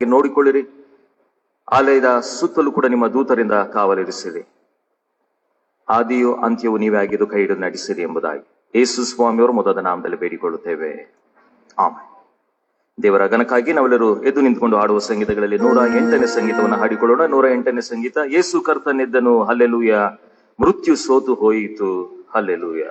ನೋಡಿಕೊಳ್ಳಿರಿ. ಆಲಯದ ಸುತ್ತಲೂ ಕೂಡ ನಿಮ್ಮ ದೂತರಿಂದ ಕಾವಲಿರಿಸಿರಿ. ಆದಿಯು ಅಂತ್ಯವು ನೀವೇ ಆಗಿದ್ದು ಕೈ ಹಿಡಿದು ನಡೆಸಿರಿ ಎಂಬುದಾಗಿ ಯೇಸು ಸ್ವಾಮಿಯವರು ಮೊದಲ ನಾಮದಲ್ಲಿ ಬೇಡಿಕೊಳ್ಳುತ್ತೇವೆ. ಆಮೇಲೆ ದೇವರ ಘನಕ್ಕಾಗಿ ನಾವೆಲ್ಲರೂ ಎದ್ದು ನಿಂತುಕೊಂಡು ಹಾಡುವ ಸಂಗೀತಗಳಲ್ಲಿ 108ನೇ ಸಂಗೀತವನ್ನು ಹಾಡಿಕೊಳ್ಳೋಣ. 108ನೇ ಸಂಗೀತ. ಯೇಸು ಕರ್ತನೆದ್ದನು ಹಲ್ಲೆಲೂಯ, ಮೃತ್ಯು ಸೋತು ಹೋಯಿತು ಹಲ್ಲೆಲೂಯ.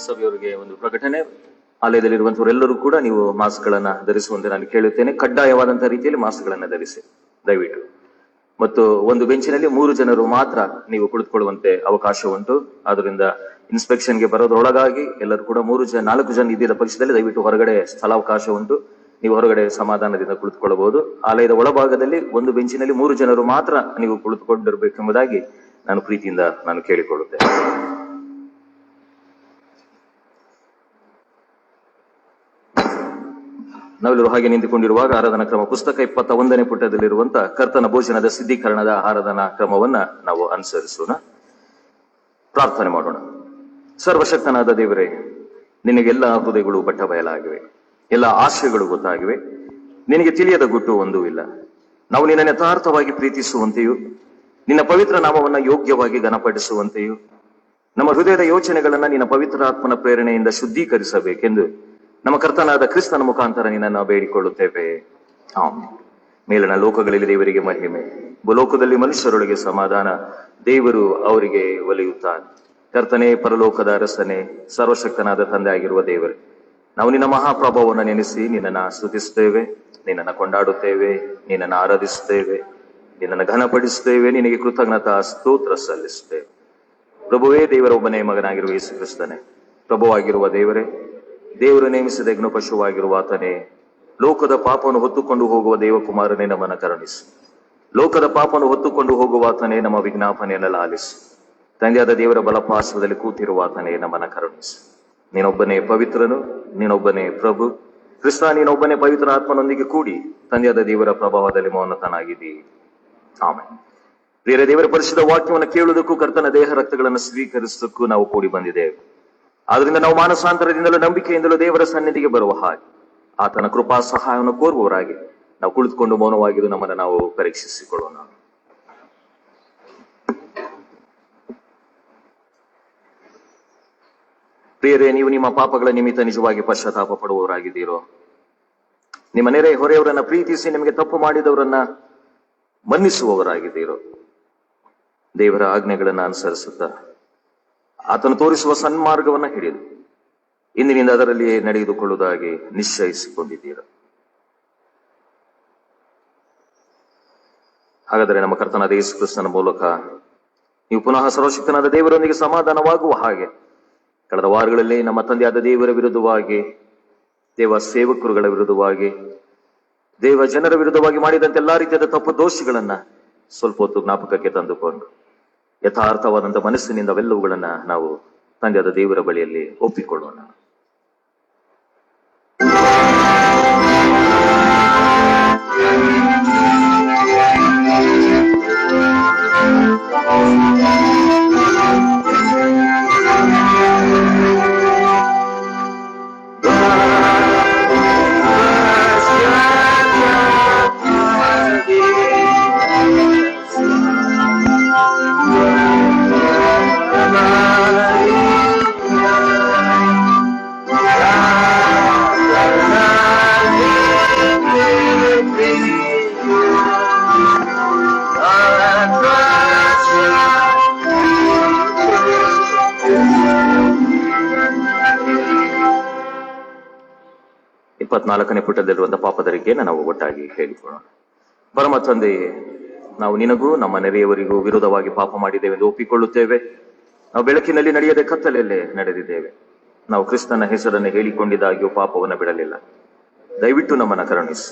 ಸಭೆಯವರಿಗೆ ಒಂದು ಪ್ರಕಟಣೆ. ಆಲಯದಲ್ಲಿರುವಂತವರೆಲ್ಲರೂ ಕೂಡ ನೀವು ಮಾಸ್ಕ್ ಗಳನ್ನ ಧರಿಸುವಂತೆ ನಾನು ಕೇಳುತ್ತೇನೆ. ಕಡ್ಡಾಯವಾದಂತಹ ರೀತಿಯಲ್ಲಿ ಮಾಸ್ಕ್ ಗಳನ್ನ ಧರಿಸಿ ದಯವಿಟ್ಟು. ಮತ್ತು ಒಂದು ಬೆಂಚಿನಲ್ಲಿ 3 ಜನರು ಮಾತ್ರ ನೀವು ಕುಳಿತುಕೊಳ್ಳುವಂತೆ ಅವಕಾಶ ಉಂಟು. ಆದ್ರಿಂದ ಇನ್ಸ್ಪೆಕ್ಷನ್ಗೆ ಬರೋದ್ರೊಳಗಾಗಿ ಎಲ್ಲರೂ ಕೂಡ 4 ಜನ ಇದ್ದಿದ್ದ ಪಕ್ಷದಲ್ಲಿ ದಯವಿಟ್ಟು ಹೊರಗಡೆ ಸ್ಥಳಾವಕಾಶ ಉಂಟು. ನೀವು ಹೊರಗಡೆ ಸಮಾಧಾನದಿಂದ ಕುಳಿತುಕೊಳ್ಳಬಹುದು. ಆಲಯದ ಒಳಭಾಗದಲ್ಲಿ ಒಂದು ಬೆಂಚಿನಲ್ಲಿ 3 ಜನರು ಮಾತ್ರ ನೀವು ಕುಳಿತುಕೊಂಡಿರಬೇಕೆಂಬುದಾಗಿ ನಾನು ಪ್ರೀತಿಯಿಂದ ನಾನು ಕೇಳಿಕೊಳ್ಳುತ್ತೇನೆ. ನಾವೆಲ್ಲರೂ ಹಾಗೆ ನಿಂತುಕೊಂಡಿರುವಾಗ ಆರಾಧನಾ ಕ್ರಮ ಪುಸ್ತಕ 21ನೇ ಪುಟದಲ್ಲಿರುವಂತಹ ಕರ್ತನ ಭೋಜನದ ಸಿದ್ಧೀಕರಣದ ಆರಾಧನಾ ಕ್ರಮವನ್ನ ನಾವು ಅನುಸರಿಸೋಣ. ಪ್ರಾರ್ಥನೆ ಮಾಡೋಣ. ಸರ್ವಶಕ್ತನಾದ ದೇವರೇ, ನಿನಗೆಲ್ಲ ಹೃದಯಗಳು ಬಟ್ಟ ಬಯಲಾಗಿವೆ, ಎಲ್ಲ ಆಶಯಗಳು ಗೊತ್ತಾಗಿವೆ. ನಿನಗೆ ತಿಳಿಯದ ಗುಟ್ಟು ಒಂದೂ ಇಲ್ಲ. ನಾವು ನಿನ್ನ ಯಥಾರ್ಥವಾಗಿ ಪ್ರೀತಿಸುವಂತೆಯೂ ನಿನ್ನ ಪವಿತ್ರ ನಾಮವನ್ನ ಯೋಗ್ಯವಾಗಿ ಘನಪಡಿಸುವಂತೆಯೂ ನಮ್ಮ ಹೃದಯದ ಯೋಚನೆಗಳನ್ನ ನಿನ್ನ ಪವಿತ್ರ ಆತ್ಮನ ಪ್ರೇರಣೆಯಿಂದ ಶುದ್ಧೀಕರಿಸಬೇಕೆಂದು ನಮ್ಮ ಕರ್ತನಾದ ಕ್ರಿಸ್ತನ ಮುಖಾಂತರ ನಿನ್ನನ್ನು ಬೇಡಿಕೊಳ್ಳುತ್ತೇವೆ. ಆಮೆನ್. ಮೇಲನ ಲೋಕಗಳಲ್ಲಿ ದೇವರಿಗೆ ಮಹಿಮೆ, ಭೂಲೋಕದಲ್ಲಿ ಮನುಷ್ಯರೊಳಗೆ ಸಮಾಧಾನ. ದೇವರು ಅವರಿಗೆ ಒಲಿಯುತ್ತಾನೆ. ಕರ್ತನೇ, ಪರಲೋಕದ ಅರಸನೇ, ಸರ್ವಶಕ್ತನಾದ ತಂದೆ ಆಗಿರುವ ದೇವರೇ, ನಾವು ನಿನ್ನ ಮಹಾಪ್ರಭಾವವನ್ನು ನೆನೆಸಿ ನಿನ್ನನ್ನು ಸ್ತುತಿಸುತ್ತೇವೆ, ನಿನ್ನನ್ನು ಕೊಂಡಾಡುತ್ತೇವೆ, ನಿನ್ನನ್ನು ಆರಾಧಿಸುತ್ತೇವೆ, ನಿನ್ನನ್ನು ಘನಪಡಿಸುತ್ತೇವೆ, ನಿನಗೆ ಕೃತಜ್ಞತಾ ಸ್ತೋತ್ರ ಸಲ್ಲಿಸುತ್ತೇವೆ. ಪ್ರಭುವೇ, ದೇವರ ಒಬ್ಬನೇ ಮಗನಾಗಿರುವ ಯೇಸು ಕ್ರಿಸ್ತನೇ, ಪ್ರಭುವಾಗಿರುವ ದೇವರೇ, ದೇವರು ನೇಮಿಸಿದ ಯಜ್ಞ ಪಶುವಾಗಿರುವ ಆತನೇ, ಲೋಕದ ಪಾಪವನ್ನು ಹೊತ್ತುಕೊಂಡು ಹೋಗುವ ದೇವಕುಮಾರನೇ ನಮ್ಮನ್ನು ಕರುಣಿಸು. ಲೋಕದ ಪಾಪವನ್ನು ಹೊತ್ತುಕೊಂಡು ಹೋಗುವ ಆತನೇ ನಮ್ಮ ವಿಜ್ಞಾಪನೆಯನ್ನೆಲ್ಲ ಆಲಿಸು. ತಂದೆಯಾದ ದೇವರ ಬಲಪಾರ್ಶ್ವದಲ್ಲಿ ಕೂತಿರುವ ಆತನೇ ನಮ್ಮನ್ನು ಕರುಣಿಸು. ನೀನೊಬ್ಬನೇ ಪವಿತ್ರನು, ನೀನೊಬ್ಬನೇ ಪ್ರಭು. ಕ್ರಿಸ್ತ, ನೀನೊಬ್ಬನೇ ಪವಿತ್ರ ಆತ್ಮನೊಂದಿಗೆ ಕೂಡಿ ತಂದೆಯಾದ ದೇವರ ಪ್ರಭಾವದಲ್ಲಿ ಮೌನತನಾಗಿದ್ದೀ. ಆಮೆನ್. ಬೇರೆ ದೇವರ ಪರಿಶುದ್ಧ ವಾಕ್ಯವನ್ನು ಕೇಳುವುದಕ್ಕೂ ಕರ್ತನ ದೇಹ ರಕ್ತಗಳನ್ನು ಸ್ವೀಕರಿಸುವುದಕ್ಕೂ ನಾವು ಕೂಡಿ ಬಂದಿದ್ದೇವೆ. ಆದ್ರಿಂದ ನಾವು ಮಾನಸಾಂತರದಿಂದಲೂ ನಂಬಿಕೆಯಿಂದಲೂ ದೇವರ ಸನ್ನಿಧಿಗೆ ಬರುವ ಹಾಗೆ ಆತನ ಕೃಪಾ ಸಹಾಯವನ್ನು ಕೋರುವವರಾಗಿ ನಾವು ಕುಳಿತುಕೊಂಡು ಮೌನವಾಗಿದ್ದು ನಮ್ಮನ್ನು ನಾವು ಪರೀಕ್ಷಿಸಿಕೊಳ್ಳೋಣ. ಪ್ರಿಯರೇ, ನೀವು ನಿಮ್ಮ ಪಾಪಗಳ ನಿಮಿತ್ತ ನಿಜವಾಗಿ ಪಶ್ಚಾತ್ತಾಪ ಪಡುವವರಾಗಿದ್ದೀರೋ? ನಿಮ್ಮ ನೆರೆ ಹೊರೆಯವರನ್ನ ಪ್ರೀತಿಸಿ ನಿಮಗೆ ತಪ್ಪು ಮಾಡಿದವರನ್ನ ಮನ್ನಿಸುವವರಾಗಿದ್ದೀರೋ? ದೇವರ ಆಜ್ಞೆಗಳನ್ನ ಅನುಸರಿಸುತ್ತಾ ಆತನು ತೋರಿಸುವ ಸನ್ಮಾರ್ಗವನ್ನ ಹಿಡಿದು ಇಂದಿನಿಂದ ಅದರಲ್ಲಿ ನಡೆದುಕೊಳ್ಳುವುದಾಗಿ ನಿಶ್ಚಯಿಸಿಕೊಂಡಿದ್ದೀರ? ಹಾಗಾದರೆ ನಮ್ಮ ಕರ್ತನಾದ ಯೇಸು ಕ್ರಿಸ್ತನ ಮೂಲಕ ನೀವು ಪುನಃ ಸರ್ವಶಕ್ತನಾದ ದೇವರೊಂದಿಗೆ ಸಮಾಧಾನವಾಗುವ ಹಾಗೆ ಕಳೆದ ವಾರಗಳಲ್ಲಿ ನಮ್ಮ ತಂದೆಯಾದ ದೇವರ ವಿರುದ್ಧವಾಗಿ, ದೇವ ಸೇವಕರುಗಳ ವಿರುದ್ಧವಾಗಿ, ದೇವ ಜನರ ವಿರುದ್ಧವಾಗಿ ಮಾಡಿದಂತೆ ಎಲ್ಲಾ ರೀತಿಯಾದ ತಪ್ಪು ದೋಷಗಳನ್ನ ಸ್ವಲ್ಪ ಹೊತ್ತು ಜ್ಞಾಪಕಕ್ಕೆ ತಂದುಕೊಂಡು ಯಥಾರ್ಥವಾದಂತಹ ಮನಸ್ಸಿನಿಂದ ಅವೆಲ್ಲವುಗಳನ್ನ ನಾವು ತಂದೆಯಾದ ದೇವರ ಬಳಿಯಲ್ಲಿ ಒಪ್ಪಿಕೊಳ್ಳೋಣ. ನಾಲ್ಕನೇ ಪುಟದಲ್ಲಿರುವಂತಹ ಪಾಪದರಿಕೆಯನ್ನು ನಾವು ಒಟ್ಟಾಗಿ ಹೇಳಿಕೊಳ್ಳೋಣ. ಪರಮ ತಂದೆಯೇ, ನಾವು ನಿನಗೂ ನಮ್ಮ ನೆರೆಯವರಿಗೂ ವಿರೋಧವಾಗಿ ಪಾಪ ಮಾಡಿದ್ದೇವೆ ಎಂದು ಒಪ್ಪಿಕೊಳ್ಳುತ್ತೇವೆ. ನಾವು ಬೆಳಕಿನಲ್ಲಿ ನಡೆಯದೆ ಕತ್ತಲಲ್ಲೇ ನಡೆದಿದ್ದೇವೆ. ನಾವು ಕ್ರಿಸ್ತನ ಹೆಸರನ್ನು ಹೇಳಿಕೊಂಡಿದ್ದಾಗ್ಯೂ ಪಾಪವನ್ನು ಬಿಡಲಿಲ್ಲ. ದಯವಿಟ್ಟು ನಮ್ಮನ್ನು ಕರುಣಿಸು.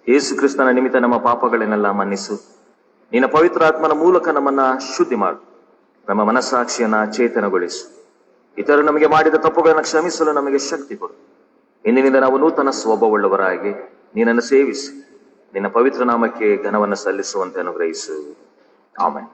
ಯೇಸು ಕ್ರಿಸ್ತನ ನಿಮಿತ್ತ ನಮ್ಮ ಪಾಪಗಳನ್ನೆಲ್ಲ ಮನ್ನಿಸು. ನಿನ್ನ ಪವಿತ್ರ ಆತ್ಮನ ಮೂಲಕ ನಮ್ಮನ್ನ ಶುದ್ಧಿ ಮಾಡು. ನಮ್ಮ ಮನಸ್ಸಾಕ್ಷಿಯನ್ನ ಚೇತನಗೊಳಿಸು. ಇತರರು ನಮಗೆ ಮಾಡಿದ ತಪ್ಪುಗಳನ್ನು ಕ್ಷಮಿಸಲು ನಮಗೆ ಶಕ್ತಿ ಕೊಡು. ಇಂದಿನಿಂದ ನಾವು ನೂತನ ಸ್ವಭಾವವುಳ್ಳವರಾಗಿ ನೀನನ್ನು ಸೇವಿಸಿ ನಿನ್ನ ಪವಿತ್ರ ನಾಮಕ್ಕೆ ಘನವನ್ನು ಸಲ್ಲಿಸುವಂತೆ ಅನುಗ್ರಹಿಸು. ಆಮೆನ್.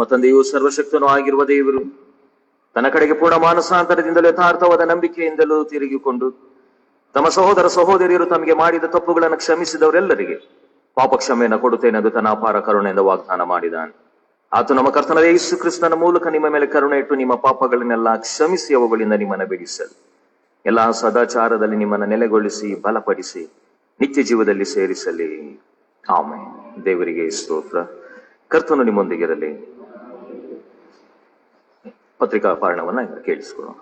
ತಂದೆಯು ಸರ್ವಶಕ್ತನೂ ಆಗಿರುವ ದೇವರು ತನ್ನ ಕಡೆಗೆ ಪೂರ್ಣ ಮಾನಸಾಂತರದಿಂದಲೂ ಯಥಾರ್ಥವಾದ ನಂಬಿಕೆಯಿಂದಲೂ ತಿರುಗಿಕೊಂಡು ತಮ್ಮ ಸಹೋದರ ಸಹೋದರಿಯರು ತಮಗೆ ಮಾಡಿದ ತಪ್ಪುಗಳನ್ನು ಕ್ಷಮಿಸಿದವರೆಲ್ಲರಿಗೆ ಪಾಪ ಕ್ಷಮೆಯನ್ನು ಕೊಡುತ್ತೇನೆಂದು ತನ್ನ ಅಪಾರ ಕರುಣೆಯಿಂದ ವಾಗ್ದಾನ ಮಾಡಿದ್ದಾನೆ. ಆತ ನಮ್ಮ ಕರ್ತನಾದ ಯೇಸು ಕ್ರಿಸ್ತನ ಮೂಲಕ ನಿಮ್ಮ ಮೇಲೆ ಕರುಣೆ ಇಟ್ಟು ನಿಮ್ಮ ಪಾಪಗಳನ್ನೆಲ್ಲ ಕ್ಷಮಿಸಿ ಅವುಗಳಿಂದ ನಿಮ್ಮನ್ನು ಬಿಡಿಸಲು ಎಲ್ಲಾ ಸದಾಚಾರದಲ್ಲಿ ನಿಮ್ಮನ್ನು ನೆಲೆಗೊಳಿಸಿ ಬಲಪಡಿಸಿ ನಿತ್ಯ ಜೀವದಲ್ಲಿ ಸೇರಿಸಲಿ. ಆಮೆನ್. ದೇವರಿಗೆ ಸ್ತೋತ್ರ. ಕರ್ತನು ನಿಮ್ಮೊಂದಿಗಿರಲಿ. ಪತ್ರಿಕಾ ಪಾರಣವನ್ನ ಕೇಳಿಸಿಕೊಳ್ಳೋಣ.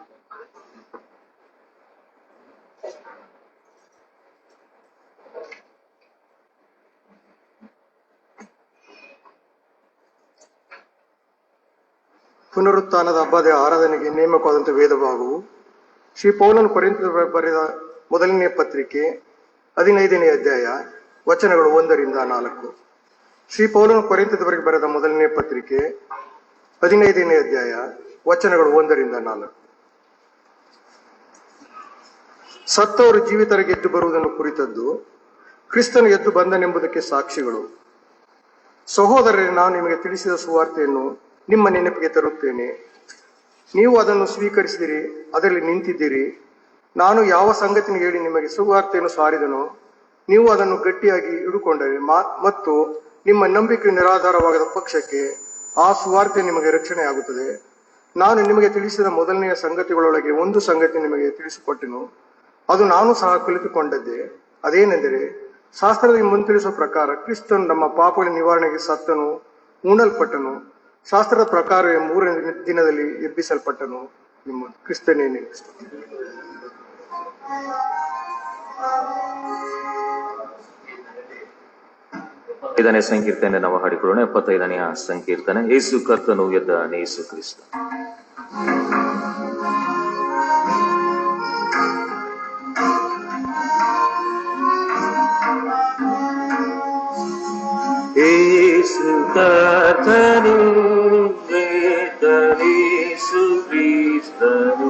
ಪುನರುತ್ಥಾನದ ಹಬ್ಬದ ಆರಾಧನೆಗೆ ನೇಮಕವಾದಂತಹ ವೇದ ಭಾಗವು ಶ್ರೀ ಪೌಲನು ಕೊರಿಂಥದವರಿಗೆ ಬರೆದ ಮೊದಲನೇ ಪತ್ರಿಕೆ 15ನೇ ಅಧ್ಯಾಯ ವಚನಗಳು 1 ರಿಂದ 4. ಶ್ರೀ ಪೌಲನು ಕೊರಿಂಥದವರಿಗೆ ಬರೆದ ಮೊದಲನೇ ಪತ್ರಿಕೆ 15ನೇ ಅಧ್ಯಾಯ ವಚನಗಳು 1-4. ಸತ್ತವರು ಜೀವಿತರಿಗೆ ಎದ್ದು ಬರುವುದನ್ನು ಕುರಿತದ್ದು, ಕ್ರಿಸ್ತನು ಎದ್ದು ಬಂದನೆಂಬುದಕ್ಕೆ ಸಾಕ್ಷಿಗಳು. ಸಹೋದರರೇ, ನಾನು ನಿಮಗೆ ತಿಳಿಸಿದ ಸುವಾರ್ತೆಯನ್ನು ನಿಮ್ಮ ನೆನಪಿಗೆ ತರುತ್ತೇನೆ. ನೀವು ಅದನ್ನು ಸ್ವೀಕರಿಸಿದಿರಿ, ಅದರಲ್ಲಿ ನಿಂತಿದ್ದೀರಿ. ನಾನು ಯಾವ ಸಂಗತಿಯನ್ನು ಹೇಳಿ ನಿಮಗೆ ಸುವಾರ್ತೆಯನ್ನು ಸಾರಿದನೋ ನೀವು ಅದನ್ನು ಗಟ್ಟಿಯಾಗಿ ಹಿಡುಕೊಂಡರೆ ಮತ್ತು ನಿಮ್ಮ ನಂಬಿಕೆ ನಿರಾಧಾರವಾಗದ ಪಕ್ಷಕ್ಕೆ ಆ ಸುವಾರ್ತೆ ನಿಮಗೆ ರಕ್ಷಣೆ ಆಗುತ್ತದೆ. ನಾನು ನಿಮಗೆ ತಿಳಿಸಿದ ಮೊದಲನೆಯ ಸಂಗತಿಗಳೊಳಗೆ ಒಂದು ಸಂಗತಿ ನಿಮಗೆ ತಿಳಿಸಿಕೊಟ್ಟೆನು, ಅದು ನಾನು ಸಹ ಕಲಿತುಕೊಂಡದ್ದೇ. ಅದೇನೆಂದರೆ, ಶಾಸ್ತ್ರದಲ್ಲಿ ಮುಂತಿಳಿಸುವ ಪ್ರಕಾರ ಕ್ರಿಸ್ತನು ನಮ್ಮ ಪಾಪಗಳ ನಿವಾರಣೆಗೆ ಸತ್ತನು, ಉಣಲ್ಪಟ್ಟನು, ಶಾಸ್ತ್ರದ ಪ್ರಕಾರ 3ನೇ ದಿನದಲ್ಲಿ ಎಬ್ಬಿಸಲ್ಪಟ್ಟನು. ನಿಮ್ಮ ಕ್ರಿಸ್ತನೇ ನೆನಪಿಸ್ತು. 75ನೇ ಸಂಕೀರ್ತನೆ ನಾವು ಹಾಡಿಕೊಳ್ಳೋಣ. 75ನೇ ಸಂಕೀರ್ತನೆ. ಯೇಸು ಕರ್ತನು ಎದ್ದಾನೆ, ಯೇಸು ಕ್ರಿಸ್ತ. ಯೇಸು ಕರ್ತನು ಎದ್ದಾನೆ, ಯೇಸು ಕ್ರಿಸ್ತನು.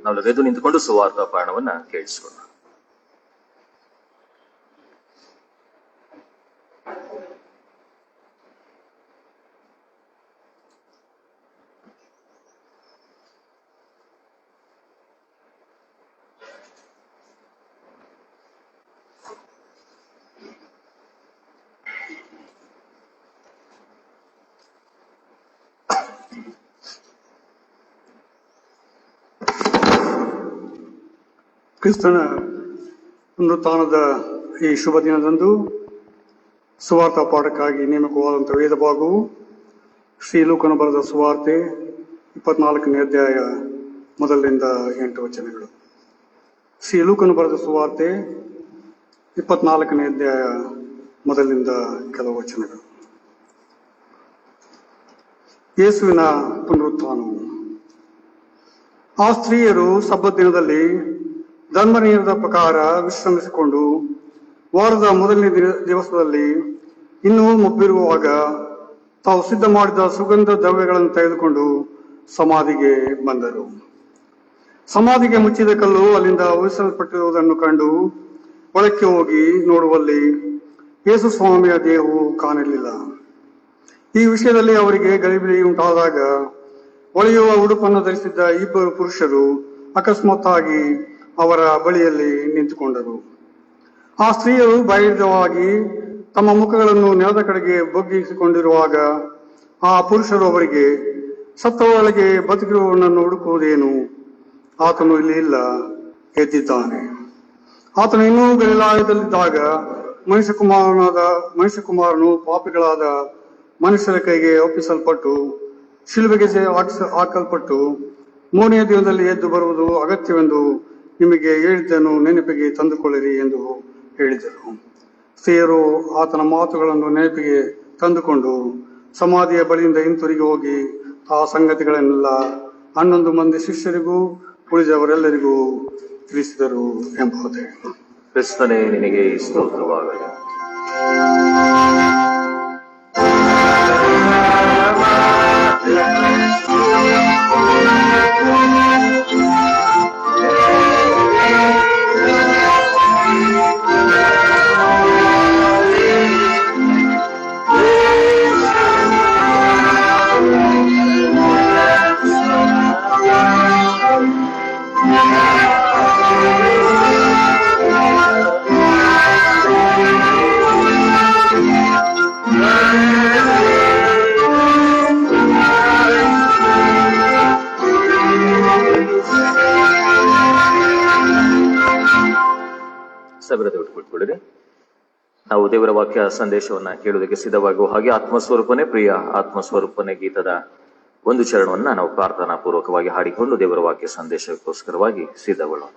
ನಾವು ಎದ್ದು ನಿಂತುಕೊಂಡು ಸುವಾರ್ಥ ಪಾಠವನ್ನ ಕೇಳಿಸೋಣ. ಕ್ರಿಸ್ತನ ಪುನರುತ್ಥಾನದ ಈ ಶುಭ ದಿನದಂದು ಸುವಾರ್ಥ ಪಾಠಕ್ಕಾಗಿ ನೇಮಕವಾದಂಥ ವೇದ ಭಾಗವು ಶ್ರೀ ಲೂಕನ ಬರೆದ ಸುವಾರ್ತೆ 24ನೇ ಅಧ್ಯಾಯ 1ರಿಂದ 8 ವಚನಗಳು. ಶ್ರೀ ಲೂಕನ ಬರೆದ ಸುವಾರ್ತೆ 24ನೇ ಅಧ್ಯಾಯ 1ರಿಂದ ಕೆಲವು ವಚನಗಳು. ಯೇಸುವಿನ ಪುನರುತ್ಥಾನವು. ಆ ಸ್ತ್ರೀಯರು ಸಬ್ಬತ್ ದಿನದಲ್ಲಿ ಧರ್ಮ ನಿಯಮದ ಪ್ರಕಾರ ವಿಶ್ರಮಿಸಿಕೊಂಡು ವಾರದ ಮೊದಲನೇ ದಿವಸದಲ್ಲಿ ಇನ್ನೂ ಮುಬ್ಬಿರುವಾಗ ತಾವು ಸಿದ್ಧ ಮಾಡಿದ ಸುಗಂಧ ದ್ರವ್ಯಗಳನ್ನು ತೆಗೆದುಕೊಂಡು ಸಮಾಧಿಗೆ ಬಂದರು. ಸಮಾಧಿಗೆ ಮುಚ್ಚಿದ ಕಲ್ಲು ಅಲ್ಲಿಂದ ಉಳಿಸಲ್ಪಟ್ಟಿರುವುದನ್ನು ಕಂಡು ಒಳಕ್ಕೆ ಹೋಗಿ ನೋಡುವಲ್ಲಿ ಯೇಸು ಸ್ವಾಮಿಯ ದೇಹವು ಕಾಣಿರಲಿಲ್ಲ. ಈ ವಿಷಯದಲ್ಲಿ ಅವರಿಗೆ ಗಲಿಬಿಲಿ ಉಂಟಾದಾಗ ಒಳೆಯುವ ಉಡುಪನ್ನು ಧರಿಸಿದ್ದ ಇಬ್ಬರು ಪುರುಷರು ಅಕಸ್ಮಾತ್ತಾಗಿ ಅವರ ಬಳಿಯಲ್ಲಿ ನಿಂತುಕೊಂಡರು. ಆ ಸ್ತ್ರೀಯರು ಭಯವಾಗಿ ತಮ್ಮ ಮುಖಗಳನ್ನು ನೆಲದ ಕಡೆಗೆ ಬಗ್ಗಿಸಿಕೊಂಡಿರುವಾಗ ಆ ಪುರುಷರು ಅವರಿಗೆ, ಸತ್ತವರೊಳಗೆ ಬದುಕಿರುವವನನ್ನು ಹುಡುಕುವುದೇನು? ಆತನು ಇಲ್ಲಿ ಇಲ್ಲ, ಎದ್ದಿದ್ದಾನೆ. ಆತನು ಇನ್ನೂ ಗಲಿಲಾಯದಲ್ಲಿದ್ದಾಗ ಮನುಷ್ಯಕುಮಾರನು ಪಾಪಿಗಳಾದ ಮನುಷ್ಯರ ಕೈಗೆ ಒಪ್ಪಿಸಲ್ಪಟ್ಟು ಶಿಲುಬೆಗೆ ಹಾಕಲ್ಪಟ್ಟು 3ನೇ ದಿನದಲ್ಲಿ ಎದ್ದು ಬರುವುದು ಅಗತ್ಯವೆಂದು ನಿಮಗೆ ಹೇಳಿದ್ದನ್ನು ನೆನಪಿಗೆ ತಂದುಕೊಳ್ಳಿರಿ ಎಂದು ಹೇಳಿದರು. ಸ್ತ್ರೀಯರು ಆತನ ಮಾತುಗಳನ್ನು ನೆನಪಿಗೆ ತಂದುಕೊಂಡು ಸಮಾಧಿಯ ಬಳಿಯಿಂದ ಹಿಂತಿರುಗಿ ಹೋಗಿ ಆ ಸಂಗತಿಗಳನ್ನೆಲ್ಲ 11 ಮಂದಿ ಶಿಷ್ಯರಿಗೂ ಉಳಿದವರೆಲ್ಲರಿಗೂ ತಿಳಿಸಿದರು ಎಂಬುದೇ. ಕ್ರಿಸ್ತನೇ ನಿನಗೆ ಸ್ತೋತ್ರವಾಗಲಿ. ಕುಳಿತುಕೊಳ್ಳಿರಿ. ನಾವು ದೇವರ ವಾಕ್ಯ ಸಂದೇಶವನ್ನ ಕೇಳುವುದಕ್ಕೆ ಸಿದ್ಧವಾಗುವ ಹಾಗೆ ಆತ್ಮಸ್ವರೂಪನೇ ಪ್ರಿಯ ಆತ್ಮಸ್ವರೂಪನೇ ಗೀತದ ಒಂದು ಚರಣವನ್ನ ನಾವು ಪ್ರಾರ್ಥನಾ ಪೂರ್ವಕವಾಗಿ ಹಾಡಿಕೊಂಡು ದೇವರ ವಾಕ್ಯ ಸಂದೇಶಕ್ಕೋಸ್ಕರವಾಗಿ ಸಿದ್ಧಗೊಳ್ಳೋಣ.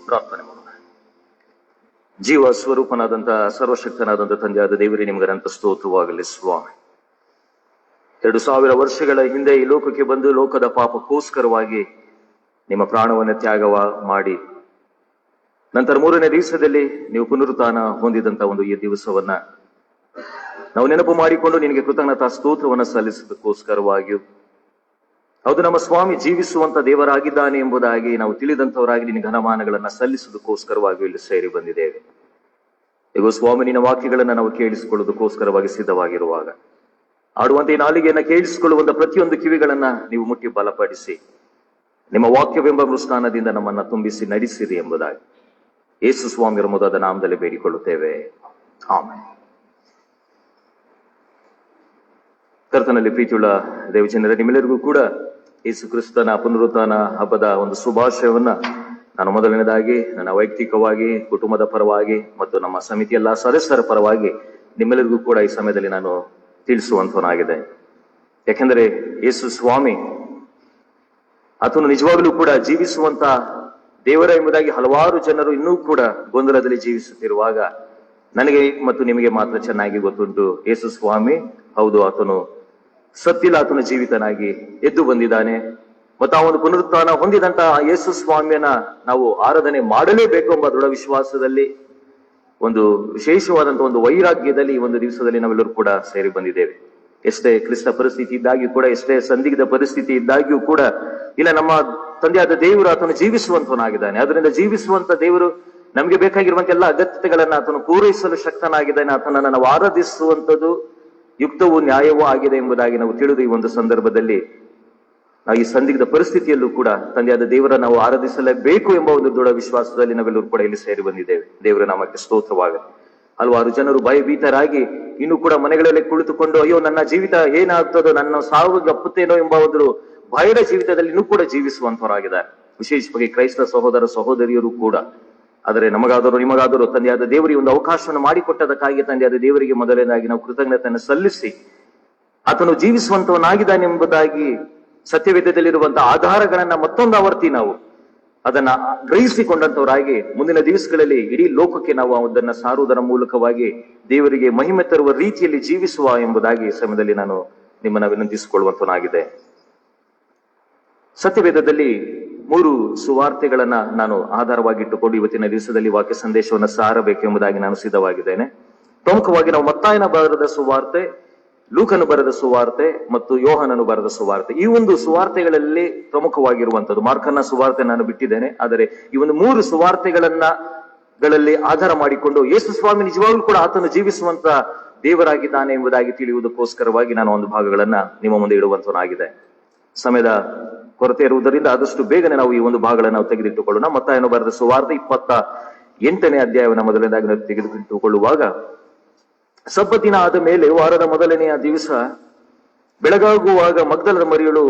ಪ್ರಾರ್ಥನೆ ಮಾಡೋಣ. ಜೀವ ಸ್ವರೂಪನಾದಂತಹ ಸರ್ವಶಕ್ತನಾದಂತಹ ತಂದೆಯಾದ ದೇವರೇ, ನಿಮಗೆ ಅನಂತ ಸ್ತೋತ್ರವಾಗಲಿ ಸ್ವಾಮಿ. 2000 ವರ್ಷಗಳ ಹಿಂದೆ ಈ ಲೋಕಕ್ಕೆ ಬಂದು ಲೋಕದ ಪಾಪಕ್ಕೋಸ್ಕರವಾಗಿ ನಿಮ್ಮ ಪ್ರಾಣವನ್ನು ತ್ಯಾಗವ ಮಾಡಿ ನಂತರ 3ನೇ ದಿವಸದಲ್ಲಿ ನೀವು ಪುನರುತ್ಥಾನ ಹೊಂದಿದಂತ ಒಂದು ಈ ದಿವಸವನ್ನ ನಾವು ನೆನಪು ಮಾಡಿಕೊಂಡು ನಿನಗೆ ಕೃತಜ್ಞತಾ ಸ್ತೋತ್ರವನ್ನ ಸಲ್ಲಿಸೋದಕ್ಕೋಸ್ಕರವಾಗಿಯೂ, ಹೌದು ನಮ್ಮ ಸ್ವಾಮಿ ಜೀವಿಸುವಂತ ದೇವರಾಗಿದ್ದಾನೆ ಎಂಬುದಾಗಿ ನಾವು ತಿಳಿದಂತವರಾಗಿ ನಿನ್ನ ಘನಮಾನಗಳನ್ನ ಸಲ್ಲಿಸುವುದಕ್ಕೋಸ್ಕರವಾಗಿ ಇಲ್ಲಿ ಸೇರಿ ಬಂದಿದ್ದೇವೆ. ಈಗ ಸ್ವಾಮಿ ನಿನ್ನ ವಾಕ್ಯಗಳನ್ನ ನಾವು ಕೇಳಿಸಿಕೊಳ್ಳುವುದಕ್ಕೋಸ್ಕರವಾಗಿ ಸಿದ್ಧವಾಗಿರುವಾಗ ಆಡುವಂತೆ ಈ ನಾಲಿಗೆಯನ್ನ ಕೇಳಿಸಿಕೊಳ್ಳುವಂತ ಪ್ರತಿಯೊಂದು ಕಿವಿಗಳನ್ನ ನೀವು ಮುಟ್ಟಿ ಬಲಪಡಿಸಿ ನಿಮ್ಮ ವಾಕ್ಯವೆಂಬ ಮೃಷ್ಟಾನದಿಂದ ನಮ್ಮನ್ನ ತುಂಬಿಸಿ ನಡೆಸಿರಿ ಎಂಬುದಾಗಿ ಯೇಸು ಸ್ವಾಮಿಯರ ಮೊದಲಾದ ನಾಮದಲ್ಲಿ ಬೇಡಿಕೊಳ್ಳುತ್ತೇವೆ, ಆಮೆನ್. ಕರ್ತನಲ್ಲಿ ಪ್ರೀತಿಯುಳ್ಳ ದೇವಜನರೇ, ನಿಮ್ಮೆಲ್ಲರಿಗೂ ಕೂಡ ಯೇಸು ಕ್ರಿಸ್ತನ ಪುನರುತ್ಥಾನ ಹಬ್ಬದ ಒಂದು ಶುಭಾಶಯವನ್ನ ನಾನು ಮೊದಲನೇದಾಗಿ ನನ್ನ ವೈಯಕ್ತಿಕವಾಗಿ, ಕುಟುಂಬದ ಪರವಾಗಿ ಮತ್ತು ನಮ್ಮ ಸಮಿತಿ ಎಲ್ಲ ಸದಸ್ಯರ ಪರವಾಗಿ ನಿಮ್ಮೆಲ್ಲರಿಗೂ ಕೂಡ ಈ ಸಮಯದಲ್ಲಿ ನಾನು ತಿಳಿಸುವಂತವನಾಗಿದೆ. ಯಾಕೆಂದರೆ ಯೇಸು ಸ್ವಾಮಿ ಆತನು ನಿಜವಾಗಲೂ ಕೂಡ ಜೀವಿಸುವಂತ ದೇವರ ಎಂಬುದಾಗಿ ಹಲವಾರು ಜನರು ಇನ್ನೂ ಕೂಡ ಗೊಂದಲದಲ್ಲಿ ಜೀವಿಸುತ್ತಿರುವಾಗ ನನಗೆ ಮತ್ತು ನಿಮಗೆ ಮಾತ್ರ ಚೆನ್ನಾಗಿ ಗೊತ್ತುಂಟು, ಯೇಸು ಸ್ವಾಮಿ ಹೌದು ಆತನು ಸತ್ತಿಲ್ಲ, ಆತನು ಜೀವಿತನಾಗಿ ಎದ್ದು ಬಂದಿದ್ದಾನೆ. ಮತ್ತು ಆ ಒಂದು ಪುನರುತ್ಥಾನ ಹೊಂದಿದಂತ ಯೇಸು ಸ್ವಾಮಿಯನ್ನ ನಾವು ಆರಾಧನೆ ಮಾಡಲೇಬೇಕು ಎಂಬ ದೃಢ ವಿಶ್ವಾಸದಲ್ಲಿ, ಒಂದು ವಿಶೇಷವಾದಂತಹ ಒಂದು ವೈರಾಗ್ಯದಲ್ಲಿ ಈ ಒಂದು ದಿವಸದಲ್ಲಿ ನಾವೆಲ್ಲರೂ ಕೂಡ ಸೇರಿ ಬಂದಿದ್ದೇವೆ. ಎಷ್ಟೇ ಕ್ಲಿಷ್ಟ ಪರಿಸ್ಥಿತಿ ಇದ್ದಾಗ್ಯೂ ಕೂಡ, ಎಷ್ಟೇ ಸಂದಿಗ್ಧ ಪರಿಸ್ಥಿತಿ ಇದ್ದಾಗ್ಯೂ ಕೂಡ, ಇಲ್ಲ ನಮ್ಮ ತಂದೆಯಾದ ದೇವರು ಆತನು ಜೀವಿಸುವಂತವನಾಗಿದ್ದಾನೆ. ಅದರಿಂದ ಜೀವಿಸುವಂತ ದೇವರು ನಮಗೆ ಬೇಕಾಗಿರುವಂತ ಎಲ್ಲ ಅಗತ್ಯತೆಗಳನ್ನ ಆತನು ಪೂರೈಸಲು ಶಕ್ತನಾಗಿದ್ದಾನೆ. ಆತನನ್ನ ನಾವು ಆರಾಧಿಸುವಂತದ್ದು ಯುಕ್ತವೂ ನ್ಯಾಯವೂ ಆಗಿದೆ ಎಂಬುದಾಗಿ ನಾವು ತಿಳಿದು ಈ ಒಂದು ಸಂದರ್ಭದಲ್ಲಿ ನಾವು ಈ ಸಂದಿಗ್ಧ ಪರಿಸ್ಥಿತಿಯಲ್ಲೂ ಕೂಡ ತಂದೆಯಾದ ದೇವರ ನಾವು ಆರಾಧಿಸಲೇಬೇಕು ಎಂಬ ಒಂದು ದೃಢ ವಿಶ್ವಾಸದಲ್ಲಿ ನಾವೆಲ್ಲರೂ ಕೂಡ ಇಲ್ಲಿ ಸೇರಿ ಬಂದಿದ್ದೇವೆ. ದೇವರ ನಾಮಕ್ಕೆ ಸ್ತೋತ್ರವಾಗಲಿ. ಹಲವಾರು ಜನರು ಭಯಭೀತರಾಗಿ ಇನ್ನೂ ಕೂಡ ಮನೆಗಳಲ್ಲಿ ಕುಳಿತುಕೊಂಡು ಅಯ್ಯೋ ನನ್ನ ಜೀವಿತ ಏನಾಗ್ತದೋ, ನನ್ನ ಸಾವಿಗೆ ಅಪ್ಪುತ್ತೇನೋ ಎಂಬ ಒಂದು ಭಯದ ಜೀವಿತದಲ್ಲಿ ಇನ್ನೂ ಕೂಡ ಜೀವಿಸುವಂತವರಾಗಿದ್ದಾರೆ. ವಿಶೇಷವಾಗಿ ಕ್ರೈಸ್ತ ಸಹೋದರ ಸಹೋದರಿಯರು ಕೂಡ. ಆದರೆ ನಮಗಾದರೂ ನಿಮಗಾದರೂ ತಂದೆಯಾದ ದೇವರಿಗೆ ಒಂದು ಅವಕಾಶವನ್ನು ಮಾಡಿಕೊಟ್ಟದಕ್ಕಾಗಿ ತಂದೆಯಾದ ದೇವರಿಗೆ ಮೊದಲನೇದಾಗಿ ನಾವು ಕೃತಜ್ಞತೆಯನ್ನು ಸಲ್ಲಿಸಿ ಆತನು ಜೀವಿಸುವಂತವನಾಗಿದ್ದಾನೆ ಎಂಬುದಾಗಿ ಸತ್ಯವೇದದಲ್ಲಿರುವಂತಹ ಆಧಾರಗಳನ್ನ ಮತ್ತೊಂದು ಆವರ್ತಿ ನಾವು ಅದನ್ನ ಗ್ರಹಿಸಿಕೊಂಡಂತವರಾಗಿ ಮುಂದಿನ ದಿವಸಗಳಲ್ಲಿ ಇಡೀ ಲೋಕಕ್ಕೆ ನಾವು ಅದನ್ನ ಸಾರುವುದರ ಮೂಲಕವಾಗಿ ದೇವರಿಗೆ ಮಹಿಮೆ ತರುವ ರೀತಿಯಲ್ಲಿ ಜೀವಿಸುವ ಎಂಬುದಾಗಿ ಈ ಸಮಯದಲ್ಲಿ ನಾನು ನಿಮ್ಮನ್ನ ವಿನಂತಿಸಿಕೊಳ್ಳುವಂತನಾಗಿದೆ. ಸತ್ಯವೇದದಲ್ಲಿ 3 ಸುವಾರ್ತೆಗಳನ್ನ ನಾನು ಆಧಾರವಾಗಿಟ್ಟುಕೊಂಡು ಇವತ್ತಿನ ದಿವಸದಲ್ಲಿ ವಾಕ್ಯ ಸಂದೇಶವನ್ನು ಸಾರಬೇಕು ಎಂಬುದಾಗಿ ನಾನು ಸಿದ್ಧವಾಗಿದ್ದೇನೆ. ಪ್ರಮುಖವಾಗಿ ನಾವು ಮತ್ತಾಯನ ಬರೆದ ಸುವಾರ್ತೆ, ಲೂಕನು ಬರೆದ ಸುವಾರ್ತೆ ಮತ್ತು ಯೋಹನನು ಬರೆದ ಸುವಾರ್ತೆ, ಈ ಒಂದು ಸುವಾರ್ತೆಗಳಲ್ಲಿ ಪ್ರಮುಖವಾಗಿರುವಂತದ್ದು. ಮಾರ್ಕನ ಸುವಾರ್ತೆ ನಾನು ಬಿಟ್ಟಿದ್ದೇನೆ. ಆದರೆ ಈ ಒಂದು 3 ಸುವಾರ್ತೆಗಳಲ್ಲಿ ಆಧಾರ ಮಾಡಿಕೊಂಡು ಯೇಸು ಸ್ವಾಮಿ ನಿಜವಾಗ್ಲೂ ಕೂಡ ಆತನು ಜೀವಿಸುವಂತ ದೇವರಾಗಿದ್ದಾನೆ ಎಂಬುದಾಗಿ ತಿಳಿಯುವುದಕ್ಕೋಸ್ಕರವಾಗಿ ನಾನು ಒಂದು ಭಾಗಗಳನ್ನ ನಿಮ್ಮ ಮುಂದೆ ಇಡುವಂತನಾಗಿದೆ. ಸಮಯದ ಕೊರತೆ ಇರುವುದರಿಂದ ಆದಷ್ಟು ಬೇಗನೆ ನಾವು ಈ ಒಂದು ಭಾಗಗಳನ್ನು ನಾವು ತೆಗೆದಿಟ್ಟುಕೊಳ್ಳೋಣ. ಮತ್ತಾಯನು ಬರೆದ ಸುವಾರ್ತೆ 28ನೇ ಅಧ್ಯಾಯವನ್ನು ಮೊದಲನೇದಾಗಿ ನಾವು ತೆಗೆದುಕೊಳ್ಳುವಾಗ, ಸಬ್ಬತ್ತಿನ ಆದ ಮೇಲೆ ವಾರದ ಮೊದಲನೆಯ ದಿವಸ ಬೆಳಗಾಗುವಾಗ ಮಗ್ದಲದ ಮರಿಯಳು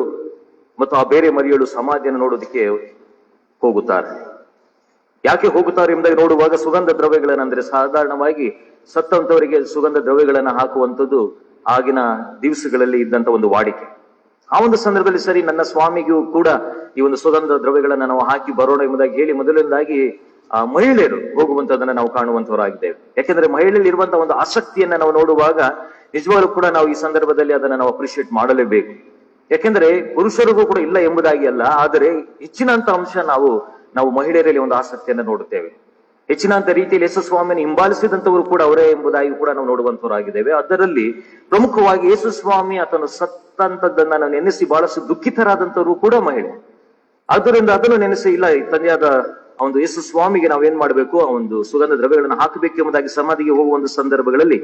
ಮತ್ತು ಆ ಬೇರೆ ಮರಿಯಳು ಸಮಾಧಿಯನ್ನು ನೋಡೋದಕ್ಕೆ ಹೋಗುತ್ತಾರೆ. ಯಾಕೆ ಹೋಗುತ್ತಾರೆ ಎಂಬುದಾಗಿ ನೋಡುವಾಗ, ಸುಗಂಧ ದ್ರವ್ಯಗಳನ್ನ, ಅಂದ್ರೆ ಸಾಧಾರಣವಾಗಿ ಸತ್ತಂತವರಿಗೆ ಸುಗಂಧ ದ್ರವ್ಯಗಳನ್ನ ಹಾಕುವಂಥದ್ದು ಆಗಿನ ದಿವಸಗಳಲ್ಲಿ ಇದ್ದಂತ ಒಂದು ವಾಡಿಕೆ. ಆ ಒಂದು ಸಂದರ್ಭದಲ್ಲಿ ಸರಿ, ನನ್ನ ಸ್ವಾಮಿಗೂ ಕೂಡ ಈ ಒಂದು ಸುಗಂಧ ದ್ರವ್ಯಗಳನ್ನ ನಾವು ಹಾಕಿ ಬರೋಣ ಎಂಬುದಾಗಿ ಹೇಳಿ ಮೊದಲನೇದಾಗಿ ಆ ಮಹಿಳೆಯರು ಹೋಗುವಂತದನ್ನ ನಾವು ಕಾಣುವಂತವರಾಗಿದ್ದೇವೆ. ಯಾಕೆಂದ್ರೆ ಮಹಿಳೆಯಲ್ಲಿ ಇರುವಂತಹ ಒಂದು ಆಸಕ್ತಿಯನ್ನ ನಾವು ನೋಡುವಾಗ ನಿಜವಾಗ್ಲೂ ಕೂಡ ನಾವು ಈ ಸಂದರ್ಭದಲ್ಲಿ ಅದನ್ನ ನಾವು ಅಪ್ರಿಶಿಯೇಟ್ ಮಾಡಲೇಬೇಕು. ಯಾಕೆಂದ್ರೆ ಪುರುಷರಿಗೂ ಕೂಡ ಇಲ್ಲ ಎಂಬುದಾಗಿ ಅಲ್ಲ, ಆದರೆ ಹೆಚ್ಚಿನಂತ ಅಂಶ ನಾವು ಮಹಿಳೆಯರಲ್ಲಿ ಒಂದು ಆಸಕ್ತಿಯನ್ನ ನೋಡುತ್ತೇವೆ. ಹೆಚ್ಚಿನಂತ ರೀತಿಯಲ್ಲಿ ಯೇಸು ಸ್ವಾಮಿಯನ್ನು ಹಿಂಬಾಲಿಸಿದಂತವರು ಕೂಡ ಅವರೇ ಎಂಬುದಾಗಿ ಕೂಡ ನಾವು ನೋಡುವಂತವರಾಗಿದ್ದೇವೆ. ಅದರಲ್ಲಿ ಪ್ರಮುಖವಾಗಿ ಯೇಸು ಸ್ವಾಮಿ ಆತನು ಸತ್ತಂತದ್ದನ್ನ ನಾವು ನೆನೆಸಿ ಬಹಳಷ್ಟು ದುಃಖಿತರಾದಂತವರು ಕೂಡ ಮಹಿಳೆ. ಆದ್ದರಿಂದ ಅದನ್ನು ನೆನೆಸಿ, ಇಲ್ಲ ತಂದೆಯಾದ ಒಂದು ಯೇಸು ಸ್ವಾಮಿಗೆ ನಾವೇನ್ ಮಾಡ್ಬೇಕು, ಆ ಒಂದು ಸುಗಂಧ ದ್ರವ್ಯಗಳನ್ನು ಹಾಕಬೇಕು ಎಂಬುದಾಗಿ ಸಮಾಧಿಗೆ ಹೋಗುವ ಒಂದು ಸಂದರ್ಭಗಳಲ್ಲಿ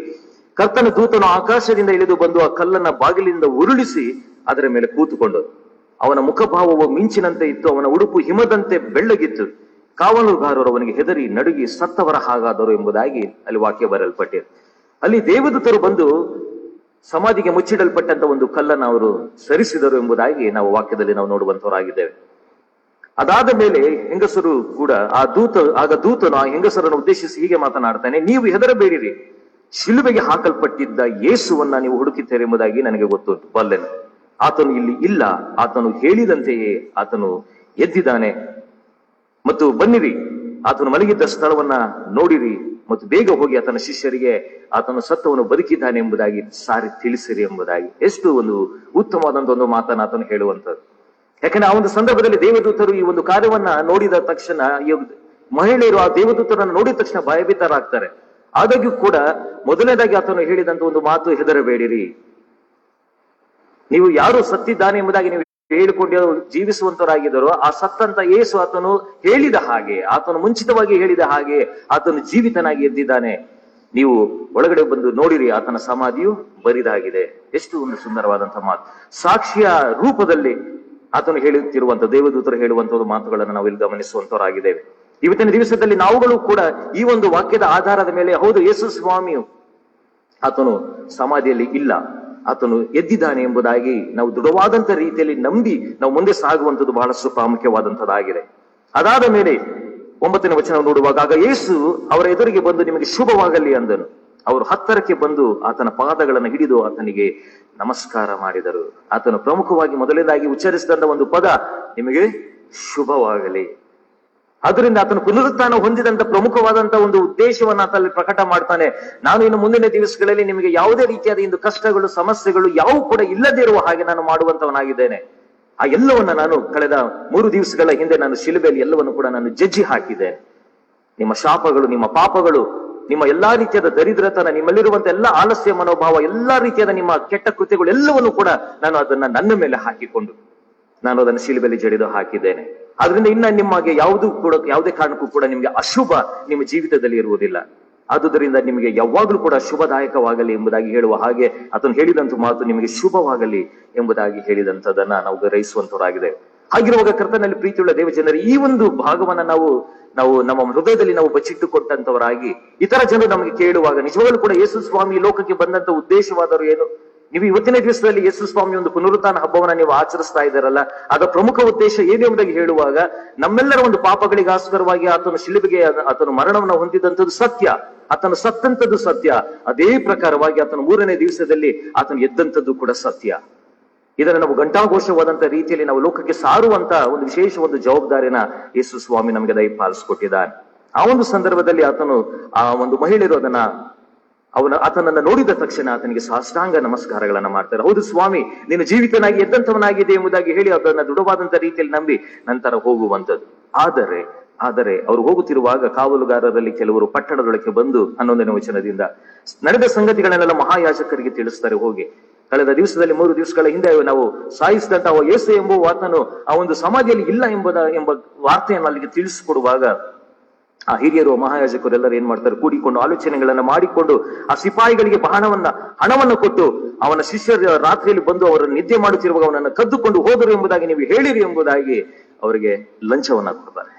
ಕರ್ತನ ದೂತನು ಆಕಾಶದಿಂದ ಇಳಿದು ಬಂದು ಆ ಕಲ್ಲನ್ನ ಬಾಗಿಲಿಂದ ಉರುಳಿಸಿ ಅದರ ಮೇಲೆ ಕೂತುಕೊಂಡರು. ಅವನ ಮುಖಭಾವವು ಮಿಂಚಿನಂತೆ ಇತ್ತು, ಅವನ ಉಡುಪು ಹಿಮದಂತೆ ಬೆಳ್ಳಗಿತ್ತು. ಕಾವಲುಗಾರರು ಅವನಿಗೆ ಹೆದರಿ ನಡುಗಿ ಸತ್ತವರ ಹಾಗಾದರು ಎಂಬುದಾಗಿ ಅಲ್ಲಿ ವಾಕ್ಯ ಬರೆಯಲ್ಪಟ್ಟಿದೆ. ಅಲ್ಲಿ ದೇವದೂತರು ಬಂದು ಸಮಾಧಿಗೆ ಮುಚ್ಚಿಡಲ್ಪಟ್ಟಂತ ಒಂದು ಕಲ್ಲನ್ನು ಅವರು ಸರಿಸಿದರು ಎಂಬುದಾಗಿ ನಾವು ವಾಕ್ಯದಲ್ಲಿ ನಾವು ನೋಡುವಂತವರಾಗಿದ್ದೇವೆ. ಅದಾದ ಮೇಲೆ ಹೆಂಗಸರು ಕೂಡ ಆಗ ದೂತನು ಆ ಹೆಂಗಸರನ್ನು ಉದ್ದೇಶಿಸಿ ಹೀಗೆ ಮಾತನಾಡ್ತಾನೆ, ನೀವು ಹೆದರಬೇಡಿರಿ, ಶಿಲುಬೆಗೆ ಹಾಕಲ್ಪಟ್ಟಿದ್ದ ಯೇಸುವನ್ನ ನೀವು ಹುಡುಕಿದ್ದೀರಿ ಎಂಬುದಾಗಿ ನನಗೆ ಗೊತ್ತು, ಬಲ್ಲೆನು. ಆತನು ಇಲ್ಲಿ ಇಲ್ಲ, ಆತನು ಹೇಳಿದಂತೆಯೇ ಆತನು ಎದ್ದಿದ್ದಾನೆ. ಮತ್ತು ಬನ್ನಿರಿ, ಆತನು ಮಲಗಿದ್ದ ಸ್ಥಳವನ್ನ ನೋಡಿರಿ ಮತ್ತು ಬೇಗ ಹೋಗಿ ಆತನ ಶಿಷ್ಯರಿಗೆ ಆತನು ಸತ್ತವನು ಬದುಕಿದ್ದಾನೆ ಎಂಬುದಾಗಿ ಸಾರಿ ತಿಳಿಸಿರಿ ಎಂಬುದಾಗಿ. ಎಷ್ಟು ಒಂದು ಉತ್ತಮವಾದಂತ ಒಂದು ಮಾತನ್ನು ಆತನು ಹೇಳುವಂತದ್ದು. ಯಾಕಂದ್ರೆ ಆ ಒಂದು ಸಂದರ್ಭದಲ್ಲಿ ದೇವದೂತರು ಈ ಒಂದು ಕಾರ್ಯವನ್ನ ನೋಡಿದ ತಕ್ಷಣ, ಈ ಮಹಿಳೆಯರು ಆ ದೇವದೂತರನ್ನು ನೋಡಿದ ತಕ್ಷಣ ಭಯಭೀತರಾಗ್ತಾರೆ. ಆದಾಗ್ಯೂ ಕೂಡ ಮೊದಲನೇದಾಗಿ ಆತನು ಹೇಳಿದಂತ ಒಂದು ಮಾತು, ಹೆದರಬೇಡಿರಿ, ನೀವು ಯಾರು ಸತ್ತಿದ್ದಾನೆ ಎಂಬುದಾಗಿ ನೀವು ಹೇಳಿಕೊಂಡು ಜೀವಿಸುವಂತರಾಗಿದ್ದರೋ ಆ ಸತ್ತಂತ ಯೇಸು ಆತನು ಹೇಳಿದ ಹಾಗೆ, ಆತನು ಮುಂಚಿತವಾಗಿ ಹೇಳಿದ ಹಾಗೆ ಆತನು ಜೀವಿತನಾಗಿ ಎದ್ದಿದ್ದಾನೆ. ನೀವು ಒಳಗಡೆ ಬಂದು ನೋಡಿರಿ, ಆತನ ಸಮಾಧಿಯು ಬರಿದಾಗಿದೆ. ಎಷ್ಟು ಒಂದು ಸುಂದರವಾದಂತಹ ಮಾತು. ಸಾಕ್ಷಿಯ ರೂಪದಲ್ಲಿ ಆತನು ಹೇಳುತ್ತಿರುವಂತ ದೇವದೂತರು ಹೇಳುವಂತಹ ಮಾತುಗಳನ್ನು ನಾವು ಇಲ್ಲಿ ಗಮನಿಸುವಂತವರಾಗಿದ್ದೇವೆ. ಇವತ್ತಿನ ದಿವಸದಲ್ಲಿ ನಾವುಗಳು ಕೂಡ ಈ ಒಂದು ವಾಕ್ಯದ ಆಧಾರದ ಮೇಲೆ, ಹೌದು ಯೇಸು ಸ್ವಾಮಿಯು ಆತನು ಸಮಾಧಿಯಲ್ಲಿ ಇಲ್ಲ, ಆತನು ಎದ್ದಿದ್ದಾನೆ ಎಂಬುದಾಗಿ ನಾವು ದೃಢವಾದಂತ ರೀತಿಯಲ್ಲಿ ನಂಬಿ ನಾವು ಮುಂದೆ ಸಾಗುವಂಥದ್ದು ಬಹಳಷ್ಟು ಪ್ರಾಮುಖ್ಯವಾದಂತದ್ದಾಗಿದೆ. ಅದಾದ ಮೇಲೆ 9ನೇ ವಚನ ನೋಡುವಾಗ, ಆಗ ಯೇಸು ಅವರ ಎದುರಿಗೆ ಬಂದು ನಿಮಗೆ ಶುಭವಾಗಲಿ ಅಂದನು. ಅವರು ಹತ್ತರಕ್ಕೆ ಬಂದು ಆತನ ಪಾದಗಳನ್ನು ಹಿಡಿದು ಆತನಿಗೆ ನಮಸ್ಕಾರ ಮಾಡಿದರು. ಆತನು ಪ್ರಮುಖವಾಗಿ ಮೊದಲನೇದಾಗಿ ಉಚ್ಚರಿಸಿದಂತ ಒಂದು ಪದ, ನಿಮಗೆ ಶುಭವಾಗಲಿ. ಅದರಿಂದ ಆತನು ಪುನರುತ್ಥಾನ ಹೊಂದಿದಂತ ಪ್ರಮುಖವಾದಂತ ಒಂದು ಉದ್ದೇಶವನ್ನ ಆತಲ್ಲಿ ಪ್ರಕಟ ಮಾಡ್ತಾನೆ. ನಾನು ಇನ್ನು ಮುಂದಿನ ದಿವಸಗಳಲ್ಲಿ ನಿಮಗೆ ಯಾವುದೇ ರೀತಿಯಾದ ಇಂದು ಕಷ್ಟಗಳು, ಸಮಸ್ಯೆಗಳು ಯಾವ ಕೂಡ ಇಲ್ಲದೇ ಇರುವ ಹಾಗೆ ನಾನು ಮಾಡುವಂತವನಾಗಿದ್ದೇನೆ. ಆ ಎಲ್ಲವನ್ನ ನಾನು ಕಳೆದ 3 ದಿವಸಗಳ ಹಿಂದೆ ನಾನು ಶಿಲುಬೆಯಲ್ಲಿ ಎಲ್ಲವನ್ನು ಕೂಡ ನಾನು ಜಜ್ಜಿ ಹಾಕಿದ್ದೇನೆ. ನಿಮ್ಮ ಶಾಪಗಳು, ನಿಮ್ಮ ಪಾಪಗಳು, ನಿಮ್ಮ ಎಲ್ಲಾ ರೀತಿಯಾದ ದರಿದ್ರತನ, ನಿಮ್ಮಲ್ಲಿರುವಂತ ಎಲ್ಲಾ ಆಲಸ್ಯ ಮನೋಭಾವ, ಎಲ್ಲಾ ರೀತಿಯಾದ ನಿಮ್ಮ ಕೆಟ್ಟ ಕೃತ್ಯಗಳು ಎಲ್ಲವನ್ನು ಕೂಡ ನಾನು ಅದನ್ನ ನನ್ನ ಮೇಲೆ ಹಾಕಿಕೊಂಡು ನಾನು ಅದನ್ನು ಶಿಲುಬೆಯಲ್ಲಿ ಜಡಿದು ಹಾಕಿದ್ದೇನೆ. ಆದ್ರಿಂದ ಇನ್ನ ನಿಮಗೆ ಯಾವುದೇ ಕಾರಣಕ್ಕೂ ಕೂಡ ನಿಮಗೆ ಅಶುಭ ನಿಮ್ಮ ಜೀವಿತದಲ್ಲಿ ಇರುವುದಿಲ್ಲ. ಆದುದರಿಂದ ನಿಮಗೆ ಯಾವಾಗಲೂ ಕೂಡ ಶುಭದಾಯಕವಾಗಲಿ ಎಂಬುದಾಗಿ ಹೇಳುವ ಹಾಗೆ ಆತನು ಹೇಳಿದಂತ ಮಾತು, ನಿಮಗೆ ಶುಭವಾಗಲಿ ಎಂಬುದಾಗಿ ಹೇಳಿದಂತದನ್ನ ನಾವು ಗ್ರಹಿಸುವಂತವರಾಗಿದೆ. ಹಾಗಿರುವಾಗ ಕರ್ತನಲ್ಲಿ ಪ್ರೀತಿಯುಳ್ಳ ದೇವ ಜನರು, ಈ ಒಂದು ಭಾಗವನ್ನ ನಾವು ನಮ್ಮ ಹೃದಯದಲ್ಲಿ ನಾವು ಬಚ್ಚಿಟ್ಟುಕೊಟ್ಟಂತವರಾಗಿ ಇತರ ಜನರು ನಮಗೆ ಕೇಳುವಾಗ ನಿಜವಾಗಲೂ ಕೂಡ ಯೇಸು ಸ್ವಾಮಿ ಲೋಕಕ್ಕೆ ಬಂದಂತ ಉದ್ದೇಶವಾದರು ಏನು? ನೀವು ಇವತ್ತಿನ ದಿವಸದಲ್ಲಿ ಯೇಸು ಸ್ವಾಮಿ ಒಂದು ಪುನರುತ್ಥಾನ ಹಬ್ಬವನ್ನ ನೀವು ಆಚರಿಸ್ತಾ ಇದ್ದಾರಲ್ಲ, ಅದರ ಪ್ರಮುಖ ಉದ್ದೇಶ ಏನು ಎಂಬುದಾಗಿ ಹೇಳುವಾಗ, ನಮ್ಮೆಲ್ಲರ ಒಂದು ಪಾಪಗಳಿಗೋಸ್ಕರವಾಗಿ ಆತನು ಶಿಲುಬೆಗೆ ಆತನು ಮರಣವನ್ನು ಹೊಂದಿದಂಥದ್ದು ಸತ್ಯ, ಆತನು ಸತ್ತಂತದ್ದು ಸತ್ಯ. ಅದೇ ಪ್ರಕಾರವಾಗಿ ಆತನು 3ನೇ ದಿವಸದಲ್ಲಿ ಆತನು ಎದ್ದಂಥದ್ದು ಕೂಡ ಸತ್ಯ. ಇದನ್ನು ನಾವು ಘಂಟಾಘೋಷವಾದಂತ ರೀತಿಯಲ್ಲಿ ನಾವು ಲೋಕಕ್ಕೆ ಸಾರುವಂತ ಒಂದು ವಿಶೇಷ ಒಂದು ಜವಾಬ್ದಾರಿನ ಯೇಸು ಸ್ವಾಮಿ ನಮಗೆ ದಯಪಾಲಿಸಿಕೊಟ್ಟಿದ್ದಾನೆ. ಆ ಒಂದು ಸಂದರ್ಭದಲ್ಲಿ ಆತನು ಆ ಒಂದು ಮಹಿಳೆಯರು ಆತನನ್ನ ನೋಡಿದ ತಕ್ಷಣ ಆತನಿಗೆ ಸಾಷ್ಟಾಂಗ ನಮಸ್ಕಾರಗಳನ್ನ ಮಾಡ್ತಾರೆ. ಹೌದು ಸ್ವಾಮಿ, ನೀನು ಜೀವಿತನಾಗಿ ಎದ್ದಂಥವನಾಗಿದೆ ಎಂಬುದಾಗಿ ಹೇಳಿ ಅದನ್ನ ದೃಢವಾದಂತ ರೀತಿಯಲ್ಲಿ ನಂಬಿ ನಂತರ ಹೋಗುವಂಥದ್ದು. ಆದರೆ ಅವರು ಹೋಗುತ್ತಿರುವಾಗ ಕಾವಲುಗಾರರಲ್ಲಿ ಕೆಲವರು ಪಟ್ಟಣದೊಳಗೆ ಬಂದು 11ನೇ ವಚನದಿಂದ ನಡೆದ ಸಂಗತಿಗಳನ್ನೆಲ್ಲ ಮಹಾಯಾಜಕರಿಗೆ ತಿಳಿಸ್ತಾರೆ. ಹೋಗಿ ಕಳೆದ ದಿವಸದಲ್ಲಿ 3 ದಿವಸಗಳ ಹಿಂದೆ ನಾವು ಸಾಯಿಸಿದಂತ ಯೇಸು ಎಂಬುವ ಆತನು ಆ ಒಂದು ಸಮಾಧಿಯಲ್ಲಿ ಇಲ್ಲ ಎಂಬ ವಾರ್ತೆಯನ್ನು ಅಲ್ಲಿಗೆ ತಿಳಿಸಿಕೊಡುವಾಗ ಆ ಹಿರಿಯರು ಮಹಾಯಾಜಕರೆಲ್ಲರೂ ಏನ್ ಮಾಡ್ತಾರೆ, ಕೂಡಿಕೊಂಡು ಆಲೋಚನೆಗಳನ್ನ ಮಾಡಿಕೊಂಡು ಆ ಸಿಪಾಯಿಗಳಿಗೆ ಹಣವನ್ನು ಕೊಟ್ಟು ಅವನ ಶಿಷ್ಯರ ರಾತ್ರಿಯಲ್ಲಿ ಬಂದು ಅವರನ್ನು ನಿದ್ದೆ ಮಾಡುತ್ತಿರುವಾಗ ಅವನನ್ನು ಕದ್ದುಕೊಂಡು ಹೋದರು ಎಂಬುದಾಗಿ ನೀವು ಹೇಳಿರಿ ಎಂಬುದಾಗಿ ಅವರಿಗೆ ಲಂಚವನ್ನ ಕೊಡ್ತಾರೆ.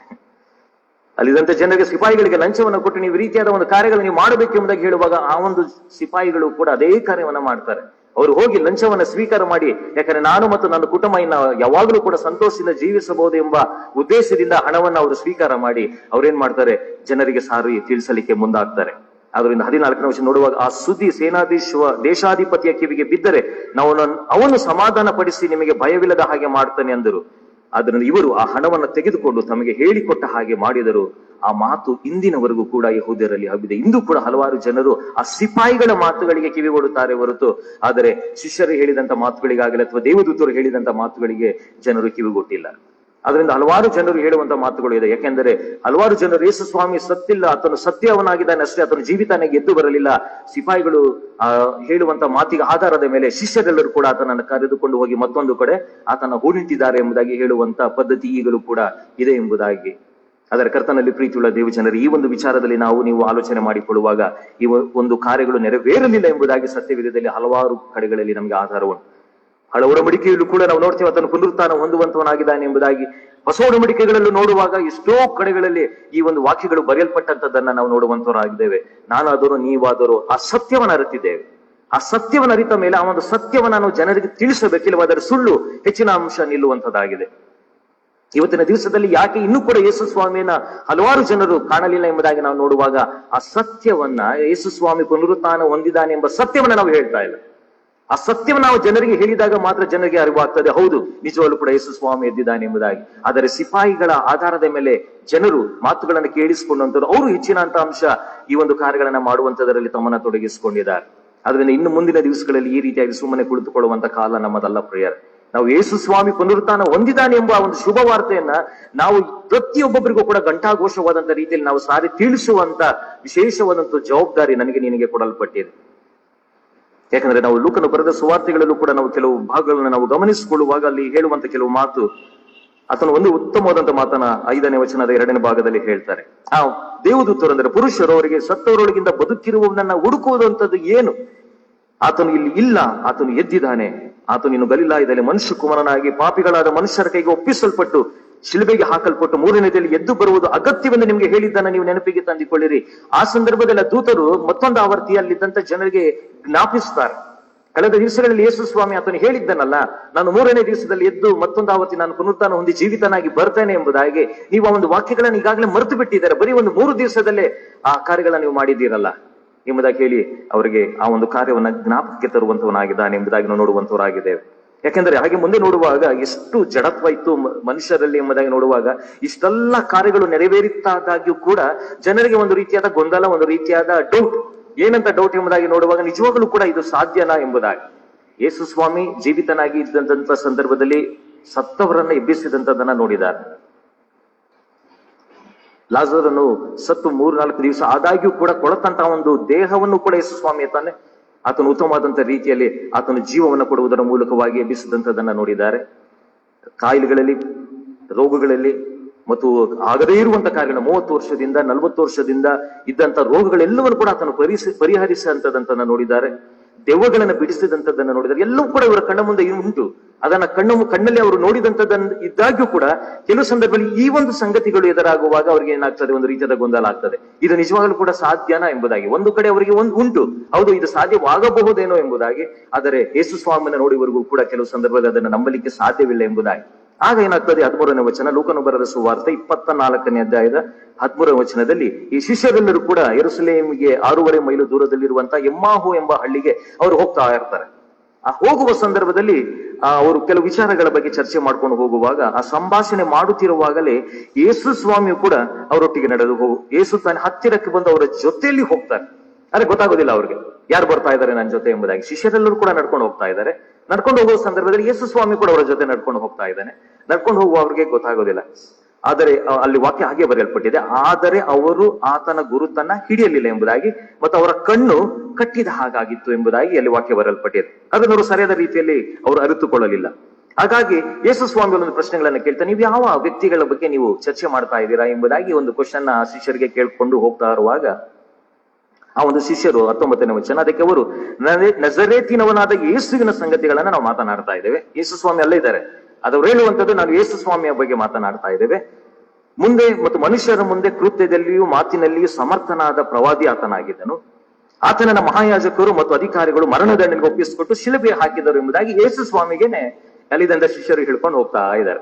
ಅಲ್ಲಿದ್ದಂತ ಜನರಿಗೆ ಸಿಪಾಯಿಗಳಿಗೆ ಲಂಚವನ್ನು ಕೊಟ್ಟು ನೀವು ರೀತಿಯಾದ ಒಂದು ಕಾರ್ಯಗಳನ್ನು ನೀವು ಮಾಡಬೇಕು ಎಂಬುದಾಗಿ ಹೇಳುವಾಗ ಆ ಒಂದು ಸಿಪಾಯಿಗಳು ಕೂಡ ಅದೇ ಕಾರ್ಯವನ್ನ ಮಾಡ್ತಾರೆ. ಅವರು ಹೋಗಿ ಲಂಚವನ್ನ ಸ್ವೀಕಾರ ಮಾಡಿ, ಯಾಕಂದ್ರೆ ನಾನು ಮತ್ತು ನನ್ನ ಕುಟುಂಬ ಯಾವಾಗಲೂ ಕೂಡ ಸಂತೋಷದಿಂದ ಜೀವಿಸಬಹುದು ಎಂಬ ಉದ್ದೇಶದಿಂದ ಹಣವನ್ನ ಅವರು ಸ್ವೀಕಾರ ಮಾಡಿ ಅವ್ರೇನ್ ಮಾಡ್ತಾರೆ, ಜನರಿಗೆ ಸಾರಿ ತಿಳಿಸಲಿಕ್ಕೆ ಮುಂದಾಗ್ತಾರೆ. ಅದರಿಂದ 14ನೇ ವಚನ ನೋಡುವಾಗ ಆ ಸುದ್ದಿ ದೇಶಾಧಿಪತಿಯ ಕಿವಿಗೆ ಬಿದ್ದರೆ ಅವನು ಸಮಾಧಾನ ಪಡಿಸಿ ನಿಮಗೆ ಭಯವಿಲ್ಲದ ಹಾಗೆ ಮಾಡ್ತಾನೆ ಅಂದರು. ಅದರಿಂದ ಇವರು ಆ ಹಣವನ್ನು ತೆಗೆದುಕೊಂಡು ತಮಗೆ ಹೇಳಿಕೊಟ್ಟ ಹಾಗೆ ಮಾಡಿದರು. ಆ ಮಾತು ಇಂದಿನವರೆಗೂ ಕೂಡ ಯೆಹೂದ್ಯರಲ್ಲಿ ಹಬ್ಬಿದೆ. ಇಂದು ಕೂಡ ಹಲವಾರು ಜನರು ಆ ಸಿಪಾಯಿಗಳ ಮಾತುಗಳಿಗೆ ಕಿವಿಗೊಡುತ್ತಾರೆ ಹೊರತು ಆದರೆ ಶಿಷ್ಯರು ಹೇಳಿದಂತ ಮಾತುಗಳಿಗಾಗಲಿ ಅಥವಾ ದೇವದೂತರು ಹೇಳಿದಂತ ಮಾತುಗಳಿಗೆ ಜನರು ಕಿವಿಗೊಟ್ಟಿಲ್ಲ. ಅದರಿಂದ ಹಲವಾರು ಜನರು ಹೇಳುವಂತ ಮಾತುಗಳು ಇದೆ. ಯಾಕೆಂದರೆ ಹಲವಾರು ಜನರು ಯೇಸು ಸ್ವಾಮಿ ಸತ್ತಿಲ್ಲ, ಆತನು ಸತ್ಯವನಾಗಿದ್ದಾನೆ ಅಷ್ಟೇ, ಆತನು ಜೀವಿತನಾಗಿ ಎದ್ದು ಬರಲಿಲ್ಲ. ಸಿಪಾಯಿಗಳು ಹೇಳುವಂತ ಮಾತಿಗೆ ಆಧಾರದ ಮೇಲೆ ಶಿಷ್ಯರೆಲ್ಲರೂ ಕೂಡ ಆತನನ್ನು ಕರೆದುಕೊಂಡು ಹೋಗಿ ಮತ್ತೊಂದು ಕಡೆ ಆತನ ಹೂಣಿಟ್ಟಿದ್ದಾರೆ ಎಂಬುದಾಗಿ ಹೇಳುವಂತ ಪದ್ಧತಿ ಈಗಲೂ ಕೂಡ ಇದೆ ಎಂಬುದಾಗಿ. ಅದರ ಕರ್ತನಲ್ಲಿ ಪ್ರೀತಿಯುಳ್ಳ ದೇವಜನರು, ಈ ಒಂದು ವಿಚಾರದಲ್ಲಿ ನೀವು ಆಲೋಚನೆ ಮಾಡಿಕೊಳ್ಳುವಾಗ ಈ ಒಂದು ಕಾರ್ಯಗಳು ನೆರವೇರಲಿಲ್ಲ ಎಂಬುದಾಗಿ ಸತ್ಯವೇದದಲ್ಲಿ ಹಲವಾರು ಕಡೆಗಳಲ್ಲಿ ನಮಗೆ ಆಧಾರವನ್ನು ಹಳ ಒಡಂಬಡಿಕೆಯಲ್ಲೂ ಕೂಡ ನಾವು ನೋಡ್ತೇವೆ ಆತನು ಪುನರುತ್ಥಾನ ಹೊಂದುವಂತವನಾಗಿದ್ದಾನೆ ಎಂಬುದಾಗಿ. ಹೊಸ ಒಡಂಬಡಿಕೆಗಳಲ್ಲೂ ನೋಡುವಾಗ ಎಷ್ಟೋ ಕಡೆಗಳಲ್ಲಿ ಈ ಒಂದು ವಾಕ್ಯಗಳು ಬರೆಯಲ್ಪಟ್ಟಂತದ್ದನ್ನ ನಾವು ನೋಡುವಂತವರಾಗಿದ್ದೇವೆ. ನಾನಾದರೂ ನೀವಾದರೂ ಆ ಸತ್ಯವನ್ನ ಅರಿತಿದ್ದೇವೆ. ಆ ಸತ್ಯವನ್ನ ಅರಿತ ಮೇಲೆ ಆ ಒಂದು ಸತ್ಯವನ್ನ ನಾವು ಜನರಿಗೆ ತಿಳಿಸಬೇಕಿಲ್ಲವಾದರೆ ಸುಳ್ಳು ಹೆಚ್ಚಿನ ಅಂಶ ನಿಲ್ಲುವಂತದ್ದಾಗಿದೆ. ಇವತ್ತಿನ ದಿವಸದಲ್ಲಿ ಯಾಕೆ ಇನ್ನೂ ಕೂಡ ಯೇಸು ಸ್ವಾಮಿಯನ್ನ ಹಲವಾರು ಜನರು ಕಾಣಲಿಲ್ಲ ಎಂಬುದಾಗಿ ನಾವು ನೋಡುವಾಗ ಆ ಸತ್ಯವನ್ನ, ಯೇಸು ಸ್ವಾಮಿ ಪುನರುತ್ಥಾನ ಹೊಂದಿದ್ದಾನೆ ಎಂಬ ಸತ್ಯವನ್ನ ನಾವು ಹೇಳ್ತಾ ಇಲ್ಲ. ಆ ಸತ್ಯವನ್ನು ನಾವು ಜನರಿಗೆ ಹೇಳಿದಾಗ ಮಾತ್ರ ಜನರಿಗೆ ಅರಿವಾಗ್ತದೆ, ಹೌದು ನಿಜವಾಗ್ಲೂ ಕೂಡ ಯೇಸು ಸ್ವಾಮಿ ಎದ್ದಿದ್ದಾನೆ ಎಂಬುದಾಗಿ. ಆದರೆ ಸಿಪಾಯಿಗಳ ಆಧಾರದ ಮೇಲೆ ಜನರು ಮಾತುಗಳನ್ನು ಕೇಳಿಸಿಕೊಂಡಂತರು ಅವರು ಹೆಚ್ಚಿನ ಅಂಶ ಈ ಒಂದು ಕಾರ್ಯಗಳನ್ನ ಮಾಡುವಂತದರಲ್ಲಿ ತಮ್ಮನ್ನ ತೊಡಗಿಸಿಕೊಂಡಿದ್ದಾರೆ. ಅದರಿಂದ ಇನ್ನು ಮುಂದಿನ ದಿವಸಗಳಲ್ಲಿ ಈ ರೀತಿಯಾಗಿ ಸುಮ್ಮನೆ ಕುಳಿತುಕೊಳ್ಳುವಂತ ಕಾಲ ನಮ್ಮದಲ್ಲ ಪ್ರಿಯರೇ. ನಾವು ಯೇಸು ಸ್ವಾಮಿ ಪುನರುತ್ಥಾನ ಹೊಂದಿದ್ದಾನೆ ಎಂಬ ಒಂದು ಶುಭ ವಾರ್ತೆಯನ್ನ ನಾವು ಪ್ರತಿಯೊಬ್ಬೊಬ್ಬರಿಗೂ ಕೂಡ ಘಂಟಾಘೋಷವಾದಂತ ರೀತಿಯಲ್ಲಿ ನಾವು ಸಾರಿ ತಿಳಿಸುವಂತ ವಿಶೇಷವಾದಂತ ಜವಾಬ್ದಾರಿ ನಿನಗೆ ಕೊಡಲ್ಪಟ್ಟಿದೆ. ಯಾಕಂದ್ರೆ ನಾವು ಲೂಕನು ಬರೆದ ಸುವಾರ್ತೆಗಳಲ್ಲೂ ಕೂಡ ನಾವು ಕೆಲವು ಭಾಗಗಳನ್ನು ನಾವು ಗಮನಿಸಿಕೊಳ್ಳುವಾಗ ಅಲ್ಲಿ ಹೇಳುವಂತ ಕೆಲವು ಮಾತು, ಆತನು ಒಂದು ಉತ್ತಮವಾದಂತ ಮಾತನ್ನ 5ನೇ ವಚನದ 2ನೇ ಭಾಗದಲ್ಲಿ ಹೇಳ್ತಾರೆ. ಆ ದೇವದೂತರು ಅಂದ್ರೆ ಪುರುಷರು ಅವರಿಗೆ ಸತ್ತವರೊಳಗಿಂದ ಬದುಕಿರುವವನನ್ನ ಹುಡುಕುವುದಂತದ್ದು ಏನು? ಆತನು ಇಲ್ಲಿ ಇಲ್ಲ, ಆತನು ಎದ್ದಿದ್ದಾನೆ. ಆತನು ಇನ್ನು ಗಲಿಲಾಯದಲ್ಲಿ ಮನುಷ್ಯ ಕುಮಾರನಾಗಿ ಪಾಪಿಗಳಾದ ಮನುಷ್ಯರ ಕೈಗೆ ಒಪ್ಪಿಸಲ್ಪಟ್ಟು ಶಿಲುಬೆಗೆ ಹಾಕಲ್ಪಟ್ಟು 3ನೇ ದಿನದಲ್ಲಿ ಎದ್ದು ಬರುವುದು ಅಗತ್ಯವೆಂದು ನಿಮ್ಗೆ ಹೇಳಿದ್ದನ್ನ ನೀವು ನೆನಪಿಗೆ ತಂದುಕೊಳ್ಳಿರಿ. ಆ ಸಂದರ್ಭದಲ್ಲಿ ದೂತರು ಮತ್ತೊಂದು ಆವರ್ತಿಯಲ್ಲಿದ್ದಂತ ಜನರಿಗೆ ಜ್ಞಾಪಿಸ್ತಾರೆ. ಕಳೆದ ದಿವಸಗಳಲ್ಲಿ ಯೇಸು ಸ್ವಾಮಿ ಆತನು ಹೇಳಿದ್ದನಲ್ಲ, ನಾನು 3ನೇ ದಿವಸದಲ್ಲಿ ಎದ್ದು ಮತ್ತೊಂದು ಆವರ್ತಿ ನಾನು ಪುನರುತ್ಥಾನ ಹೊಂದಿ ಜೀವಿತನಾಗಿ ಬರ್ತೇನೆ ಎಂಬುದಾಗಿ. ನೀವು ಆ ಒಂದು ವಾಕ್ಯಗಳನ್ನು ಈಗಾಗಲೇ ಮರೆತು ಬಿಟ್ಟಿದ್ದಾರೆ. ಬರೀ ಒಂದು 3 ದಿವಸದಲ್ಲೇ ಆ ಕಾರ್ಯಗಳನ್ನ ನೀವು ಮಾಡಿದ್ದೀರಲ್ಲ ಎಂಬುದಾಗಿ ಹೇಳಿ ಅವರಿಗೆ ಆ ಒಂದು ಕಾರ್ಯವನ್ನ ಜ್ಞಾಪಕಕ್ಕೆ ತರುವಂತವನಾಗಿದ್ದಾನೆ ಎಂಬುದಾಗಿ ನಾವು ನೋಡುವಂತವರಾಗಿದ್ದೇವೆ. ಯಾಕೆಂದ್ರೆ ಹಾಗೆ ಮುಂದೆ ನೋಡುವಾಗ ಎಷ್ಟು ಜಡತ್ವ ಇತ್ತು ಮನುಷ್ಯರಲ್ಲಿ ಎಂಬುದಾಗಿ ನೋಡುವಾಗ ಇಷ್ಟೆಲ್ಲ ಕಾರ್ಯಗಳು ನೆರವೇರಿತ್ತಾದಾಗ್ಯೂ ಕೂಡ ಜನರಿಗೆ ಒಂದು ರೀತಿಯಾದ ಗೊಂದಲ, ಒಂದು ರೀತಿಯಾದ ಡೌಟ್. ಏನಂತ ಡೌಟ್ ಎಂಬುದಾಗಿ ನೋಡುವಾಗ ನಿಜವಾಗಲೂ ಕೂಡ ಇದು ಸಾಧ್ಯನಾ ಎಂಬುದಾಗಿ. ಯೇಸು ಸ್ವಾಮಿ ಜೀವಿತನಾಗಿ ಇದ್ದಂತ ಸಂದರ್ಭದಲ್ಲಿ ಸತ್ತವರನ್ನ ಎಬ್ಬಿಸಿದಂತದನ್ನ ನೋಡಿದ್ದಾರೆ. ಲಾಜರನು ಸತ್ತು 3-4 ದಿವಸ ಆದಾಗ್ಯೂ ಕೂಡ ಕೊಳತಂತ ಒಂದು ದೇಹವನ್ನು ಕೂಡ ಯೇಸು ಸ್ವಾಮಿ ತಾನೆ ಆತನು ಉತ್ತಮವಾದಂತ ರೀತಿಯಲ್ಲಿ ಆತನು ಜೀವವನ್ನು ಕೊಡುವುದರ ಮೂಲಕವಾಗಿ ಎಬ್ಬಿಸಿದಂತದನ್ನ ನೋಡಿದ್ದಾರೆ. ಕಾಯಿಲೆಗಳಲ್ಲಿ, ರೋಗಗಳಲ್ಲಿ ಮತ್ತು ಆಗದೇ ಇರುವಂತ ಕಾರ್ಯಗಳು 30 ವರ್ಷದಿಂದ 40 ವರ್ಷದಿಂದ ಇದ್ದಂತ ರೋಗಗಳೆಲ್ಲವನ್ನು ಕೂಡ ಆತನು ಪರಿಹರಿಸಿದಂತದನ್ನ ನೋಡಿದ್ದಾರೆ. ದೆವ್ವಗಳನ್ನ ಬಿಡಿಸಿದಂತದನ್ನ ನೋಡಿದ್ದಾರೆ. ಎಲ್ಲವೂ ಕೂಡ ಇವರ ಕಣ್ಣ ಮುಂದೆ ಉಂಟು. ಅದನ್ನ ಕಣ್ಣಲ್ಲಿ ಅವರು ನೋಡಿದಂತದನ್ನ ಇದ್ದಾಗ್ಯೂ ಕೂಡ ಕೆಲವು ಸಂದರ್ಭದಲ್ಲಿ ಈ ಒಂದು ಸಂಗತಿಗಳು ಎದುರಾಗುವಾಗ ಅವ್ರಿಗೆ ಏನಾಗ್ತದೆ, ಒಂದು ರೀತಿಯಾದ ಗೊಂದಲ ಆಗ್ತದೆ. ಇದು ನಿಜವಾಗಲೂ ಕೂಡ ಸಾಧ್ಯನಾ ಎಂಬುದಾಗಿ. ಒಂದು ಕಡೆ ಅವರಿಗೆ ಉಂಟು, ಹೌದು ಇದು ಸಾಧ್ಯವಾಗಬಹುದೇನೋ ಎಂಬುದಾಗಿ. ಆದರೆ ಯೇಸು ಸ್ವಾಮಿನ ನೋಡುವವರೆಗೂ ಕೂಡ ಕೆಲವು ಸಂದರ್ಭದಲ್ಲಿ ಅದನ್ನು ನಂಬಲಿಕ್ಕೆ ಸಾಧ್ಯವಿಲ್ಲ ಎಂಬುದಾಗಿ. ಆಗ ಏನಾಗ್ತದೆ, 13ನೇ ವಚನ, ಲೂಕನು ಬರೆದ ಸುವಾರ್ತೆ 24ನೇ ಅಧ್ಯಾಯದ 13ನೇ ವಚನದಲ್ಲಿ ಈ ಶಿಷ್ಯರೆಲ್ಲರೂ ಕೂಡ ಯೆರೂಸಲೇಮಿಗೆ 6.5 ಮೈಲು ದೂರದಲ್ಲಿರುವಂತಹ ಎಮ್ಮಾಹು ಎಂಬ ಹಳ್ಳಿಗೆ ಅವರು ಹೋಗ್ತಾ ಇರ್ತಾರೆ. ಆ ಹೋಗುವ ಸಂದರ್ಭದಲ್ಲಿ ಅವರು ಕೆಲವು ವಿಚಾರಗಳ ಬಗ್ಗೆ ಚರ್ಚೆ ಮಾಡ್ಕೊಂಡು ಹೋಗುವಾಗ, ಆ ಸಂಭಾಷಣೆ ಮಾಡುತ್ತಿರುವಾಗಲೇ ಯೇಸು ಸ್ವಾಮಿಯು ಕೂಡ ಅವರೊಟ್ಟಿಗೆ ನಡೆದು ಯೇಸು ತನ್ನ ಹತ್ತಿರಕ್ಕೆ ಬಂದು ಅವರ ಜೊತೆಯಲ್ಲಿ ಹೋಗ್ತಾರೆ. ಆದ್ರೆ ಗೊತ್ತಾಗೋದಿಲ್ಲ ಅವ್ರಿಗೆ ಯಾರು ಬರ್ತಾ ಇದ್ದಾರೆ ನನ್ನ ಜೊತೆ ಎಂಬುದಾಗಿ. ಶಿಷ್ಯರೆಲ್ಲರೂ ಕೂಡ ನಡ್ಕೊಂಡು ಹೋಗ್ತಾ ಇದ್ದಾರೆ. ನಡ್ಕೊಂಡು ಹೋಗುವ ಸಂದರ್ಭದಲ್ಲಿ ಯೇಸು ಸ್ವಾಮಿ ಕೂಡ ಅವರ ಜೊತೆ ನಡ್ಕೊಂಡು ಹೋಗ್ತಾ ಇದ್ದಾನೆ. ನಡ್ಕೊಂಡು ಹೋಗುವ ಅವ್ರಿಗೆ ಗೊತ್ತಾಗೋದಿಲ್ಲ. ಆದರೆ ಅಲ್ಲಿ ವಾಕ್ಯ ಹಾಗೆ ಬರೆಯಲ್ಪಟ್ಟಿದೆ, ಆದರೆ ಅವರು ಆತನ ಗುರುತನ್ನ ಹಿಡಿಯಲಿಲ್ಲ ಎಂಬುದಾಗಿ, ಮತ್ತು ಅವರ ಕಣ್ಣು ಕಟ್ಟಿದ ಹಾಗಾಗಿತ್ತು ಎಂಬುದಾಗಿ ಅಲ್ಲಿ ವಾಕ್ಯ ಬರೆಯಲ್ಪಟ್ಟಿದೆ. ಅದನ್ನು ಅವರು ಸರಿಯಾದ ರೀತಿಯಲ್ಲಿ ಅವರು ಅರಿತುಕೊಳ್ಳಲಿಲ್ಲ. ಹಾಗಾಗಿ ಯೇಸು ಸ್ವಾಮಿ ಒಂದು ಪ್ರಶ್ನೆಗಳನ್ನ ಕೇಳ್ತಾರೆ, ನೀವು ಯಾವ ವ್ಯಕ್ತಿಗಳ ಬಗ್ಗೆ ನೀವು ಚರ್ಚೆ ಮಾಡ್ತಾ ಇದ್ದೀರಾ ಎಂಬುದಾಗಿ ಒಂದು ಕ್ವಶನ್ ಆ ಶಿಷ್ಯರಿಗೆ ಕೇಳ್ಕೊಂಡು ಹೋಗ್ತಾ ಇರುವಾಗ, ಆ ಒಂದು ಶಿಷ್ಯರು 19ನೇ ವಚನ, ಅದಕ್ಕೆ ಅವರು ನಜರೇತಿನವನಾದ ಯೇಸುವಿನ ಸಂಗತಿಗಳನ್ನ ನಾವು ಮಾತನಾಡ್ತಾ ಇದ್ದೇವೆ. ಯೇಸು ಸ್ವಾಮಿ ಅಲ್ಲೇ ಇದ್ದಾರೆ. ಅದು ಹೇಳುವಂಥದ್ದು ನಾವು ಯೇಸು ಸ್ವಾಮಿಯ ಬಗ್ಗೆ ಮಾತನಾಡ್ತಾ ಇದ್ದೇವೆ. ಮುಂದೆ ಮತ್ತು ಮನುಷ್ಯರ ಮುಂದೆ ಕೃತ್ಯದಲ್ಲಿಯೂ ಮಾತಿನಲ್ಲಿಯೂ ಸಮರ್ಥನಾದ ಪ್ರವಾದಿ ಆತನಾಗಿದ್ದನು. ಆತನನ್ನ ಮಹಾಯಾಜಕರು ಮತ್ತು ಅಧಿಕಾರಿಗಳು ಮರಣದಂಡನೆಗೆ ಒಪ್ಪಿಸಿಕೊಟ್ಟು ಶಿಲುಬೆ ಹಾಕಿದರು ಎಂಬುದಾಗಿ ಯೇಸು ಸ್ವಾಮಿಗೆನೆ ಅಲ್ಲಿದಂದ ಶಿಷ್ಯರು ಹೇಳ್ಕೊಂಡು ಹೋಗ್ತಾ ಇದ್ದಾರೆ.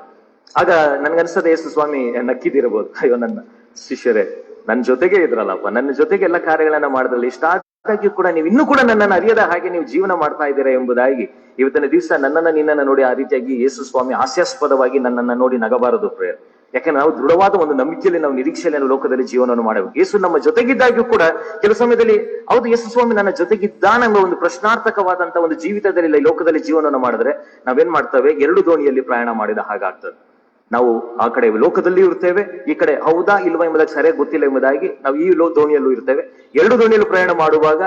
ಆಗ ನನ್ಗನ್ಸದ ಯೇಸು ಸ್ವಾಮಿ ನಕ್ಕಿದಿರಬಹುದು, ಅಯ್ಯೋ ನನ್ನ ಶಿಷ್ಯರೇ ನನ್ನ ಜೊತೆಗೆ ಇದ್ರಲ್ಲಪ್ಪ, ನನ್ನ ಜೊತೆಗೆ ಎಲ್ಲ ಕಾರ್ಯಗಳನ್ನ ಮಾಡಿದ್ರಲ್ಲ, ಇಷ್ಟಾದಾಗ್ಯೂ ಕೂಡ ನೀವು ಇನ್ನೂ ಕೂಡ ನನ್ನನ್ನು ಅರಿಯದ ಹಾಗೆ ನೀವು ಜೀವನ ಮಾಡ್ತಾ ಇದ್ದೀರಾ ಎಂಬುದಾಗಿ ಇವತ್ತಿನ ದಿವಸ ನನ್ನನ್ನ ನಿನ್ನನ್ನ ನೋಡಿ ಆ ರೀತಿಯಾಗಿ ಯೇಸು ಸ್ವಾಮಿ ಹಾಸ್ಯಾಸ್ಪದವಾಗಿ ನನ್ನನ್ನ ನೋಡಿ ನಗಬಾರದು ಪ್ರೇಯರ್. ಯಾಕಂದ್ರೆ ನಾವು ದೃಢವಾದ ಒಂದು ನಂಬಿಕೆಯಲ್ಲಿ, ನಾವು ನಿರೀಕ್ಷೆಯಲ್ಲಿ ನಾವು ಲೋಕದಲ್ಲಿ ಜೀವನವನ್ನು ಮಾಡಬೇಕು. ಯೇಸು ನಮ್ಮ ಜೊತೆಗಿದ್ದಾಗ್ಯೂ ಕೂಡ ಕೆಲವು ಸಮಯದಲ್ಲಿ ಹೌದು ಯೇಸು ಸ್ವಾಮಿ ನನ್ನ ಜೊತೆಗಿದ್ದಾನೆಂಬ ಒಂದು ಪ್ರಶ್ನಾರ್ಥಕವಾದಂತಹ ಒಂದು ಜೀವಿತದಲ್ಲಿ ಲೋಕದಲ್ಲಿ ಜೀವನವನ್ನು ಮಾಡಿದ್ರೆ ನಾವೇನ್ ಮಾಡ್ತೇವೆ, ಎರಡು ದೋಣಿಯಲ್ಲಿ ಪ್ರಯಾಣ ಮಾಡಿದ ಹಾಗಾಗ್ತದೆ. ನಾವು ಆ ಕಡೆ ಲೋಕದಲ್ಲಿ ಇರ್ತೇವೆ, ಈ ಕಡೆ ಹೌದಾ ಇಲ್ವಾ ಎಂಬುದಾಗಿ ಸರಿಯಾಗಿ ಗೊತ್ತಿಲ್ಲ ಎಂಬುದಾಗಿ ನಾವು ಈ ದೋಣಿಯಲ್ಲೂ ಇರ್ತೇವೆ. ಎರಡು ದೋಣಿಯಲ್ಲೂ ಪ್ರಯಾಣ ಮಾಡುವಾಗ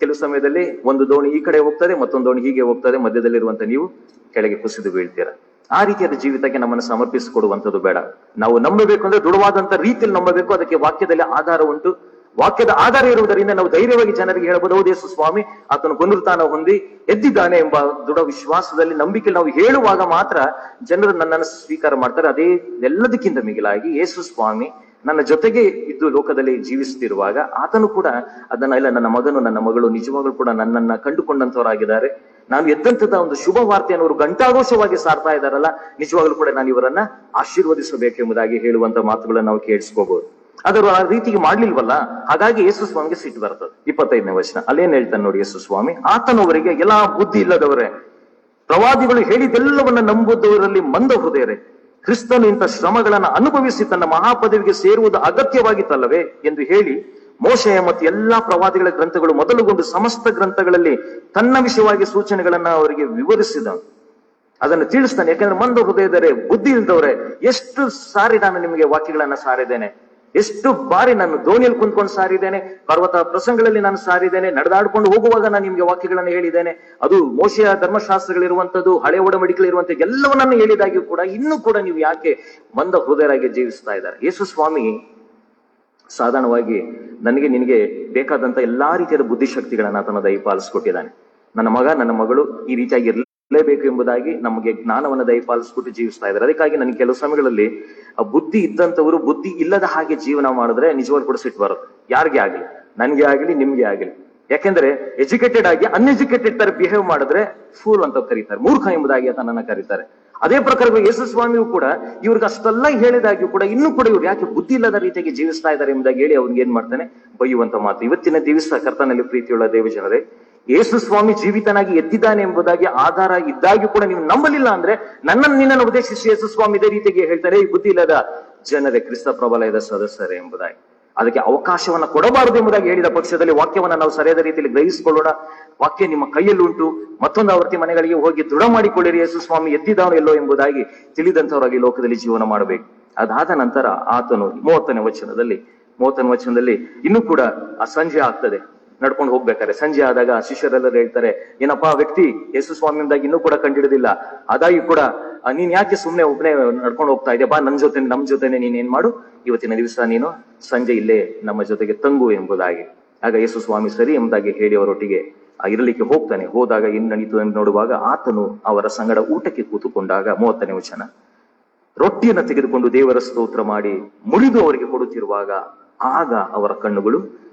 ಕೆಲವು ಸಮಯದಲ್ಲಿ ಒಂದು ದೋಣಿ ಈ ಕಡೆ ಹೋಗ್ತದೆ, ಮತ್ತೊಂದು ದೋಣಿ ಹೀಗೆ ಹೋಗ್ತದೆ, ಮಧ್ಯದಲ್ಲಿರುವಂತ ನೀವು ಕೆಳಗೆ ಕುಸಿದು ಬೀಳ್ತೀರಾ. ಆ ರೀತಿಯಾದ ಜೀವಿತಕ್ಕೆ ನಮ್ಮನ್ನು ಸಮರ್ಪಿಸಿಕೊಡುವಂಥದ್ದು ಬೇಡ. ನಾವು ನಂಬಬೇಕು ಅಂದ್ರೆ ದೃಢವಾದಂತ ರೀತಿಯಲ್ಲಿ ನಂಬಬೇಕು. ಅದಕ್ಕೆ ವಾಕ್ಯದಲ್ಲಿ ಆಧಾರ ಉಂಟು. ವಾಕ್ಯದ ಆಧಾರ ಇರುವುದರಿಂದ ನಾವು ಧೈರ್ಯವಾಗಿ ಜನರಿಗೆ ಹೇಳಬಹುದು, ಹೌದು ಯೇಸು ಸ್ವಾಮಿ ಆತನು ಪುನರುತ್ಥಾನ ಹೊಂದಿ ಎದ್ದಿದ್ದಾನೆ ಎಂಬ ದೃಢ ವಿಶ್ವಾಸದಲ್ಲಿ ನಂಬಿಕೆ ನಾವು ಹೇಳುವಾಗ ಮಾತ್ರ ಜನರು ನನ್ನನ್ನು ಸ್ವೀಕಾರ ಮಾಡ್ತಾರೆ. ಅದೇ ಎಲ್ಲದಕ್ಕಿಂತ ಮಿಗಿಲಾಗಿ ಯೇಸು ಸ್ವಾಮಿ ನನ್ನ ಜೊತೆಗೆ ಇದ್ದು ಲೋಕದಲ್ಲಿ ಜೀವಿಸುತ್ತಿರುವಾಗ ಆತನು ಕೂಡ ಅದನ್ನ ಇಲ್ಲ, ನನ್ನ ಮಗನು ನನ್ನ ಮಗಳು ನಿಜವಾಗ್ಲೂ ಕೂಡ ನನ್ನನ್ನ ಕಂಡುಕೊಂಡಂತವರಾಗಿದ್ದಾರೆ, ನಾನು ಎದ್ದಂತದ ಒಂದು ಶುಭ ವಾರ್ತೆಯನ್ನು ಅವರು ಘಂಟಾಘೋಷವಾಗಿ ಸಾರ್ತಾ ಇದ್ದಾರಲ್ಲ, ನಿಜವಾಗ್ಲೂ ಕೂಡ ನಾನು ಇವರನ್ನ ಆಶೀರ್ವದಿಸಬೇಕೆಂಬುದಾಗಿ ಹೇಳುವಂತ ಮಾತುಗಳನ್ನು ನಾವು ಕೇಳಿಸ್ಕೋಬಹುದು. ಆದರೂ ಆ ರೀತಿಗೆ ಮಾಡ್ಲಿಲ್ವಲ್ಲ, ಹಾಗಾಗಿ ಯೇಸು ಸ್ವಾಮಿಗೆ ಸಿಟ್ಟು ಬರ್ತದೆ. 25ನೇ ವಚನ ಅಲ್ಲೇನ್ ಹೇಳ್ತಾನೆ ನೋಡಿ ಯೇಸು ಸ್ವಾಮಿ, ಆತನವರಿಗೆ ಎಲ್ಲಾ ಬುದ್ಧಿ ಇಲ್ಲದವರೇ, ಪ್ರವಾದಿಗಳು ಹೇಳಿದೆಲ್ಲವನ್ನ ನಂಬುದವರಲ್ಲಿ ಮಂದ ಹೃದಯರೇ, ಕ್ರಿಸ್ತನು ಇಂಥ ಶ್ರಮಗಳನ್ನ ಅನುಭವಿಸಿ ತನ್ನ ಮಹಾಪದವಿಗೆ ಸೇರುವುದು ಅಗತ್ಯವಾಗಿತ್ತಲ್ಲವೇ ಎಂದು ಹೇಳಿ ಮೋಶೆಯ ಮತ್ತು ಎಲ್ಲಾ ಪ್ರವಾದಿಗಳ ಗ್ರಂಥಗಳು ಮೊದಲುಗೊಂಡು ಸಮಸ್ತ ಗ್ರಂಥಗಳಲ್ಲಿ ತನ್ನ ವಿಷಯವಾಗಿ ಸೂಚನೆಗಳನ್ನ ಅವರಿಗೆ ವಿವರಿಸಿದ ಅದನ್ನು ತಿಳಿಸ್ತಾನೆ. ಯಾಕಂದ್ರೆ ಮಂದ ಹೃದಯದರೆ, ಬುದ್ಧಿ ಇಲ್ದವ್ರೆ, ಎಷ್ಟು ಸಾರಿ ನಾನು ನಿಮಗೆ ವಾಕ್ಯಗಳನ್ನ ಸಾರಿದ್ದೇನೆ, ಎಷ್ಟು ಬಾರಿ ನಾನು ದೋಣಿಯಲ್ಲಿ ಕುಂತ್ಕೊಂಡು ಸಾರಿದ್ದೇನೆ, ಪರ್ವತ ಪ್ರಸಂಗಗಳಲ್ಲಿ ನಾನು ಸಾರಿದ್ದೇನೆ, ನಡೆದಾಡ್ಕೊಂಡು ಹೋಗುವಾಗ ನಾನು ನಿಮ್ಗೆ ವಾಕ್ಯಗಳನ್ನು ಹೇಳಿದ್ದೇನೆ. ಅದು ಮೋಶೆಯ ಧರ್ಮಶಾಸ್ತ್ರಗಳಿರುವಂತದ್ದು, ಹಳೆ ಒಡಂಬಡಿಕೆಗಳಿರುವಂತ ಎಲ್ಲವನ್ನನ್ನು ಹೇಳಿದಾಗ್ಯೂ ಕೂಡ ಇನ್ನೂ ಕೂಡ ನೀವು ಯಾಕೆ ಮಂದ ಹೃದಯರಾಗಿ ಜೀವಿಸ್ತಾ ಇದ್ದಾರೆ? ಯೇಸು ಸ್ವಾಮಿ ಸಾಧಾರಣವಾಗಿ ನನಗೆ ನಿನಗೆ ಬೇಕಾದಂತ ಎಲ್ಲಾ ರೀತಿಯಾದ ಬುದ್ಧಿಶಕ್ತಿಗಳನ್ನ ಆತನ ದಯಪಾಲಿಸ್ಕೊಟ್ಟಿದ್ದಾನೆ. ನನ್ನ ಮಗ ನನ್ನ ಮಗಳು ಈ ರೀತಿಯಾಗಿ ಇರಲೇಬೇಕು ಎಂಬುದಾಗಿ ನಮಗೆ ಜ್ಞಾನವನ್ನು ದಯಪಾಲಿಸ್ಬಿಟ್ಟು ಜೀವಿಸ್ತಾ ಇದ್ದಾರೆ. ಅದಕ್ಕಾಗಿ ನನಗೆ ಕೆಲವು ಸಮಯಗಳಲ್ಲಿ ಆ ಬುದ್ಧಿ ಇದ್ದಂಥವರು ಬುದ್ಧಿ ಇಲ್ಲದ ಹಾಗೆ ಜೀವನ ಮಾಡಿದ್ರೆ ನಿಜವಾಗ್ಲೂ ಕೂಡ ಸಿಟ್ಟು ಬರುತ್ತೆ. ಯಾರಿಗೆ ಆಗಲಿ, ನನ್ಗೆ ಆಗಲಿ ನಿಮ್ಗೆ ಆಗಲಿ. ಯಾಕೆಂದ್ರೆ ಎಜುಕೇಟೆಡ್ ಆಗಿ ಅನ್ಎಜುಕೇಟೆಡ್ ತರ ಬಿಹೇವ್ ಮಾಡಿದ್ರೆ ಫೂಲ್ ಅಂತ ಕರೀತಾರೆ, ಮೂರ್ಖ ಎಂಬುದಾಗಿ ಆತನನ್ನ ಕರೀತಾರೆ. ಅದೇ ಪ್ರಕಾರ ಯೇಸು ಸ್ವಾಮಿಯು ಕೂಡ ಇವ್ರಿಗೆ ಅಷ್ಟೆಲ್ಲ ಹೇಳಿದಾಗ್ಯೂ ಕೂಡ ಇನ್ನೂ ಕೂಡ ಇವ್ರು ಯಾಕೆ ಬುದ್ಧಿ ಇಲ್ಲದ ರೀತಿಯಾಗಿ ಜೀವಿಸ್ತಾ ಇದ್ದಾರೆ ಎಂಬುದಾಗಿ ಹೇಳಿ ಅವ್ರಿಗೆ ಏನ್ ಮಾಡ್ತಾನೆ, ಬೈಯುವಂತ ಮಾತು. ಇವತ್ತಿನ ದಿವಸ ಕರ್ತನಲ್ಲಿ ಪ್ರೀತಿಯುಳ್ಳ ದೇವಜನರೇ, ಯೇಸು ಸ್ವಾಮಿ ಜೀವಿತನಾಗಿ ಎದ್ದಿದ್ದಾನೆ ಎಂಬುದಾಗಿ ಆಧಾರ ಇದ್ದಾಗ್ಯೂ ಕೂಡ ನೀವು ನಂಬಲಿಲ್ಲ ಅಂದ್ರೆ ನನ್ನನ್ನು ನಿನ್ನನ್ನು ಉದ್ದೇಶಿಸಿ ಯೇಸು ಸ್ವಾಮಿ ಇದೇ ರೀತಿಗೆ ಹೇಳ್ತಾರೆ, ಈ ಬುದ್ಧಿ ಇಲ್ಲದ ಜನರೇ, ಕ್ರಿಸ್ತ ಪ್ರಬಲಯದ ಸದಸ್ಯರೇ ಎಂಬುದಾಗಿ. ಅದಕ್ಕೆ ಅವಕಾಶವನ್ನ ಕೊಡಬಾರದು ಎಂಬುದಾಗಿ ಹೇಳಿದ ಪಕ್ಷದಲ್ಲಿ ವಾಕ್ಯವನ್ನ ನಾವು ಸರಿಯಾದ ರೀತಿಯಲ್ಲಿ ಗ್ರಹಿಸಿಕೊಳ್ಳೋಣ. ವಾಕ್ಯ ನಿಮ್ಮ ಕೈಯಲ್ಲಿ ಉಂಟು. ಮತ್ತೊಂದು ಆವರ್ತಿ ಮನೆಗಳಿಗೆ ಹೋಗಿ ದೃಢ ಮಾಡಿಕೊಳ್ಳಿರಿ, ಯೇಸು ಸ್ವಾಮಿ ಎದ್ದಿದ್ದಾನೋ ಎಲ್ಲೋ ಎಂಬುದಾಗಿ ತಿಳಿದಂತವರಾಗಿ ಲೋಕದಲ್ಲಿ ಜೀವನ ಮಾಡಬೇಕು. ಅದಾದ ನಂತರ ಆತನು 30ನೇ ವಚನದಲ್ಲಿ ಇನ್ನೂ ಕೂಡ ಆ ಸಂಜೆ ಆಗ್ತದೆ, ನಡ್ಕೊಂಡು ಹೋಗ್ಬೇಕಾದ್ರೆ ಸಂಜೆ ಆದಾಗ ಶಿಷ್ಯರೆಲ್ಲರೂ ಹೇಳ್ತಾರೆ, ಏನಪ್ಪಾ ವ್ಯಕ್ತಿ ಯೇಸು ಸ್ವಾಮಿಯಿಂದಾಗಿ ಇನ್ನೂ ಕೂಡ ಕಂಡಿಡಿದಿಲ್ಲ, ಅದಾಗಿ ಕೂಡ ನೀನ್ ಯಾಕೆ ಸುಮ್ನೆ ಒಬ್ಬನೇ ನಡ್ಕೊಂಡು ಹೋಗ್ತಾ ಇದ್ಯಾ, ಬಾ ನಮ್ ಜೊತೆನೆ ನೀನ್ ಏನ್ ಮಾಡು, ಇವತ್ತಿನ ದಿವಸ ನೀನು ಸಂಜೆ ಇಲ್ಲೇ ನಮ್ಮ ಜೊತೆಗೆ ತಂಗು ಎಂಬುದಾಗಿ. ಆಗ ಯೇಸು ಸ್ವಾಮಿ ಸರಿ ಎಂಬುದಾಗಿ ಹೇಳಿ ಅವರೊಟ್ಟಿಗೆ ಇರಲಿಕ್ಕೆ ಹೋಗ್ತಾನೆ. ಹೋದಾಗ ಏನ್ ನಡೀತು ಎಂದು ನೋಡುವಾಗ ಆತನು ಅವರ ಸಂಗಡ ಊಟಕ್ಕೆ ಕೂತುಕೊಂಡಾಗ 30ನೇ ವಚನ, ರೊಟ್ಟಿಯನ್ನು ತೆಗೆದುಕೊಂಡು ದೇವರ ಸ್ತೋತ್ರ ಮಾಡಿ ಮುರಿದು ಅವರಿಗೆ ಕೊಡುತ್ತಿರುವಾಗ ಆಗ ಅವರ ಕಣ್ಣುಗಳು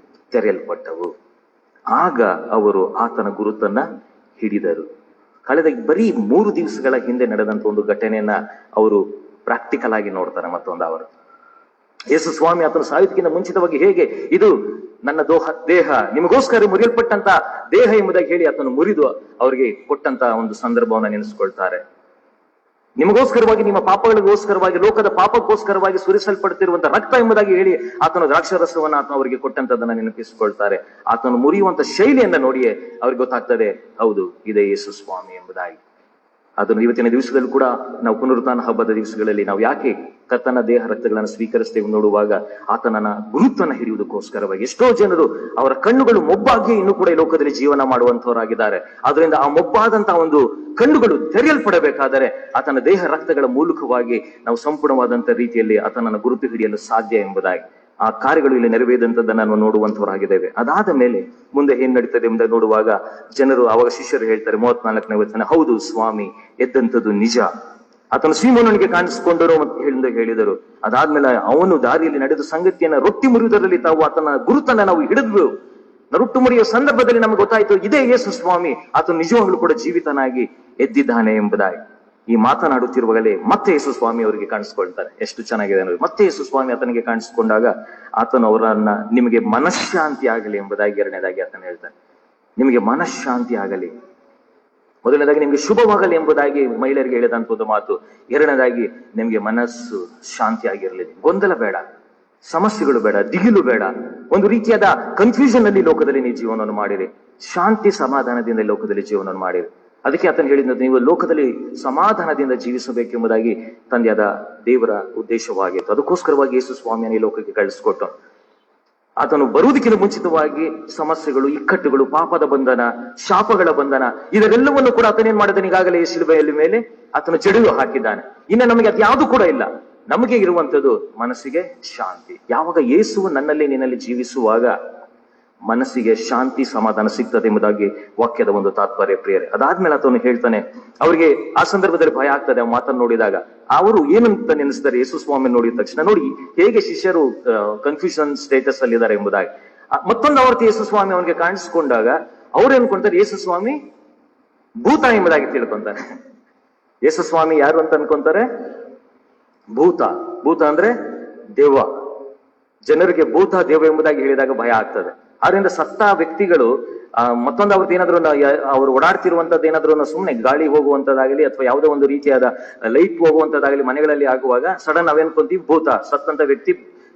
ತೆರೆಯಲ್ಪಟ್ಟವು. ಆಗ ಅವರು ಆತನ ಗುರುತನ್ನ ಹಿಡಿದರು. ಕಳೆದ ಬರೀ 3 ದಿವಸಗಳ ಹಿಂದೆ ನಡೆದಂತ ಒಂದು ಘಟನೆಯನ್ನ ಅವರು ಪ್ರಾಕ್ಟಿಕಲ್ ಆಗಿ ನೋಡ್ತಾರೆ. ಮತ್ತೊಂದು ಅವರು ಯೇಸು ಸ್ವಾಮಿ ಆತನು ಸಾಯುವುದಕ್ಕಿಂತ ಮುಂಚಿತವಾಗಿ ಹೇಗೆ ಇದು ನನ್ನ ದೇಹ ನಿಮಗೋಸ್ಕರ ಮುರಿಯಲ್ಪಟ್ಟಂತ ದೇಹ ಎಂಬುದಾಗಿ ಹೇಳಿ ಆತನು ಮುರಿದು ಅವರಿಗೆ ಕೊಟ್ಟಂತ ಒಂದು ಸಂದರ್ಭವನ್ನ ನೆನೆಸ್ಕೊಳ್ತಾರೆ. ನಿಮಗೋಸ್ಕರವಾಗಿ, ನಿಮ್ಮ ಪಾಪಗಳಿಗೋಸ್ಕರವಾಗಿ, ಲೋಕದ ಪಾಪಕ್ಕೋಸ್ಕರವಾಗಿ ಸುರಿಸಲ್ಪಡ್ತಿರುವಂತ ರಕ್ತ ಎಂಬುದಾಗಿ ಹೇಳಿ ಆತನು ದ್ರಾಕ್ಷಾರಸವನ್ನ ಆತನು ಅವರಿಗೆ ಕೊಟ್ಟಂತದನ್ನ ನೆನಪಿಸಿಕೊಳ್ತಾರೆ. ಆತನು ಮುರಿಯುವಂತ ಶೈಲಿಯನ್ನ ನೋಡಿಯೇ ಅವ್ರಿಗೆ ಗೊತ್ತಾಗ್ತದೆ, ಹೌದು ಇದೇ ಯೇಸು ಸ್ವಾಮಿ ಎಂಬುದಾಗಿ. ಅದನ್ನು ಇವತ್ತಿನ ದಿವಸದಲ್ಲಿ ಕೂಡ ನಾವು ಪುನರುತ್ಥಾನ ಹಬ್ಬದ ದಿವಸಗಳಲ್ಲಿ ನಾವು ಯಾಕೆ ಕರ್ತನ ದೇಹ ರಕ್ತಗಳನ್ನು ಸ್ವೀಕರಿಸ್ತೇವೆ ನೋಡುವಾಗ ಆತನನ್ನ ಗುರುತನ್ನ ಹಿಡಿಯುವುದಕ್ಕೋಸ್ಕರವಾಗಿ. ಎಷ್ಟೋ ಜನರು ಅವರ ಕಣ್ಣುಗಳು ಮೊಬ್ಬಾಗಿ ಇನ್ನೂ ಕೂಡ ಈ ಲೋಕದಲ್ಲಿ ಜೀವನ ಮಾಡುವಂತವರಾಗಿದ್ದಾರೆ. ಆದ್ರಿಂದ ಆ ಮೊಬ್ಬಾದಂತಹ ಒಂದು ಕಣ್ಣುಗಳು ತೆರೆಯಲ್ಪಡಬೇಕಾದರೆ ಆತನ ದೇಹ ರಕ್ತಗಳ ಮೂಲಕವಾಗಿ ನಾವು ಸಂಪೂರ್ಣವಾದಂತ ರೀತಿಯಲ್ಲಿ ಆತನನ್ನು ಗುರುತು ಹಿಡಿಯಲು ಸಾಧ್ಯ ಎಂಬುದಾಗಿ ಆ ಕಾರ್ಯಗಳು ಇಲ್ಲಿ ನೆರವೇರಿದಂತದ್ದನ್ನು ನಾವು ನೋಡುವಂತವರಾಗಿದ್ದೇವೆ. ಅದಾದ ಮೇಲೆ ಮುಂದೆ ಏನ್ ನಡೀತದೆ ಎಂಬುದು ನೋಡುವಾಗ ಜನರು, ಅವಾಗ ಶಿಷ್ಯರು ಹೇಳ್ತಾರೆ 34ನೇ ವಚನ, ಹೌದು ಸ್ವಾಮಿ ಎದ್ದಂಥದ್ದು ನಿಜ. ಆತನು ಸೀಮೋನನಿಗೆ ಕಾಣಿಸಿಕೊಂಡರು ಮತ್ತು ಹೇಳಿದರು. ಅದಾದ್ಮೇಲೆ ಅವನು ದಾರಿಯಲ್ಲಿ ನಡೆದ ಸಂಗತಿಯನ್ನ ರೊಟ್ಟಿ ಮುರಿಯುವುದರಲ್ಲಿ ತಾವು ಆತನ ಗುರುತನ್ನ ನಾವು ಹಿಡಿದ್ವು. ರೊಟ್ಟಿ ಮುರಿಯುವ ಸಂದರ್ಭದಲ್ಲಿ ನಮಗೆ ಗೊತ್ತಾಯ್ತು, ಇದೇ ಯೇಸು ಸ್ವಾಮಿ, ಆತನು ನಿಜವಾಗ್ಲೂ ಕೂಡ ಜೀವಿತನಾಗಿ ಎದ್ದಿದ್ದಾನೆ ಎಂಬುದಾಗಿ. ಈ ಮಾತನಾಡುತ್ತಿರುವಾಗಲೇ ಮತ್ತೆ ಯೇಸು ಸ್ವಾಮಿ ಅವರಿಗೆ ಕಾಣಿಸ್ಕೊಳ್ತಾರೆ. ಎಷ್ಟು ಚೆನ್ನಾಗಿದೆ ನೋಡಿ. ಮತ್ತೆ ಯೇಸು ಸ್ವಾಮಿ ಆತನಿಗೆ ಕಾಣಿಸಿಕೊಂಡಾಗ ಆತನು ಅವರನ್ನ, ನಿಮಗೆ ಮನಃಶಾಂತಿ ಆಗಲಿ ಎಂಬುದಾಗಿ ಎರಡನೇದಾಗಿ ಆತನು ಹೇಳ್ತಾನೆ. ನಿಮಗೆ ಮನಃಶಾಂತಿ ಆಗಲಿ. ಮೊದಲನೇದಾಗಿ ನಿಮ್ಗೆ ಶುಭವಾಗಲಿ ಎಂಬುದಾಗಿ ಮಹಿಳೆಯರಿಗೆ ಹೇಳಿದಂಥದ್ದು ಮಾತು. ಎರಡನೇದಾಗಿ ನಿಮ್ಗೆ ಮನಸ್ಸು ಶಾಂತಿಯಾಗಿರಲಿ, ಗೊಂದಲ ಬೇಡ, ಸಮಸ್ಯೆಗಳು ಬೇಡ, ದಿಗಿಲು ಬೇಡ, ಒಂದು ರೀತಿಯಾದ ಕನ್ಫ್ಯೂಷನ್ ಅಲ್ಲಿ ಲೋಕದಲ್ಲಿ ನೀವು ಜೀವನವನ್ನು ಮಾಡಿರಿ. ಶಾಂತಿ ಸಮಾಧಾನದಿಂದ ಲೋಕದಲ್ಲಿ ಜೀವನವನ್ನು ಮಾಡಿರಿ. ಅದಕ್ಕೆ ಆತನು ಹೇಳಿದ, ನೀವು ಲೋಕದಲ್ಲಿ ಸಮಾಧಾನದಿಂದ ಜೀವಿಸಬೇಕೆಂಬುದಾಗಿ ತಂದೆಯಾದ ದೇವರ ಉದ್ದೇಶವಾಗಿತ್ತು. ಅದಕ್ಕೋಸ್ಕರವಾಗಿ ಯೇಸು ಸ್ವಾಮಿಯನ್ನು ಈ ಲೋಕಕ್ಕೆ ಕಳಿಸಿಕೊಟ್ಟು ಆತನು ಬರುವುದಕ್ಕಿಂತ ಮುಂಚಿತವಾಗಿ ಸಮಸ್ಯೆಗಳು, ಇಕ್ಕಟ್ಟುಗಳು, ಪಾಪದ ಬಂಧನ, ಶಾಪಗಳ ಬಂಧನ, ಇದರೆಲ್ಲವನ್ನು ಕೂಡ ಆತನೇನ್ ಮಾಡಿದಾನೆ, ಈಗಾಗಲೇ ಈ ಶಿಲುಬೆಯಲ್ಲಿ ಮೇಲೆ ಆತನು ಜಡಿದು ಹಾಕಿದ್ದಾನೆ. ಇನ್ನು ನಮಗೆ ಅದು ಯಾವುದು ಕೂಡ ಇಲ್ಲ. ನಮಗೆ ಇರುವಂತದ್ದು ಮನಸ್ಸಿಗೆ ಶಾಂತಿ. ಯಾವಾಗ ಯೇಸು ನನ್ನಲ್ಲಿ ನಿನ್ನಲ್ಲಿ ಜೀವಿಸುವಾಗ ಮನಸ್ಸಿಗೆ ಶಾಂತಿ ಸಮಾಧಾನ ಸಿಗ್ತದೆ ಎಂಬುದಾಗಿ ವಾಕ್ಯದ ಒಂದು ತಾತ್ಪರ್ಯ ಪ್ರಿಯರೇ. ಅದಾದ್ಮೇಲೆ ಆತನು ಹೇಳ್ತಾನೆ, ಅವರಿಗೆ ಆ ಸಂದರ್ಭದಲ್ಲಿ ಭಯ ಆಗ್ತದೆ ಆ ಮಾತನ್ನು ನೋಡಿದಾಗ. ಅವರು ಏನಂತ ನೆನೆಸ್ತಾರೆ ಯೇಸು ಸ್ವಾಮಿ ನೋಡಿದ ತಕ್ಷಣ. ನೋಡಿ ಹೇಗೆ ಶಿಷ್ಯರು ಕನ್ಫ್ಯೂಷನ್ ಸ್ಟೇಟಸ್ ಅಲ್ಲಿ ಇದ್ದಾರೆ ಎಂಬುದಾಗಿ. ಮತ್ತೊಂದು ಆವರ್ತಿ ಯೇಸು ಸ್ವಾಮಿ ಅವನಿಗೆ ಕಾಣಿಸ್ಕೊಂಡಾಗ ಅವ್ರು ಅನ್ಕೊಂತಾರೆ ಯೇಸು ಸ್ವಾಮಿ ಭೂತ ಎಂಬುದಾಗಿ ತಿಳ್ಕೊಂತಾರೆ. ಯೇಸು ಸ್ವಾಮಿ ಯಾರು ಅಂತ ಅನ್ಕೊಂತಾರೆ? ಭೂತ. ಭೂತ ಅಂದ್ರೆ ದೆವ್ವ. ಜನರಿಗೆ ಭೂತ ದೆವ್ವ ಎಂಬುದಾಗಿ ಹೇಳಿದಾಗ ಭಯ ಆಗ್ತದೆ. ಆದ್ರಿಂದ ಸತ್ತ ವ್ಯಕ್ತಿಗಳು ಮತ್ತೊಂದು ಅವ್ರದ್ದು ಏನಾದ್ರು ಅವರು ಓಡಾಡ್ತಿರುವಂತದ್ದು ಏನಾದ್ರು ಸುಮ್ಮನೆ ಗಾಳಿ ಹೋಗುವಂತದ್ದಾಗಲಿ ಅಥವಾ ಯಾವುದೋ ಒಂದು ರೀತಿಯಾದ ಲೈಟ್ ಹೋಗುವಂತದ್ದಾಗಲಿ ಮನೆಗಳಲ್ಲಿ ಆಗುವಾಗ ಸಡನ್ ನಾವೇನ್ಕೊಂತೀವಿ, ಭೂತ, ಸತ್ತಂತ ವ್ಯಕ್ತಿ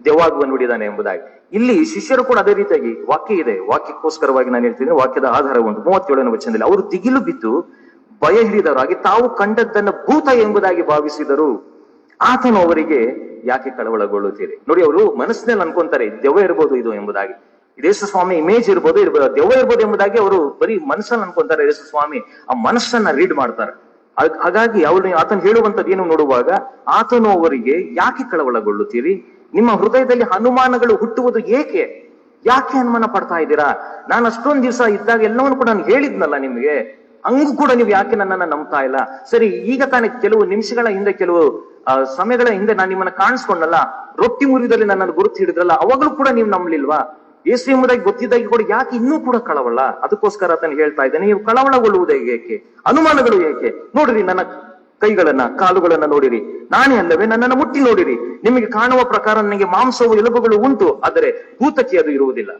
ದೆವ್ವಾಗಿ ಬಂದ್ಬಿಟ್ಟಿದ್ದಾನೆ ಎಂಬುದಾಗಿ. ಇಲ್ಲಿ ಶಿಷ್ಯರು ಕೂಡ ಅದೇ ರೀತಿಯಾಗಿ ವಾಕ್ಯ ಇದೆ. ವಾಕ್ಯಕ್ಕೋಸ್ಕರವಾಗಿ ನಾನು ಹೇಳ್ತೀನಿ, ವಾಕ್ಯದ ಆಧಾರ ಒಂದು 37ನೇ ವಚನದಲ್ಲಿ ಅವರು ದಿಗಿಲು ಬಿದ್ದು ಭಯ ಹಿಡಿದವರಾಗಿ ತಾವು ಕಂಡದ್ದನ್ನ ಭೂತ ಎಂಬುದಾಗಿ ಭಾವಿಸಿದರು. ಆತನು ಅವರಿಗೆ, ಯಾಕೆ ಕಳವಳಗೊಳ್ಳುತ್ತೀರಿ? ನೋಡಿ, ಅವರು ಮನಸ್ಸಿನಲ್ಲಿ ಅನ್ಕೊಂತಾರೆ ದೆವ್ವ ಇರ್ಬೋದು ಇದು ಎಂಬುದಾಗಿ. ಯೇಸು ಸ್ವಾಮಿ ಇಮೇಜ್ ಇರ್ಬೋದು, ದೆವ್ವ ಇರ್ಬೋದು ಎಂಬುದಾಗಿ ಅವರು ಬರೀ ಮನಸ್ಸನ್ನು ಅನ್ಕೊಂತಾರೆ. ಯೇಸು ಸ್ವಾಮಿ ಆ ಮನಸ್ಸನ್ನ ರೀಡ್ ಮಾಡ್ತಾರೆ. ಹಾಗಾಗಿ ಆತನು ಹೇಳುವಂತದ್ದು ಏನು ನೋಡುವಾಗ, ಆತನು ಅವರಿಗೆ, ಯಾಕೆ ಕಳವಳಗೊಳ್ಳುತ್ತೀರಿ? ನಿಮ್ಮ ಹೃದಯದಲ್ಲಿ ಅನುಮಾನಗಳು ಹುಟ್ಟುವುದು ಏಕೆ? ಯಾಕೆ ಅನುಮಾನ ಪಡ್ತಾ ಇದ್ದೀರಾ? ನಾನು ಅಷ್ಟೊಂದು ದಿವಸ ಇದ್ದಾಗ ಎಲ್ಲವನ್ನು ಕೂಡ ನಾನು ಹೇಳಿದ್ನಲ್ಲ ನಿಮ್ಗೆ, ಹಂಗೂ ಕೂಡ ನೀವು ಯಾಕೆ ನನ್ನನ್ನ ನಂಬ್ತಾ ಇಲ್ಲ? ಸರಿ, ಈಗ ತಾನೇ ಕೆಲವು ನಿಮಿಷಗಳ ಹಿಂದೆ, ಕೆಲವು ಸಮಯಗಳ ಹಿಂದೆ ನಾನು ನಿಮ್ಮನ್ನ ಕಾಣಿಸ್ಕೊಂಡಲ್ಲ, ರೊಟ್ಟಿ ಮುರಿದಲ್ಲಿ ನನ್ನನ್ನು ಗುರುತು ಹಿಡಿದ್ರಲ್ಲ, ಅವಾಗಲೂ ಕೂಡ ನೀವು ನಂಬಲಿಲ್ವಾ? ಯೇಸು ಎಂಬುದಾಗಿ ಗೊತ್ತಿದ್ದಾಗಿ ಕೂಡ ಯಾಕೆ ಇನ್ನೂ ಕೂಡ ಕಳವಳ? ಅದಕ್ಕೋಸ್ಕರ ಆತನು ಹೇಳ್ತಾ ಇದ್ದಾನೆ, ನೀವು ಕಳವಳಗೊಳ್ಳುವುದೇ ಏಕೆ? ಅನುಮಾನಗಳು ಏಕೆ? ನೋಡಿರಿ, ನನ್ನ ಕೈಗಳನ್ನ ಕಾಲುಗಳನ್ನ ನೋಡಿರಿ, ನಾನೇ ಅಲ್ಲವೇ? ನನ್ನನ್ನು ಮುಟ್ಟಿ ನೋಡಿರಿ. ನಿಮಗೆ ಕಾಣುವ ಪ್ರಕಾರ ನನಗೆ ಮಾಂಸವು ಎಲುಬುಗಳು ಉಂಟು, ಆದರೆ ಭೂತಕ್ಕೆ ಅದು ಇರುವುದಿಲ್ಲ.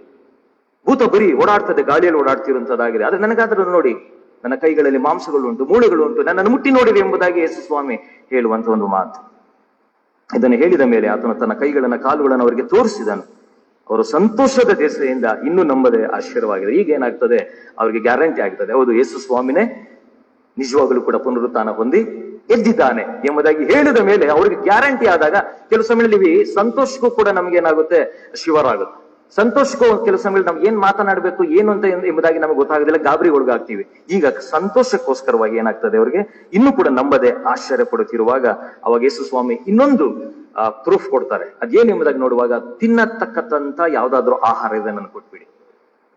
ಭೂತ ಬರೀ ಓಡಾಡ್ತದೆ, ಗಾಳಿಯಲ್ಲಿ ಓಡಾಡ್ತಿರುವಂತದ್ದಾಗಿದೆ. ಆದ್ರೆ ನನಗಾದ್ರೂ ನೋಡಿ, ನನ್ನ ಕೈಗಳಲ್ಲಿ ಮಾಂಸಗಳು ಉಂಟು, ಮೂಳೆಗಳು ಉಂಟು, ನನ್ನನ್ನು ಮುಟ್ಟಿ ನೋಡಿರಿ ಎಂಬುದಾಗಿ ಯೇಸು ಸ್ವಾಮಿ ಹೇಳುವಂತ ಒಂದು ಮಾತು. ಇದನ್ನು ಹೇಳಿದ ಮೇಲೆ ಆತನು ತನ್ನ ಕೈಗಳನ್ನ ಕಾಲುಗಳನ್ನು ಅವರಿಗೆ ತೋರಿಸಿದನು. ಅವರು ಸಂತೋಷದ ದೆಸೆಯಿಂದ ಇನ್ನೂ ನಂಬದೆ ಆಶ್ಚರ್ಯವಾಗಿದೆ. ಈಗ ಏನಾಗ್ತದೆ, ಅವರಿಗೆ ಗ್ಯಾರಂಟಿ ಆಗ್ತದೆ, ಹೌದು ಯೇಸು ಸ್ವಾಮಿನೇ ನಿಜವಾಗಲೂ ಕೂಡ ಪುನರುತ್ಥಾನ ಹೊಂದಿ ಎದ್ದಿದ್ದಾನೆ ಎಂಬುದಾಗಿ ಹೇಳಿದ ಮೇಲೆ ಅವರಿಗೆ ಗ್ಯಾರಂಟಿ ಆದಾಗ ಕೆಲವು ಸಮಯದಲ್ಲಿ ಸಂತೋಷಕ್ಕೂ ಕೂಡ ನಮ್ಗೆ ಏನಾಗುತ್ತೆ, ಶಿವರಾಗುತ್ತೆ. ಸಂತೋಷಕ್ಕೂ ಕೆಲವು ಸಮಯದಲ್ಲಿ ನಾವು ಏನ್ ಮಾತನಾಡಬೇಕು ಏನು ಅಂತ ಎಂಬುದಾಗಿ ನಮಗೆ ಗೊತ್ತಾಗೋದಿಲ್ಲ, ಗಾಬರಿ ಒಳಗಾಗ್ತೀವಿ. ಈಗ ಸಂತೋಷಕ್ಕೋಸ್ಕರವಾಗಿ ಏನಾಗ್ತದೆ, ಅವರಿಗೆ ಇನ್ನೂ ಕೂಡ ನಂಬದೆ ಆಶ್ಚರ್ಯ ಪಡುತ್ತಿರುವಾಗ ಅವಾಗ ಯೇಸು ಸ್ವಾಮಿ ಇನ್ನೊಂದು ಪ್ರೂಫ್ ಕೊಡ್ತಾರೆ. ಅದೇನು ಎಂಬುದಾಗಿ ನೋಡುವಾಗ, ತಿನ್ನತಕ್ಕಂತ ಯಾವ್ದಾದ್ರು ಆಹಾರ ಇದೆ ನನಗೆ ಕೊಟ್ಬಿಡಿ,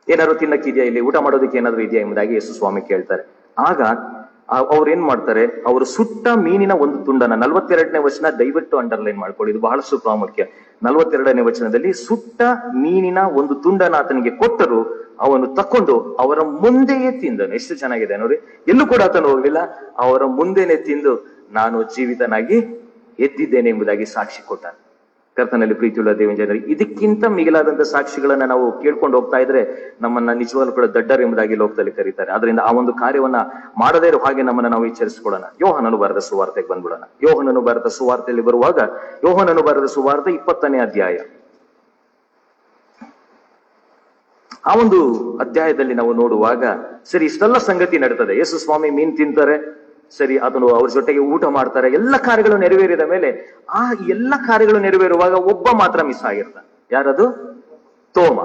ಏನಾದ್ರು ತಿನ್ನಕ್ಕಿದೆಯಾ, ಇಲ್ಲಿ ಊಟ ಮಾಡೋದಕ್ಕೆ ಏನಾದ್ರು ಇದೆಯಾ ಎಂಬುದಾಗಿ ಯೇಸು ಸ್ವಾಮಿ ಕೇಳ್ತಾರೆ. ಆಗ ಅವ್ರು ಏನ್ ಮಾಡ್ತಾರೆ, ಅವರು ಸುಟ್ಟ ಮೀನಿನ ಒಂದು ತುಂಡನ, 42ನೇ ವಚನ ದಯವಿಟ್ಟು ಅಂಡರ್ಲೈನ್ ಮಾಡ್ಕೊಳ್ಳಿ, ಇದು ಬಹಳಷ್ಟು ಪ್ರಾಮುಖ್ಯ. 42ನೇ ವಚನದಲ್ಲಿ ಸುಟ್ಟ ಮೀನಿನ ಒಂದು ತುಂಡನ ಆತನಿಗೆ ಕೊಟ್ಟರು, ಅವನು ತಕೊಂಡು ಅವರ ಮುಂದೆಯೇ ತಿಂದನು. ಎಷ್ಟು ಚೆನ್ನಾಗಿದೆ ನೋಡಿ, ಎಲ್ಲೂ ಕೂಡ ಆತನು ಹೋಗ್ಲಿಲ್ಲ, ಅವರ ಮುಂದೆನೆ ತಿಂದು ನಾನು ಜೀವಿತನಾಗಿ ಎದ್ದಿದ್ದೇನೆ ಎಂಬುದಾಗಿ ಸಾಕ್ಷಿ ಕೊಟ್ಟಾನೆ. ಕರ್ತನಲ್ಲಿ ಪ್ರೀತಿಯುಳ್ಳ ದೇವನ ಜನರಿಗೆ, ಇದಕ್ಕಿಂತ ಮಿಗಿಲಾದಂತ ಸಾಕ್ಷಿಗಳನ್ನ ನಾವು ಕೇಳ್ಕೊಂಡು ಹೋಗ್ತಾ ಇದ್ರೆ ನಮ್ಮನ್ನ ನಿಜವಾಗ್ಲೂ ಕೂಡ ದಡ್ಡರು ಎಂಬುದಾಗಿ ಲೋಕದಲ್ಲಿ ಕರೀತಾರೆ. ಆದ್ರಿಂದ ಆ ಒಂದು ಕಾರ್ಯವನ್ನ ಮಾಡದೇ ಇರೋ ಹಾಗೆ ನಮ್ಮನ್ನ ನಾವು ಎಚ್ಚರಿಸಿಕೊಳ್ಳೋಣ. ಯೋಹನನು ಬರೆದ ಸುವಾರ್ತೆಗೆ ಬಂದ್ಬಿಡೋಣ. ಯೋಹನನು ಬರೆದ ಸುವಾರ್ತೆಯಲ್ಲಿ ಬರುವಾಗ, ಯೋಹನನು ಬರೆದ ಸುವಾರ್ತೆ 20ನೇ ಅಧ್ಯಾಯ. ಆ ಒಂದು ಅಧ್ಯಾಯದಲ್ಲಿ ನಾವು ನೋಡುವಾಗ, ಸರಿ ಇಷ್ಟೆಲ್ಲ ಸಂಗತಿ ನಡೀತದೆ. ಯೇಸು ಸ್ವಾಮಿ ಮೀನ್ ತಿಂತಾರೆ, ಸರಿ ಅದನ್ನು ಅವ್ರ ಜೊತೆಗೆ ಊಟ ಮಾಡ್ತಾರೆ, ಎಲ್ಲ ಕಾರ್ಯಗಳು ನೆರವೇರಿದ ಮೇಲೆ ಆ ಎಲ್ಲ ಕಾರ್ಯಗಳು ನೆರವೇರುವಾಗ ಒಬ್ಬ ಮಾತ್ರ ಮಿಸ್ ಆಗಿರ್ತಾನೆ. ಯಾರದು? ತೋಮ.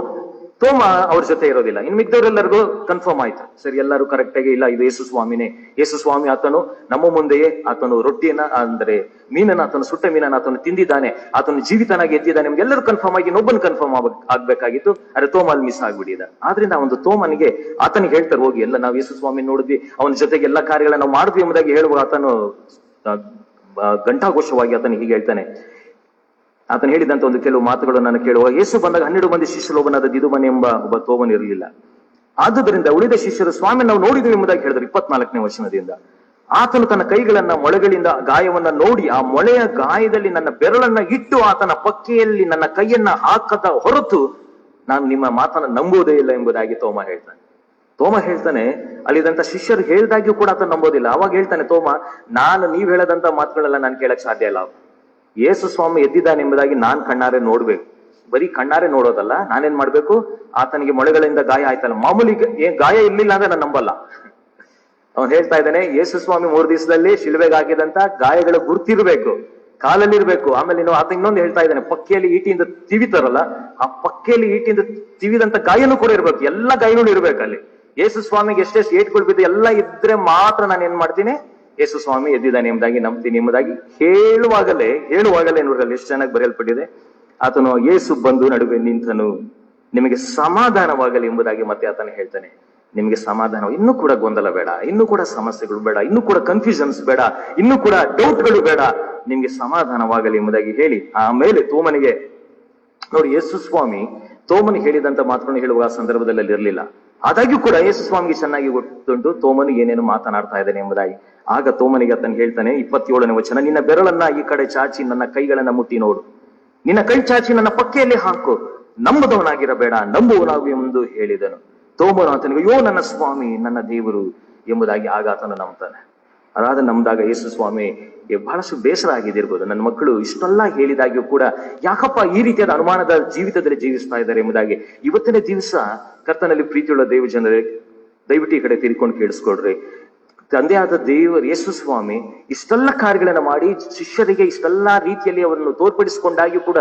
ತೋಮ ಅವ್ರ ಜೊತೆ ಇರೋದಿಲ್ಲ. ಇನ್ನು ಮಿಕ್ಕದವರೆಲ್ಲರಿಗೂ ಕನ್ಫರ್ಮ್ ಆಯ್ತು, ಸರಿ ಎಲ್ಲರೂ ಕರೆಕ್ಟ್ ಆಗಿ, ಇಲ್ಲ ಇದು ಯೇಸು ಸ್ವಾಮಿನೇ. ಯೇಸು ಸ್ವಾಮಿ ಆತನು ನಮ್ಮ ಮುಂದೆಯೇ ಆತನು ರೊಟ್ಟಿಯನ್ನ ಅಂದ್ರೆ ಮೀನನ್ನ, ಆತನು ಸುಟ್ಟ ಮೀನನ್ನ ಆತನು ತಿಂದಿದ್ದಾನೆ, ಆತನು ಜೀವಿತನಾಗಿ ಎದ್ದಿದ್ದಾನೆ. ನಿಮ್ಗೆಲ್ಲರೂ ಕನ್ಫರ್ಮ್ ಆಗಿ ಇನ್ನೊಬ್ಬನ್ ಕನ್ಫರ್ಮ್ ಆಗ್ಬೇಕಾಗಿತ್ತು. ಆದ್ರೆ ತೋಮ ಅಲ್ಲಿ ಮಿಸ್ ಆಗ್ಬಿಟ್ಟಿದ. ಆದ್ರಿಂದ ಒಂದು ತೋಮನಿಗೆ ಆತನಿಗೆ ಹೇಳ್ತಾರೆ, ಹೋಗಿ ಎಲ್ಲ ನಾವು ಯೇಸು ಸ್ವಾಮಿ ನೋಡಿದ್ವಿ, ಅವನ ಜೊತೆಗೆ ಎಲ್ಲಾ ಕಾರ್ಯಗಳನ್ನ ನಾವು ಮಾಡಿದ್ವಿ ಎಂಬುದಾಗಿ ಹೇಳುವ ಆತನು ಘಂಟಾಘೋಷವಾಗಿ ಆತನಿಗೆ ಹೀಗೆ ಹೇಳ್ತಾನೆ. ಆತನು ಹೇಳಿದಂತ ಒಂದು ಕೆಲವು ಮಾತುಗಳು ನಾನು ಕೇಳುವಾಗ, ಯೇಸು ಬಂದಾಗ 12 ಮಂದಿ ಶಿಷ್ಯರೊಬ್ಬನಾದ ದಿದುಮನೆ ಎಂಬ ಒಬ್ಬ ತೋಮನಿರಲಿಲ್ಲ. ಆದುದರಿಂದ ಉಳಿದ ಶಿಷ್ಯರು ಸ್ವಾಮಿ ನಾವು ನೋಡಿದ್ವಿ ಎಂಬುದಾಗಿ ಹೇಳಿದ್ರು. 24ನೇ ವಚನದಿಂದ, ಆತನು ತನ್ನ ಕೈಗಳನ್ನ ಮೊಳೆಗಳಿಂದ ಗಾಯವನ್ನ ನೋಡಿ, ಆ ಮೊಳೆಯ ಗಾಯದಲ್ಲಿ ನನ್ನ ಬೆರಳನ್ನ ಇಟ್ಟು ಆತನ ಪಕ್ಕೆಯಲ್ಲಿ ನನ್ನ ಕೈಯನ್ನ ಹಾಕದ ಹೊರತು ನಾನು ನಿಮ್ಮ ಮಾತನ್ನ ನಂಬುವುದೇ ಇಲ್ಲ ಎಂಬುದಾಗಿ ತೋಮ ಹೇಳ್ತಾನೆ. ತೋಮ ಹೇಳ್ತಾನೆ, ಅಲ್ಲಿದಂತ ಶಿಷ್ಯರು ಹೇಳ್ದಾಗ್ಯೂ ಕೂಡ ಆತನ ನಂಬೋದಿಲ್ಲ. ಅವಾಗ ಹೇಳ್ತಾನೆ ತೋಮ, ನೀವ್ ಹೇಳದಂತ ಮಾತುಗಳೆಲ್ಲ ನಾನು ಕೇಳಕ್ ಸಾಧ್ಯ ಇಲ್ಲ. ಯೇಸು ಸ್ವಾಮಿ ಎದ್ದಿದ್ದಾನೆ ಎಂಬುದಾಗಿ ನಾನ್ ಕಣ್ಣಾರೆ ನೋಡ್ಬೇಕು. ಬರೀ ಕಣ್ಣಾರೆ ನೋಡೋದಲ್ಲ, ನಾನೇನ್ ಮಾಡ್ಬೇಕು? ಆತನಿಗೆ ಮೊಳೆಗಳಿಂದ ಗಾಯ ಆಯ್ತಲ್ಲ, ಮಾಮೂಲಿ ಏನ್ ಗಾಯ ಇರ್ಲಿಲ್ಲ ಅಂದ್ರೆ ನಾನು ನಂಬಲ್ಲ. ಅವನು ಹೇಳ್ತಾ ಇದ್ದಾನೆ, ಯೇಸು ಸ್ವಾಮಿ 3 ದಿವಸದಲ್ಲಿ ಶಿಲುಬೆಗೆ ಹಾಕಿದಂತ ಗಾಯಗಳ ಗುರ್ತಿರ್ಬೇಕು, ಕಾಲಲ್ಲಿ ಇರ್ಬೇಕು. ಆಮೇಲೆ ಆತ ಇನ್ನೊಂದು ಹೇಳ್ತಾ ಇದ್ದಾನೆ, ಪಕ್ಕೆಯಲ್ಲಿ ಈಟಿಯಿಂದ ತಿವಿತಾರಲ್ಲ, ಆ ಪಕ್ಕೆಯಲ್ಲಿ ಈಟಿಯಿಂದ ತಿವಿದಂತ ಗಾಯನೂ ಕೂಡ ಇರ್ಬೇಕು. ಎಲ್ಲ ಗಾಯಗಳು ಇರ್ಬೇಕು ಅಲ್ಲಿ. ಯೇಸು ಸ್ವಾಮಿಗೆ ಎಷ್ಟೆಷ್ಟು ಏಟ್ಗಳು ಬಿದ್ದು ಎಲ್ಲ ಇದ್ರೆ ಮಾತ್ರ ನಾನು ಏನ್ ಮಾಡ್ತೀನಿ? ಯೇಸು ಸ್ವಾಮಿ ಎದ್ದಿದ್ದಾನೆ ಎಂಬುದಾಗಿ ನಂಬ್ತೀನಿ ಎಂಬುದಾಗಿ ಹೇಳುವಾಗಲೇ ನೋಡ್ರಲ್ಲಿ ಎಷ್ಟು ಚೆನ್ನಾಗಿ ಬರೆಯಲ್ಪಟ್ಟಿದೆ. ಆತನು ಯೇಸು ಬಂದು ನಡುವೆ ನಿಂತನು, ನಿಮಗೆ ಸಮಾಧಾನವಾಗಲಿ ಎಂಬುದಾಗಿ ಮತ್ತೆ ಆತನು ಹೇಳ್ತಾನೆ. ನಿಮಗೆ ಸಮಾಧಾನ, ಇನ್ನೂ ಕೂಡ ಗೊಂದಲ ಬೇಡ, ಇನ್ನೂ ಕೂಡ ಸಮಸ್ಯೆಗಳು ಬೇಡ, ಇನ್ನೂ ಕೂಡ ಕನ್ಫ್ಯೂಷನ್ಸ್ ಬೇಡ, ಇನ್ನೂ ಕೂಡ ಡೌಟ್ಗಳು ಬೇಡ, ನಿಮ್ಗೆ ಸಮಾಧಾನವಾಗಲಿ ಎಂಬುದಾಗಿ ಹೇಳಿ ಆಮೇಲೆ ತೋಮನಿಗೆ ನೋಡಿ, ಯೇಸು ಸ್ವಾಮಿ ತೋಮನಿಗೆ ಹೇಳಿದಂತ ಮಾತುಗಳನ್ನು ಹೇಳುವ ಸಂದರ್ಭದಲ್ಲಿ ಅಲ್ಲಿ ಇರಲಿಲ್ಲ. ಆದಾಗ್ಯೂ ಕೂಡ ಯೇಸು ಸ್ವಾಮಿಗೆ ಚೆನ್ನಾಗಿ ಗೊತ್ತುಂಟು ತೋಮನು ಏನೇನು ಮಾತನಾಡ್ತಾ ಇದ್ದಾನೆ ಎಂಬುದಾಗಿ. ಆಗ ತೋಮನಿಗೆ ಆತನು ಹೇಳ್ತಾನೆ, 27ನೇ ವಚನ, ನಿನ್ನ ಬೆರಳನ್ನ ಈ ಕಡೆ ಚಾಚಿ ನನ್ನ ಕೈಗಳನ್ನ ಮುಟ್ಟಿ ನೋಡು, ನಿನ್ನ ಕೈ ಚಾಚಿ ನನ್ನ ಪಕ್ಕೆಯಲ್ಲಿ ಹಾಕು, ನಂಬುದವನಾಗಿರಬೇಡ, ನಂಬುವನಾಗು ಎಂದು ಹೇಳಿದನು. ತೋಮನು ಆತನಿಗೆ, ಅಯ್ಯೋ ನನ್ನ ಸ್ವಾಮಿ, ನನ್ನ ದೇವರು ಎಂಬುದಾಗಿ ಆಗ ಆತನು ನಂಬ್ತಾನೆ. ಅದಾದ ನಮ್ದಾಗ ಯೇಸು ಸ್ವಾಮಿಗೆ ಬಹಳಷ್ಟು ಬೇಸರ ಆಗಿದಿರ್ಬೋದು. ನನ್ನ ಮಕ್ಕಳು ಇಷ್ಟೆಲ್ಲ ಹೇಳಿದಾಗ್ಯೂ ಕೂಡ ಯಾಕಪ್ಪ ಈ ರೀತಿಯಾದ ಅನುಮಾನದ ಜೀವಿತದಲ್ಲಿ ಜೀವಿಸ್ತಾ ಇದ್ದಾರೆ ಎಂಬುದಾಗಿ. ಇವತ್ತಿನ ದಿವಸ ಕರ್ತನಲ್ಲಿ ಪ್ರೀತಿಯುಳ್ಳ ದೇವ ಜನರೇ, ದಯವಿಟ್ಟು ಈ ಕಡೆ ತಿರ್ಕೊಂಡು ಕೇಳಿಸ್ಕೊಡ್ರಿ. ತಂದೆಯಾದ ದೇವರು ಯೇಸು ಸ್ವಾಮಿ ಇಷ್ಟೆಲ್ಲ ಕಾರ್ಯಗಳನ್ನ ಮಾಡಿ ಶಿಷ್ಯರಿಗೆ ಇಷ್ಟೆಲ್ಲ ರೀತಿಯಲ್ಲಿ ಅವರನ್ನು ತೋರ್ಪಡಿಸಿಕೊಂಡಾಗ್ಯೂ ಕೂಡ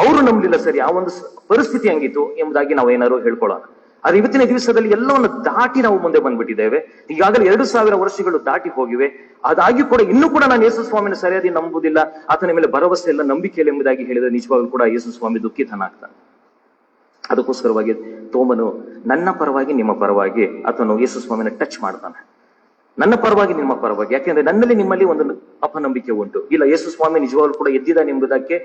ಅವರು ನಂಬಲಿಲ್ಲ. ಸರಿ, ಆ ಒಂದು ಪರಿಸ್ಥಿತಿ ಹಂಗಿತ್ತು ಎಂಬುದಾಗಿ ನಾವು ಏನಾದ್ರು ಹೇಳ್ಕೊಳ್ಳೋಣ. ಆದ್ರೆ ಇವತ್ತಿನ ದಿವಸದಲ್ಲಿ ಎಲ್ಲವನ್ನು ದಾಟಿ ನಾವು ಮುಂದೆ ಬಂದ್ಬಿಟ್ಟಿದ್ದೇವೆ. ಈಗಾಗಲೇ 2000 ವರ್ಷಗಳು ದಾಟಿ ಹೋಗಿವೆ. ಅದಾಗಿ ಕೂಡ ಇನ್ನೂ ಕೂಡ ನಾನು ಯೇಸು ಸ್ವಾಮಿನ ಸರಿಯಾಗಿ ನಂಬುವುದಿಲ್ಲ, ಆತನ ಮೇಲೆ ಭರವಸೆ ಇಲ್ಲ, ನಂಬಿಕೆ ಇಲ್ಲ ಎಂಬುದಾಗಿ ಹೇಳಿದ್ರೆ ನಿಜವಾಗ್ಲೂ ಕೂಡ ಯೇಸು ಸ್ವಾಮಿ ದುಃಖಿತನಾಗ್ತಾನೆ. ಅದಕ್ಕೋಸ್ಕರವಾಗಿ ತೋಮನು ನನ್ನ ಪರವಾಗಿ ನಿಮ್ಮ ಪರವಾಗಿ ಆತನು ಯೇಸು ಸ್ವಾಮಿನ ಟಚ್ ಮಾಡ್ತಾನೆ. ನನ್ನ ಪರವಾಗಿ ನಿಮ್ಮ ಪರವಾಗಿ, ಯಾಕೆಂದ್ರೆ ನನ್ನಲ್ಲಿ ನಿಮ್ಮಲ್ಲಿ ಒಂದು ಅಪನಂಬಿಕೆ ಉಂಟು. ಇಲ್ಲ, ಯೇಸು ಸ್ವಾಮಿ ನಿಜವಾಗ್ಲೂ ಕೂಡ ಎದ್ದಿದ್ದಾನೆ ಎಂಬುದಕ್ಕೆ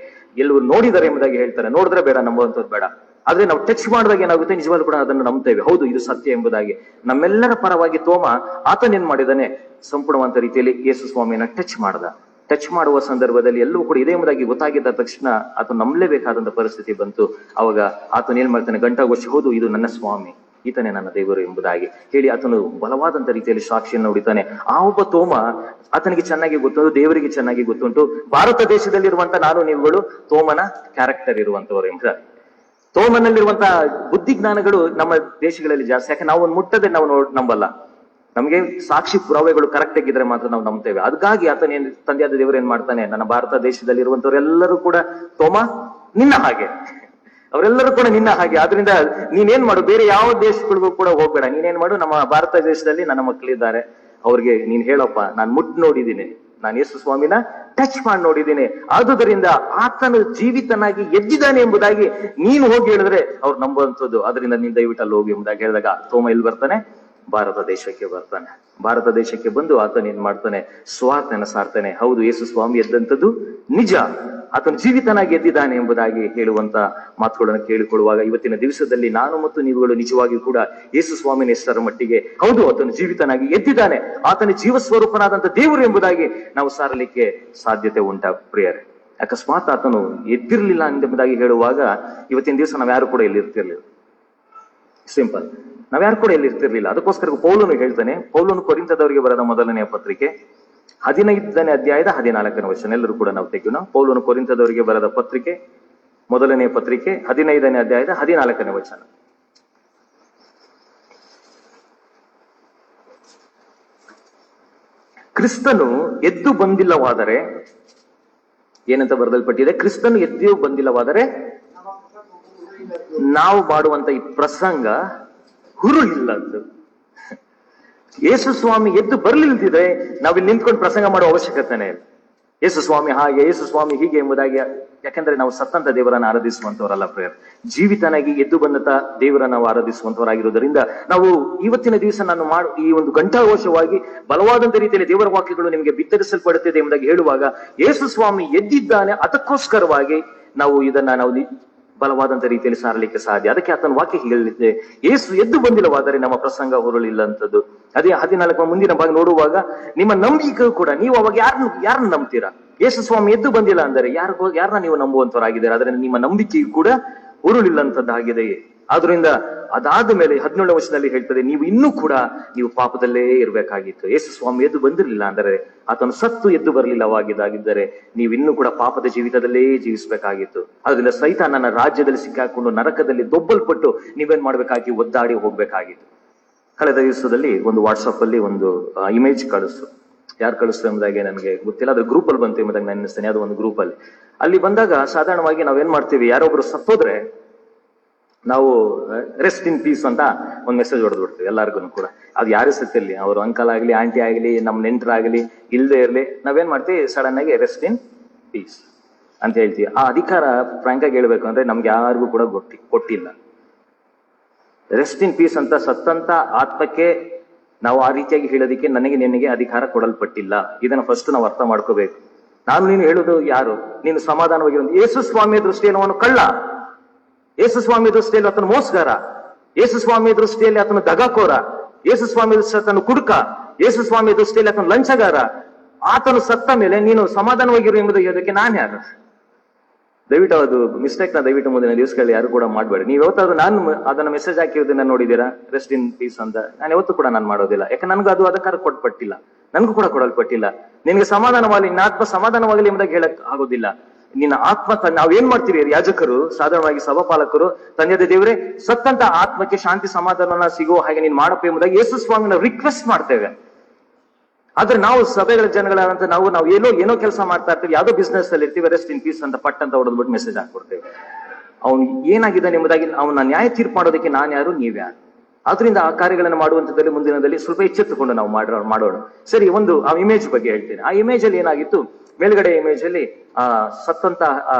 ಎಲ್ಲರೂ ನೋಡಿದ್ದಾರೆ ಎಂಬುದಾಗಿ ಹೇಳ್ತಾರೆ. ನೋಡಿದ್ರೆ ಬೇಡ, ನಂಬುವಂಥದ್ದು ಬೇಡ. ಆದ್ರೆ ನಾವು ಟಚ್ ಮಾಡಿದಾಗ ಏನಾಗುತ್ತೆ? ನಿಜವಾಗ್ಲೂ ಕೂಡ ಅದನ್ನು ನಂಬ್ತೇವೆ, ಹೌದು ಇದು ಸತ್ಯ ಎಂಬುದಾಗಿ. ನಮ್ಮೆಲ್ಲರ ಪರವಾಗಿ ತೋಮ ಆತನೇನ್ ಮಾಡಿದಾನೆ? ಸಂಪೂರ್ಣವಂತ ರೀತಿಯಲ್ಲಿ ಯೇಸು ಸ್ವಾಮಿಯನ್ನ ಟಚ್ ಮಾಡ್ದ. ಟಚ್ ಮಾಡುವ ಸಂದರ್ಭದಲ್ಲಿ ಎಲ್ಲವೂ ಕೂಡ ಇದೆ ಎಂಬುದಾಗಿ ಗೊತ್ತಾಗಿದ್ದ ತಕ್ಷಣ ಆತ ನಂಬಲೇಬೇಕಾದಂತ ಪರಿಸ್ಥಿತಿ ಬಂತು. ಅವಾಗ ಆತನ ಏನ್ ಮಾಡ್ತಾನೆ? ಘಂಟಾಘೋಷ, ಹೌದು ಇದು ನನ್ನ ಸ್ವಾಮಿ, ಈತನೇ ನನ್ನ ದೇವರು ಎಂಬುದಾಗಿ ಹೇಳಿ ಆತನು ಬಲವಾದಂತ ರೀತಿಯಲ್ಲಿ ಸಾಕ್ಷಿಯನ್ನು ನುಡಿತಾನೆ. ಆ ಒಬ್ಬ ತೋಮ ಆತನಿಗೆ ಚೆನ್ನಾಗಿ ಗೊತ್ತುಂಟು, ದೇವರಿಗೆ ಚೆನ್ನಾಗಿ ಗೊತ್ತುಂಟು. ಭಾರತ ದೇಶದಲ್ಲಿರುವಂತ ನಾನು ನೀವುಗಳು ತೋಮನ ಕ್ಯಾರೆಕ್ಟರ್ ಇರುವಂತವರು ಎಂಬುದಾಗಿ. ತೋಮನಲ್ಲಿರುವಂತಹ ಬುದ್ಧಿಜ್ಞಾನಗಳು ನಮ್ಮ ದೇಶಗಳಲ್ಲಿ ಜಾಸ್ತಿ. ಯಾಕೆ ನಾವು ಒಂದು ಮುಟ್ಟದೆ ನಾವು ನಂಬಲ್ಲ. ನಮ್ಗೆ ಸಾಕ್ಷಿ ಪುರಾವೆಗಳು ಕರೆಕ್ಟ್ ಆಗಿದ್ರೆ ಮಾತ್ರ ನಾವು ನಂಬ್ತೇವೆ. ಅದಕ್ಕಾಗಿ ಆತನ ತಂದೆಯಾದ ದೇವರು ಏನ್ ಮಾಡ್ತಾನೆ? ನನ್ನ ಭಾರತ ದೇಶದಲ್ಲಿ ಇರುವಂತವರೆಲ್ಲರೂ ಕೂಡ ತೋಮ ನಿನ್ನ ಹಾಗೆ, ಅವರೆಲ್ಲರೂ ಕೂಡ ನಿನ್ನ ಹಾಗೆ. ಆದ್ರಿಂದ ನೀನೇನ್ ಮಾಡು, ಬೇರೆ ಯಾವ ದೇಶಗಳಿಗೂ ಕೂಡ ಹೋಗ್ಬೇಡ. ನೀನೇನ್ ಮಾಡು, ನಮ್ಮ ಭಾರತ ದೇಶದಲ್ಲಿ ನನ್ನ ಮಕ್ಕಳಿದ್ದಾರೆ, ಅವ್ರಿಗೆ ನೀನ್ ಹೇಳಪ್ಪ, ನಾನು ಮುಟ್ ನೋಡಿದ್ದೀನಿ, ನಾನು ಯೇಸು ಸ್ವಾಮಿನ ಟಚ್ ಮಾಡಿ ನೋಡಿದ್ದೀನಿ, ಆದುದರಿಂದ ಆತನು ಜೀವಿತನಾಗಿ ಎದ್ದಿದ್ದಾನೆ ಎಂಬುದಾಗಿ ನೀನು ಹೋಗಿ ಹೇಳಿದ್ರೆ ಅವ್ರು ನಂಬುವಂಥದ್ದು. ಅದರಿಂದ ನೀನ್ ದಯವಿಟ್ಟು ಅಲ್ಲಿ ಹೋಗಿ ಎಂಬುದಾಗಿ ಹೇಳಿದಾಗ ತೋಮ ಎಲ್ಲಿ ಬರ್ತಾನೆ? ಭಾರತ ದೇಶಕ್ಕೆ ಬರ್ತಾನೆ. ಭಾರತ ದೇಶಕ್ಕೆ ಬಂದು ಆತನ ಏನ್ ಮಾಡ್ತಾನೆ? ಸ್ವಾರ್ಥನ ಸಾರ್ತಾನೆ. ಹೌದು, ಯೇಸು ಸ್ವಾಮಿ ಎದ್ದಂಥದ್ದು ನಿಜ, ಆತನು ಜೀವಿತನಾಗಿ ಎದ್ದಿದ್ದಾನೆ ಎಂಬುದಾಗಿ ಹೇಳುವಂತ ಮಾತುಗಳನ್ನು ಕೇಳಿಕೊಳ್ಳುವಾಗ ಇವತ್ತಿನ ದಿವಸದಲ್ಲಿ ನಾನು ಮತ್ತು ನೀವುಗಳು ನಿಜವಾಗಿಯೂ ಕೂಡ ಯೇಸು ಸ್ವಾಮಿನ ಎಷ್ಟರ ಮಟ್ಟಿಗೆ ಹೌದು ಆತನು ಜೀವಿತನಾಗಿ ಎದ್ದಿದ್ದಾನೆ, ಆತನ ಜೀವ ಸ್ವರೂಪನಾದಂತ ದೇವರು ಎಂಬುದಾಗಿ ನಾವು ಸಾರಲಿಕ್ಕೆ ಸಾಧ್ಯತೆ ಉಂಟಾ ಪ್ರಿಯರೇ? ಅಕಸ್ಮಾತ್ ಆತನು ಎದ್ದಿರ್ಲಿಲ್ಲ ಎಂಬುದಾಗಿ ಹೇಳುವಾಗ ಇವತ್ತಿನ ದಿವಸ ನಾವ್ಯಾರು ಕೂಡ ಇಲ್ಲಿ ಇರ್ತಿರ್ಲಿಲ್ಲ. ಸಿಂಪಲ್, ನಾವ್ಯಾರು ಕೂಡ ಇಲ್ಲಿ ಇರ್ತಿರ್ಲಿಲ್ಲ. ಅದಕ್ಕೋಸ್ಕರ ಪೌಲನು ಹೇಳ್ತಾನೆ, ಪೌಲನು ಕೊರಿಂಥದವರಿಗೆ ಬರೆದ ಮೊದಲನೆಯ ಪತ್ರಿಕೆ 15ನೇ ಅಧ್ಯಾಯದ 14ನೇ ವಚನ. ಎಲ್ಲರೂ ಕೂಡ ನಾವು ತೆಗೆಯೋಣ. ಪೌಲನು ಕೊರಿಂಥದವರಿಗೆ ಬರೆದ ಪತ್ರಿಕೆ, ಮೊದಲನೆಯ ಪತ್ರಿಕೆ 15ನೇ ಅಧ್ಯಾಯದ 14ನೇ ವಚನ. ಕ್ರಿಸ್ತನು ಎದ್ದು ಬಂದಿಲ್ಲವಾದರೆ, ಏನಂತ ಬರೆದಲ್ಪಟ್ಟಿದೆ? ಕ್ರಿಸ್ತನು ಎದ್ದು ಬಂದಿಲ್ಲವಾದರೆ ನಾವು ಮಾಡುವಂತ ಈ ಪ್ರಸಂಗ ಹುರುಳಿಲ್ಲದ್ದು. ಯೇಸು ಸ್ವಾಮಿ ಎದ್ದು ಬರ್ಲಿಲ್ದಿದ್ರೆ ನಾವಿಲ್ಲಿ ನಿಂತ್ಕೊಂಡು ಪ್ರಸಂಗ ಮಾಡುವ ಅವಶ್ಯಕತೆನೇ ಇಲ್ಲ. ಯೇಸು ಸ್ವಾಮಿ ಹಾಗೆ, ಯೇಸು ಸ್ವಾಮಿ ಹೀಗೆ ಎಂಬುದಾಗಿ. ಯಾಕಂದ್ರೆ ನಾವು ಸತ್ತಂತ ದೇವರನ್ನು ಆರಾಧಿಸುವಂತವರಲ್ಲ ಪ್ರೇಯರ್, ಜೀವಿತನಾಗಿ ಎದ್ದು ಬಂದಂತ ದೇವರನ್ನು ನಾವು ಆರಾಧಿಸುವಂತವರಾಗಿರೋದ್ರಿಂದ ನಾವು ಇವತ್ತಿನ ದಿವಸ ನಾನು ಈ ಒಂದು ಘಂಟಾಘೋಷವಾಗಿ ಬಲವಾದಂತ ರೀತಿಯಲ್ಲಿ ದೇವರ ವಾಕ್ಯಗಳು ನಿಮಗೆ ಬಿತ್ತರಿಸಲ್ಪಡುತ್ತಿದೆ ಎಂಬುದಾಗಿ ಹೇಳುವಾಗ, ಯೇಸು ಸ್ವಾಮಿ ಎದ್ದಿದ್ದಾನೆ, ಅದಕ್ಕೋಸ್ಕರವಾಗಿ ನಾವು ಇದನ್ನ ನಾವು ಬಲವಾದಂತ ರೀತಿಯಲ್ಲಿ ಸಾರಲಿಕ್ಕೆ ಸಾಧ್ಯ. ಅದಕ್ಕೆ ಆತನ ವಾಕ್ಯ ಹೇಳಿದೆ, ಯೇಸು ಎದ್ದು ಬಂದಿಲ್ಲವಾದರೆ ನಮ್ಮ ಪ್ರಸಂಗ ಹೊರಳಿಲ್ಲ ಅಂತದ್ದು. ಅದೇ 14 ಮುಂದಿನ ಭಾಗ ನೋಡುವಾಗ, ನಿಮ್ಮ ನಂಬಿಕೆ ಕೂಡ ನೀವು ಅವಾಗ ಯಾರನ್ನ ನಂಬ್ತೀರಾ? ಯೇಸು ಸ್ವಾಮಿ ಎದ್ದು ಬಂದಿಲ್ಲ ಅಂದರೆ ಯಾರನ್ನ ನೀವು ನಂಬುವಂತವರಾಗಿದ್ದೀರಾ? ಆದ್ರೆ ನಿಮ್ಮ ನಂಬಿಕೆಯು ಕೂಡ ಉರುಳಿಲ್ಲಂತದ್ದಾಗಿದೆ. ಆದ್ರಿಂದ ಅದಾದ ಮೇಲೆ 17ನೇ ವಚನದಲ್ಲಿ ಹೇಳ್ತದೆ, ನೀವು ಇನ್ನೂ ಕೂಡ ನೀವು ಪಾಪದಲ್ಲೇ ಇರಬೇಕಾಗಿತ್ತು. ಯೇಸು ಸ್ವಾಮಿ ಎದ್ದು ಬಂದಿರಲಿಲ್ಲ ಅಂದರೆ, ಆತನು ಸತ್ತು ಎದ್ದು ಬರಲಿಲ್ಲವಾಗಿದ್ದಾಗಿದ್ದರೆ ನೀವು ಇನ್ನೂ ಕೂಡ ಪಾಪದ ಜೀವಿತದಲ್ಲೇ ಜೀವಿಸಬೇಕಾಗಿತ್ತು. ಅದರಿಂದ ಸೈತಾನನ ರಾಜ್ಯದಲ್ಲಿ ಸಿಕ್ಕಾಕೊಂಡು ನರಕದಲ್ಲಿ ದೊಬ್ಬಲ್ಪಟ್ಟು ನೀವೇನ್ ಮಾಡ್ಬೇಕಾಗಿ ಒದ್ದಾಡಿ ಹೋಗ್ಬೇಕಾಗಿತ್ತು. ಕಳೆದ ದಿವಸದಲ್ಲಿ ಒಂದು ವಾಟ್ಸಪ್ ಅಲ್ಲಿ ಒಂದು ಇಮೇಜ್ ಕಳಿಸ್ತು. ಯಾರು ಕಳಿಸ್ತು ಎಂಬುದಾಗಿ ನನಗೆ ಗೊತ್ತಿಲ್ಲ, ಅದ್ರ ಗ್ರೂಪ್ ಅಲ್ಲಿ ಬಂತು ಎಂಬುದಾಗಿ ನಾನು ಅನ್ನಿಸ್ತೇನೆ. ಅದು ಒಂದು ಗ್ರೂಪ್ ಅಲ್ಲಿ ಬಂದಾಗ ಸಾಧಾರಣವಾಗಿ ನಾವೇನ್ ಮಾಡ್ತೀವಿ, ಯಾರೊಬ್ರು ಸತ್ತೋದ್ರೆ ನಾವು ರೆಸ್ಟ್ ಇನ್ ಪೀಸ್ ಅಂತ ಒಂದು ಮೆಸೇಜ್ ಹೊಡೆದು ಬಿಡ್ತೀವಿ ಎಲ್ಲಾರ್ಗು ಕೂಡ. ಅದು ಯಾರು ಸತ್ತಿರ್ಲಿ, ಅವರು ಅಂಕಲ್ ಆಗ್ಲಿ, ಆಂಟಿ ಆಗ್ಲಿ, ನಮ್ ನೆಂಟರಾಗ್ಲಿ, ಇಲ್ಲದೆ ಇರ್ಲಿ, ನಾವೇನ್ ಮಾಡ್ತೀವಿ, ಸಡನ್ ಆಗಿ ರೆಸ್ಟ್ ಇನ್ ಪೀಸ್ ಅಂತ ಹೇಳ್ತೀವಿ. ಆ ಅಧಿಕಾರ ಫ್ರಾಂಕ್ ಆಗಿ ಹೇಳ್ಬೇಕು ಅಂದ್ರೆ ನಮ್ಗೆ ಯಾರಿಗೂ ಕೂಡ ಕೊಟ್ಟಿಲ್ಲ. ರೆಸ್ಟ್ ಇನ್ ಪೀಸ್ ಅಂತ ಸತ್ತಂತ ಆತ್ಮಕ್ಕೆ ನಾವು ಆ ರೀತಿಯಾಗಿ ಹೇಳೋದಿಕ್ಕೆ ನಿನಗೆ ಅಧಿಕಾರ ಕೊಡಲ್ಪಟ್ಟಿಲ್ಲ. ಇದನ್ನ ಫಸ್ಟ್ ನಾವು ಅರ್ಥ ಮಾಡ್ಕೋಬೇಕು. ನಾನು ನೀನು ಹೇಳುದು ಯಾರು? ನೀನು ಸಮಾಧಾನವಾಗಿ ಯೇಸು ಸ್ವಾಮಿಯ ದೃಷ್ಟಿಯಲ್ಲಿ ಅವನು ಕಳ್ಳ, ಯೇಸು ಸ್ವಾಮಿ ದೃಷ್ಟಿಯಲ್ಲಿ ಆತನು ಮೋಸಗಾರ, ಯೇಸು ಸ್ವಾಮಿ ದೃಷ್ಟಿಯಲ್ಲಿ ಆತನು ದಗಾಕೋರ, ಯೇಸು ಸ್ವಾಮಿ ದೃಷ್ಟಿಯಲ್ಲಿ ಆತನು ಕುಡುಕ, ಯೇಸು ಸ್ವಾಮಿ ದೃಷ್ಟಿಯಲ್ಲಿ ಆತನು ಲಂಚಗಾರ. ಆತನು ಸತ್ತ ಮೇಲೆ ನೀನು ಸಮಾಧಾನವಾಗಿರು ಎಂಬುದು ಹೇಳೋದಕ್ಕೆ ನಾನು ಯಾರು? ದಯವಿಟ್ಟು ಅದು ಮಿಸ್ಟೇಕ್ ನ ದಯವಿಟ್ಟು ಮುಂದಿನ ದಿವಸಗಳಲ್ಲಿ ಯಾರು ಕೂಡ ಮಾಡಬೇಡಿ. ನೀವು ಯಾವತ್ತಾದ್ರೂ ನಾನು ಅದನ್ನ ಮೆಸೇಜ್ ಹಾಕಿರೋದನ್ನ ನೋಡಿದೀರಾ, ರೆಸ್ಟ್ ಇನ್ ಪೀಸ್ ಅಂತ? ನಾನು ಯಾವತ್ತೂ ಕೂಡ ನಾನು ಮಾಡೋದಿಲ್ಲ. ಯಾಕಂದ್ರೆ ನನಗೂ ಅದು ಅಧಿಕಾರ ಕೊಟ್ಪಟ್ಟಿಲ್ಲ, ನನಗೂ ಕೂಡ ಕೊಡಲ್ಪಟ್ಟಿಲ್ಲ. ನಿನ್ಗೆ ಸಮಾಧಾನವಾಗಲಿ, ನಿನ್ನ ಆತ್ಮ ಸಮಾಧಾನವಾಗಲಿ ಎಂಬುದಾಗಿ ಹೇಳಕ್ ಆಗೋದಿಲ್ಲ. ನಿನ್ನ ಆತ್ಮ ನಾವೇನ್ ಮಾಡ್ತೀವಿ, ಯಾಜಕರು, ಸಾಧಾರಣವಾಗಿ ಸಭಾಪಾಲಕರು, ತಂದೆಯ ದೇವರೇ ಸತ್ತಂತ ಆತ್ಮಕ್ಕೆ ಶಾಂತಿ ಸಮಾಧಾನ ಸಿಗೋ ಹಾಗೆ ನೀನ್ ಮಾಡಪ್ಪ ಎಂಬುದಾಗಿ ಯೇಸು ಸ್ವಾಮಿನ ರಿಕ್ವೆಸ್ಟ್ ಮಾಡ್ತೇವೆ. ಆದ್ರೆ ನಾವು ಸಭೆಗಳ ಜನಗಳಂತ ನಾವು ಏನೋ ಕೆಲಸ ಮಾಡ್ತಾ ಇರ್ತೀವಿ, ಯಾವ್ದೋ ಬಿಸ್ನೆಸ್ ಅಲ್ಲಿ ಇರ್ತೀವಿ, ರೆಸ್ಟ್ ಇನ್ ಪೀಸ್ ಅಂತ ಪಟ್ ಅಂತ ಹೊಡೆದ್ಬಿಟ್ಟು ಮೆಸೇಜ್ ಹಾಕ್ಬಿಡ್ತೇವೆ. ಅವ್ನು ಏನಾಗಿದ್ದಾನೆ ಎಂಬುದಾಗಿ ಅವನ ನ್ಯಾಯ ತೀರ್ಪು ಮಾಡೋದಕ್ಕೆ ನಾನು ಯಾರು, ನೀವ್ಯಾರು? ಆದ್ರಿಂದ ಆ ಕಾರ್ಯಗಳನ್ನು ಮಾಡುವಂತದ್ದಲ್ಲಿ ಮುಂದಿನದಲ್ಲಿ ಸ್ವಲ್ಪ ಎಚ್ಚೆತ್ತುಕೊಂಡು ನಾವು ಮಾಡೋಣ. ಸರಿ, ಆ ಇಮೇಜ್ ಬಗ್ಗೆ ಹೇಳ್ತೇನೆ. ಆ ಇಮೇಜ್ ಅಲ್ಲಿ ಏನಾಗಿತ್ತು, ಮೇಲ್ಗಡೆ ಇಮೇಜ್ ಅಲ್ಲಿ ಸತ್ತಂತ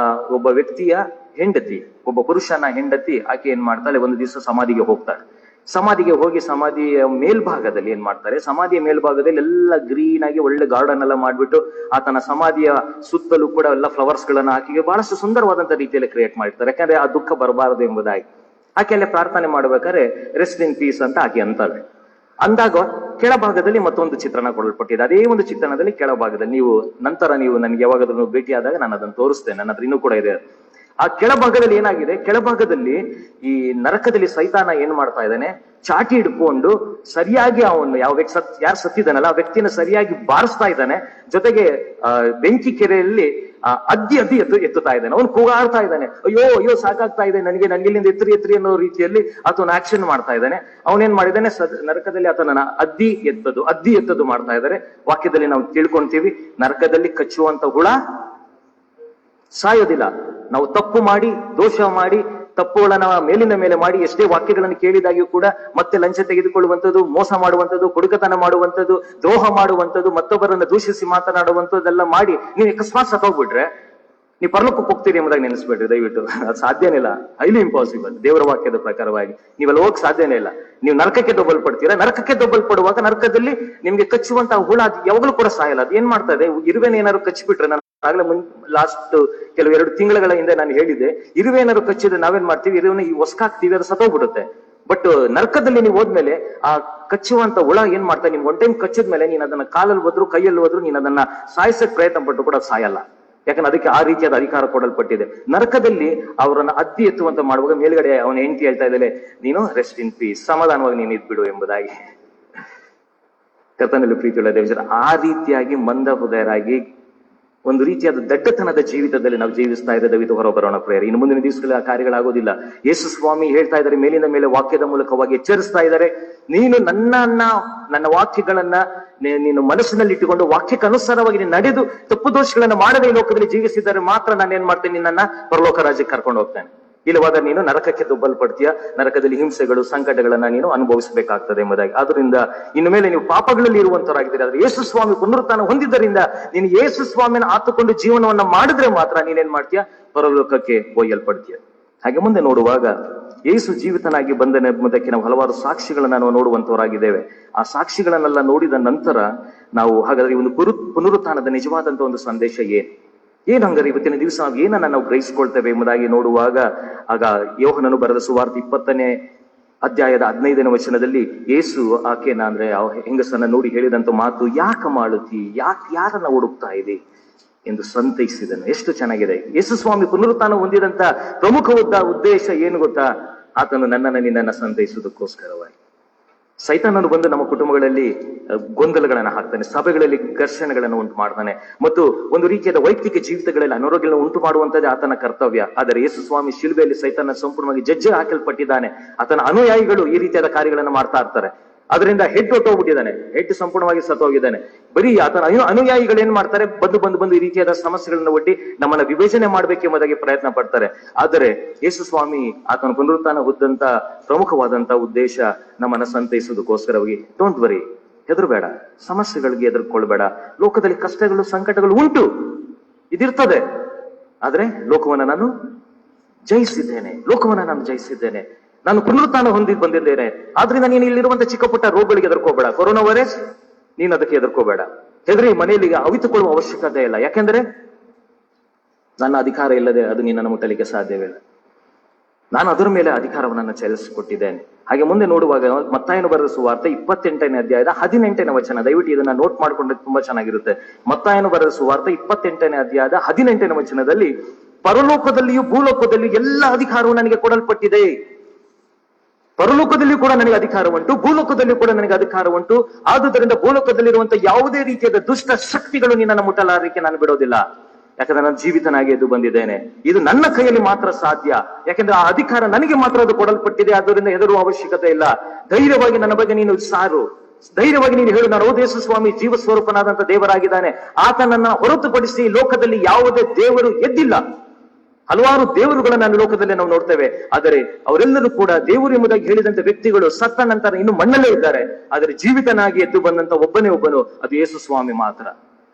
ಒಬ್ಬ ವ್ಯಕ್ತಿಯ ಹೆಂಡತಿ, ಒಬ್ಬ ಪುರುಷನ ಹೆಂಡತಿ, ಆಕೆ ಏನ್ ಮಾಡ್ತಾಳೆ, ಒಂದು ದಿವಸ ಸಮಾಧಿಗೆ ಹೋಗ್ತಾಳೆ. ಸಮಾಧಿಗೆ ಹೋಗಿ ಸಮಾಧಿಯ ಮೇಲ್ಭಾಗದಲ್ಲಿ ಏನ್ ಮಾಡ್ತಾರೆ, ಸಮಾಧಿಯ ಮೇಲ್ಭಾಗದಲ್ಲಿ ಎಲ್ಲ ಗ್ರೀನ್ ಆಗಿ ಒಳ್ಳೆ ಗಾರ್ಡನ್ ಎಲ್ಲ ಮಾಡ್ಬಿಟ್ಟು ಆತನ ಸಮಾಧಿಯ ಸುತ್ತಲೂ ಕೂಡ ಎಲ್ಲ ಫ್ಲವರ್ಸ್ ಗಳನ್ನ ಹಾಕಿ ಬಹಳಷ್ಟು ಸುಂದರವಾದಂತ ರೀತಿಯಲ್ಲಿ ಕ್ರಿಯೇಟ್ ಮಾಡಿರ್ತಾರೆ. ಯಾಕಂದ್ರೆ ಆ ದುಃಖ ಬರಬಾರದು ಎಂಬುದಾಗಿ. ಆಕೆ ಅಲ್ಲಿ ಪ್ರಾರ್ಥನೆ ಮಾಡ್ಬೇಕಾದ್ರೆ ರೆಸ್ಟ್ ಇನ್ ಪೀಸ್ ಅಂತ ಆಕೆ ಅಂತಾಳೆ. ಅಂದಾಗ ಕೆಳಭಾಗದಲ್ಲಿ ಮತ್ತೊಂದು ಚಿತ್ರಣ ಕೊಡಲ್ಪಟ್ಟಿದೆ. ಅದೇ ಒಂದು ಚಿತ್ರಣದಲ್ಲಿ ಕೆಳಭಾಗದಲ್ಲಿ ನೀವು ನನಗೆ ಯಾವಾಗಾದ್ರೂ ಭೇಟಿ ಆದಾಗ ನಾನು ಅದನ್ನು ತೋರಿಸ್ತೇನೆ, ನನ್ನ ಹತ್ರ ಇನ್ನೂ ಕೂಡ ಇದೆ. ಆ ಕೆಳಭಾಗದಲ್ಲಿ ಏನಾಗಿದೆ, ಕೆಳಭಾಗದಲ್ಲಿ ಈ ನರಕದಲ್ಲಿ ಸೈತಾನ ಏನ್ ಮಾಡ್ತಾ ಇದ್ದಾನೆ, ಚಾಟಿ ಹಿಡ್ಕೊಂಡು ಸರಿಯಾಗಿ ಅವನು ಯಾರು ಸತ್ತಿದ್ದಾನಲ್ಲ ಆ ವ್ಯಕ್ತಿನ ಸರಿಯಾಗಿ ಬಾರಿಸ್ತಾ ಇದ್ದಾನೆ. ಜೊತೆಗೆ ಬೆಂಕಿ ಕೆರೆಯಲ್ಲಿ ಅದ್ದಿ ಎತ್ತುತ್ತಾ ಇದ್ದಾನೆ. ಅವನು ಕೂಗಾಡ್ತಾ ಇದ್ದಾನೆ, ಅಯ್ಯೋ ಸಾಕಾಗ್ತಾ ಇದೆ ನನಗೆ, ಇಲ್ಲಿಂದ ಎತ್ತರಿ ಅನ್ನೋ ರೀತಿಯಲ್ಲಿ ಆತನ ಆಕ್ಷನ್ ಮಾಡ್ತಾ ಇದ್ದಾನೆ. ಅವನೇನ್ ಮಾಡಿದ್ದಾನೆ, ನರಕದಲ್ಲಿ ಆತನ ಅದ್ದಿ ಎತ್ತದು ಮಾಡ್ತಾ ಇದ್ದಾರೆ. ವಾಕ್ಯದಲ್ಲಿ ನಾವು ತಿಳ್ಕೊಂತೀವಿ, ನರಕದಲ್ಲಿ ಕಚ್ಚುವಂತ ಹುಳ ಸಾಯೋದಿಲ್ಲ. ನಾವು ತಪ್ಪು ಮಾಡಿ, ದೋಷ ಮಾಡಿ, ತಪ್ಪುಗಳನ್ನ ಮೇಲಿನ ಮೇಲೆ ಮಾಡಿ, ಎಷ್ಟೇ ವಾಕ್ಯಗಳನ್ನು ಕೇಳಿದಾಗ್ಯೂ ಕೂಡ ಮತ್ತೆ ಲಂಚ ತೆಗೆದುಕೊಳ್ಳುವಂಥದ್ದು, ಮೋಸ ಮಾಡುವಂಥದ್ದು, ಕುಡುಕತನ ಮಾಡುವಂಥದ್ದು, ದ್ರೋಹ ಮಾಡುವಂಥದ್ದು, ಮತ್ತೊಬ್ಬರನ್ನ ದೂಷಿಸಿ ಮಾತನಾಡುವಂಥದ್ದೆಲ್ಲ ಮಾಡಿ ನೀವು ಅಕಸ್ಮಾತ್ ಸತ್ತೋಗ್ಬಿಟ್ರೆ ನೀವು ಪರಲೋಕಕ್ಕೆ ಹೋಗ್ತೀರಿ ಎಂಬುದಾಗಿ ನೆನೆಸ್ಬೇಡ್ರಿ ದಯವಿಟ್ಟು. ಅದು ಸಾಧ್ಯನೇ ಇಲ್ಲ, ಹೈಲಿ ಇಂಪಾಸಿಬಲ್. ದೇವರ ವಾಕ್ಯದ ಪ್ರಕಾರವಾಗಿ ನೀವೆಲ್ಲ ಹೋಗಕ್ ಸಾಧ್ಯನೇ ಇಲ್ಲ. ನೀವು ನರಕಕ್ಕೆ ದೊಬ್ಬಲ್ಪಡ್ತೀರಾ. ನರಕಕ್ಕೆ ದೊಬ್ಬಲ್ಪಡುವಾಗ ನರಕದಲ್ಲಿ ನಿಮ್ಗೆ ಕಚ್ಚುವಂತಹ ಹುಳ ಅದು ಯಾವಾಗಲೂ ಕೂಡ ಸಾಯಲ್ಲ. ಅದು ಏನ್ ಮಾಡ್ತಾ ಇದೆ, ಇರುವೆನ ಏನಾದ್ರು ಕಚ್ಚಿಬಿಟ್ರೆ, ನಾನು ಆಗ್ಲೇ ಲಾಸ್ಟ್ ಕೆಲವು 2 ತಿಂಗಳ ಹಿಂದೆ ನಾನು ಹೇಳಿದ್ದೆ, ಇರುವೆ ಏನಾದ್ರು ಕಚ್ಚಿದ್ರೆ ನಾವೇನ್ ಮಾಡ್ತೀವಿ, ಇರುವೆನ ಒಸ್ಕಾಕ್ತಿವಿ, ಅದು ಸತ್ತೋಗ್ಬಿಡುತ್ತೆ. ಬಟ್ ನರಕದಲ್ಲಿ ನೀವು ಹೋದ್ಮೇಲೆ ಆ ಕಚ್ಚುವಂತ ಹುಳ ಏನ್ ಮಾಡ್ತಾ, ನಿಮ್ಗೆ 1 ಟೈಮ್ ಕಚ್ಚಿದ್ಮೇಲೆ ನೀನ್ ಅದನ್ನ ಕಾಲಲ್ಲಿ ಹೋದ್ರು ಕೈಯಲ್ಲಿ ಹೋದ್ರು ನೀನ್ ಅದನ್ನ ಸಾಯಿಸಕ್ ಪ್ರಯತ್ನ ಪಟ್ಟು ಕೂಡ ಸಾಯಲ್ಲ. ಯಾಕಂದ್ರೆ ಅದಕ್ಕೆ ಆ ರೀತಿಯಾದ ಅಧಿಕಾರ ಕೊಡಲ್ಪಟ್ಟಿದೆ. ನರಕದಲ್ಲಿ ಅವರನ್ನ ಅದ್ದಿ ಎತ್ತುವಂತ ಮಾಡುವಾಗ ಮೇಲ್ಗಡೆ ಅವನ ಹೆಂಡತಿ ಹೇಳ್ತಾ ಇದ್ದಾಳೆ, ನೀನು ರೆಸ್ಟ್ ಇನ್ ಪೀಸ್, ಸಮಾಧಾನವಾಗಿ ನೀನು ಇದ್ಬಿಡು ಎಂಬುದಾಗಿ. ಕರ್ತನಲ್ಲಿ ಪ್ರೀತಿಯುಳ್ಳ ದೇವಜನ, ಆ ರೀತಿಯಾಗಿ ಮಂದ ಹೃದಯರಾಗಿ ಒಂದು ರೀತಿಯಾದ ದಡ್ಡತನದ ಜೀವಿತದಲ್ಲಿ ನಾವು ಜೀವಿಸ್ತಾ ಇದ್ದ ದಯವಿಟ್ಟು ಹೊರಬರೋಣ ಪ್ರೇಯರ್. ಇನ್ನು ಮುಂದಿನ ದಿವಸಗಳಲ್ಲಿ ಆ ಕಾರ್ಯಗಳಾಗೋದಿಲ್ಲ. ಯೇಸು ಸ್ವಾಮಿ ಹೇಳ್ತಾ ಇದ್ದಾರೆ, ಮೇಲಿಂದ ಮೇಲೆ ವಾಕ್ಯದ ಮೂಲಕವಾಗಿ ಎಚ್ಚರಿಸ್ತಾ ಇದ್ದಾರೆ, ನೀನು ನನ್ನ ವಾಕ್ಯಗಳನ್ನ ನೀನು ಮನಸ್ಸಿನಲ್ಲಿ ಇಟ್ಟುಕೊಂಡು ವಾಕ್ಯಕ್ಕೆ ಅನುಸಾರವಾಗಿ ನೀನು ನಡೆದು ತಪ್ಪು ದೋಷಗಳನ್ನ ಮಾಡದೆ ಈ ಲೋಕದಲ್ಲಿ ಜೀವಿಸಿದರೆ ಮಾತ್ರ ನಾನು ಏನ್ ಮಾಡ್ತೇನೆ, ನಿನ್ನನ್ನ ಪರಲೋಕ ರಾಜ್ಯಕ್ಕೆ ಕರ್ಕೊಂಡು ಹೋಗ್ತೇನೆ. ಇಲ್ಲವಾದ ನೀನು ನರಕಕ್ಕೆ ದುಬ್ಬಲ್ಪಡ್ತೀಯ, ನರಕದಲ್ಲಿ ಹಿಂಸೆಗಳು ಸಂಕಟಗಳನ್ನ ನೀನು ಅನುಭವಿಸಬೇಕಾಗ್ತದೆ ಎಂಬುದಾಗಿ. ಆದ್ರಿಂದ ಇನ್ನು ಮೇಲೆ ನೀವು ಪಾಪಗಳಲ್ಲಿ ಇರುವಂತರಾಗಿದ್ದೀರಿ. ಆದ್ರೆ ಯೇಸು ಸ್ವಾಮಿ ಪುನರುತ್ಥಾನ ಹೊಂದಿದ್ದರಿಂದ ನೀನು ಯೇಸು ಸ್ವಾಮಿಯನ್ನು ಆತುಕೊಂಡು ಜೀವನವನ್ನ ಮಾಡಿದ್ರೆ ಮಾತ್ರ ನೀನೇನ್ ಮಾಡ್ತೀಯ, ಪರಲೋಕಕ್ಕೆ ಒಯ್ಯಲ್ಪಡ್ತೀಯ. ಹಾಗೆ ಮುಂದೆ ನೋಡುವಾಗ ಯೇಸು ಜೀವಿತನಾಗಿ ಬಂದನೆಂಬುದಕ್ಕೆ ನಾವು ಹಲವಾರು ಸಾಕ್ಷಿಗಳನ್ನ ನಾವು ನೋಡುವಂತವರಾಗಿದ್ದೇವೆ. ಆ ಸಾಕ್ಷಿಗಳನ್ನೆಲ್ಲ ನೋಡಿದ ನಂತರ ನಾವು ಹಾಗಾದ್ರೆ ಈ ಒಂದು ಪುನರುತ್ಥಾನದ ನಿಜವಾದಂತ ಒಂದು ಸಂದೇಶ ಏನಂಗಾರೆ ಇವತ್ತಿನ ದಿವಸ ಏನನ್ನ ನಾವು ಗ್ರಹಿಸಿಕೊಳ್ತೇವೆ ಎಂಬುದಾಗಿ ನೋಡುವಾಗ, ಆಗ ಯೋಹನನು ಬರೆದ ಸುವಾರ್ತೆ 20ನೇ ಅಧ್ಯಾಯದ 15ನೇ ವಚನದಲ್ಲಿ ಯೇಸು ಆಕೆನ ಅಂದ್ರೆ ಹೆಂಗಸನ್ನ ನೋಡಿ ಹೇಳಿದಂತ ಮಾತು, ಯಾಕ ಮಾಡುತ್ತಿ, ಯಾರನ್ನ ಹುಡುಕ್ತಾ ಇದೆ ಎಂದು ಸಂತೈಸಿದನು. ಎಷ್ಟು ಚೆನ್ನಾಗಿದೆ. ಯೇಸು ಸ್ವಾಮಿ ಪುನರುತ್ಥಾನ ಹೊಂದಿದಂತ ಪ್ರಮುಖ ಉದ್ದೇಶ ಏನು ಗೊತ್ತಾ? ಆತನು ನನ್ನನ್ನ ನಿನ್ನನ್ನ ಸಂತೈಸುವುದಕ್ಕೋಸ್ಕರವಾಗಿ. ಸೈತಾನನು ಬಂದು ನಮ್ಮ ಕುಟುಂಬಗಳಲ್ಲಿ ಗೊಂದಲಗಳನ್ನ ಹಾಕ್ತಾನೆ, ಸಭೆಗಳಲ್ಲಿ ಘರ್ಷಣೆಗಳನ್ನು ಉಂಟು ಮಾಡ್ತಾನೆ, ಮತ್ತು ಒಂದು ರೀತಿಯಾದ ವೈಯಕ್ತಿಕ ಜೀವಿತಗಳಲ್ಲಿ ಅನಾರೋಗ್ಯಗಳನ್ನು ಉಂಟು ಮಾಡುವಂತದ್ದೇ ಆತನ ಕರ್ತವ್ಯ. ಆದರೆ ಯೇಸು ಸ್ವಾಮಿ ಶಿಲುಬೆಯಲ್ಲಿ ಸೈತಾನ ಸಂಪೂರ್ಣವಾಗಿ ಜಜ್ಜೆ ಹಾಕಲ್ಪಟ್ಟಿದ್ದಾನೆ. ಆತನ ಅನುಯಾಯಿಗಳು ಈ ರೀತಿಯಾದ ಕಾರ್ಯಗಳನ್ನು ಮಾಡ್ತಾ ಇರ್ತಾರೆ. ಅದರಿಂದ ಹೆಡ್ ಹೊಟ್ಟೋಗ್ಬಿಟ್ಟಿದ್ದಾನೆ, ಹೆಡ್ ಸಂಪೂರ್ಣವಾಗಿ ಸತ್ತೋಗಿದ್ದಾನೆ. ಬರೀ ಆತನ ಅನುಯಾಯಿಗಳು ಏನ್ ಮಾಡ್ತಾರೆ, ಬಂದು ಈ ರೀತಿಯಾದ ಸಮಸ್ಯೆಗಳನ್ನ ಒಡ್ಡಿ ನಮ್ಮನ್ನ ವಿಭಜನೆ ಮಾಡ್ಬೇಕೆಂಬುದಾಗಿ ಪ್ರಯತ್ನ ಪಡ್ತಾರೆ. ಆದರೆ ಯೇಸು ಸ್ವಾಮಿ ಆತನ ಪುನರುತ್ಥಾನ ಹೊಂದಂತ ಪ್ರಮುಖವಾದಂತ ಉದ್ದೇಶ ನಮ್ಮನ್ನ ಸಂತೈಸೋದಕ್ಕೋಸ್ಕರವಾಗಿ. ಡೋಂಟ್ ವರಿ, ಹೆದರ್ಬೇಡ, ಸಮಸ್ಯೆಗಳಿಗೆ ಎದುರ್ಕೊಳ್ಬೇಡ. ಲೋಕದಲ್ಲಿ ಕಷ್ಟಗಳು ಸಂಕಟಗಳು ಉಂಟು, ಇದಿರ್ತದೆ. ಆದ್ರೆ ಲೋಕವನ್ನ ನಾನು ಜಯಿಸಿದ್ದೇನೆ, ನಾನು ಪುನರುತ್ಥಾನ ಬಂದಿದ್ದೇನೆ. ಆದ್ರಿಂದ ನೀನು ಇಲ್ಲಿರುವಂತ ಚಿಕ್ಕ ಪುಟ್ಟ ರೋಗಗಳಿಗೆ ಎದುರ್ಕೋಬೇಡ. ಕೊರೋನಾ ವೈರಸ್, ನೀನು ಅದಕ್ಕೆ ಎದುರ್ಕೋಬೇಡ. ಹೆದರಿ ಮನೆಯಲ್ಲಿ ಅವಿತುಕೊಳ್ಳುವ ಅವಶ್ಯಕತೆ ಇಲ್ಲ. ಯಾಕೆಂದ್ರೆ ನನ್ನ ಅಧಿಕಾರ ಇಲ್ಲದೆ ಅದು ನಿನ್ನನ್ನು ಮುಟ್ಟಲಿಕ್ಕೆ ಸಾಧ್ಯವಿಲ್ಲ. ನಾನು ಅದರ ಮೇಲೆ ಅಧಿಕಾರವನ್ನು ಚಲಿಸಿಕೊಟ್ಟಿದ್ದೇನೆ. ಹಾಗೆ ಮುಂದೆ ನೋಡುವಾಗ ಮತ್ತಾಯನು ಬರೆದ ಸುವಾರ್ತೆ 28ನೇ ಅಧ್ಯಾಯದ 18ನೇ ವಚನ, ದಯವಿಟ್ಟು ಇದನ್ನ ನೋಟ್ ಮಾಡ್ಕೊಂಡ್ರೆ ತುಂಬಾ ಚೆನ್ನಾಗಿರುತ್ತೆ. ಮತ್ತಾಯನು ಬರೆದ ಸುವಾರ್ತೆ 28ನೇ ಅಧ್ಯಾಯದ 18ನೇ ವಚನದಲ್ಲಿ, ಪರಲೋಕದಲ್ಲಿಯೂ ಭೂಲೋಕದಲ್ಲಿಯೂ ಎಲ್ಲ ಅಧಿಕಾರವು ನನಗೆ ಕೊಡಲ್ಪಟ್ಟಿದೆ. ಪರಲೋಕದಲ್ಲಿಯೂ ಕೂಡ ನನಗೆ ಅಧಿಕಾರ ಉಂಟು, ಭೂಲೋಕದಲ್ಲಿಯೂ ಕೂಡ ನನಗೆ ಅಧಿಕಾರ ಉಂಟು. ಆದುದರಿಂದ ಭೂಲೋಕದಲ್ಲಿರುವಂತಹ ಯಾವುದೇ ರೀತಿಯಾದ ದುಷ್ಟ ಶಕ್ತಿಗಳು ನಿನ್ನನ್ನು ಮುಟ್ಟಲಾರಲಿಕ್ಕೆ ನಾನು ಬಿಡೋದಿಲ್ಲ. ಯಾಕಂದ್ರೆ ನಾನು ಜೀವಿತನಾಗಿ ಎದ್ದು ಬಂದಿದ್ದೇನೆ. ಇದು ನನ್ನ ಕೈಯಲ್ಲಿ ಮಾತ್ರ ಸಾಧ್ಯ. ಯಾಕಂದ್ರೆ ಆ ಅಧಿಕಾರ ನನಗೆ ಮಾತ್ರ ಅದು ಕೊಡಲ್ಪಟ್ಟಿದೆ. ಆದ್ದರಿಂದ ಹೆದರುವ ಅವಶ್ಯಕತೆ ಇಲ್ಲ. ಧೈರ್ಯವಾಗಿ ನನ್ನ ಬಗ್ಗೆ ನೀನು ಸಾರು, ಧೈರ್ಯವಾಗಿ ನೀನು ಹೇಳು, ನಾನು ಯೇಸು ಸ್ವಾಮಿ ಜೀವ ಸ್ವರೂಪನಾದಂತ ದೇವರಾಗಿದ್ದಾನೆ. ಆತನನ್ನ ಹೊರತುಪಡಿಸಿ ಲೋಕದಲ್ಲಿ ಯಾವುದೇ ದೇವರು ಎದ್ದಿಲ್ಲ. ಹಲವಾರು ದೇವರುಗಳನ್ನ ಲೋಕದಲ್ಲಿ ನಾವು ನೋಡ್ತೇವೆ, ಆದರೆ ಅವರೆಲ್ಲರೂ ಕೂಡ ದೇವರು ಎಂಬುದಾಗಿ ಹೇಳಿದಂತ ವ್ಯಕ್ತಿಗಳು ಸತ್ತ ನಂತರ ಇನ್ನು ಮಣ್ಣಲ್ಲೇ ಇದ್ದಾರೆ. ಆದರೆ ಜೀವಿತನಾಗಿ ಎದ್ದು ಬಂದಂತ ಒಬ್ಬನು, ಅದು ಯೇಸು ಸ್ವಾಮಿ ಮಾತ್ರ.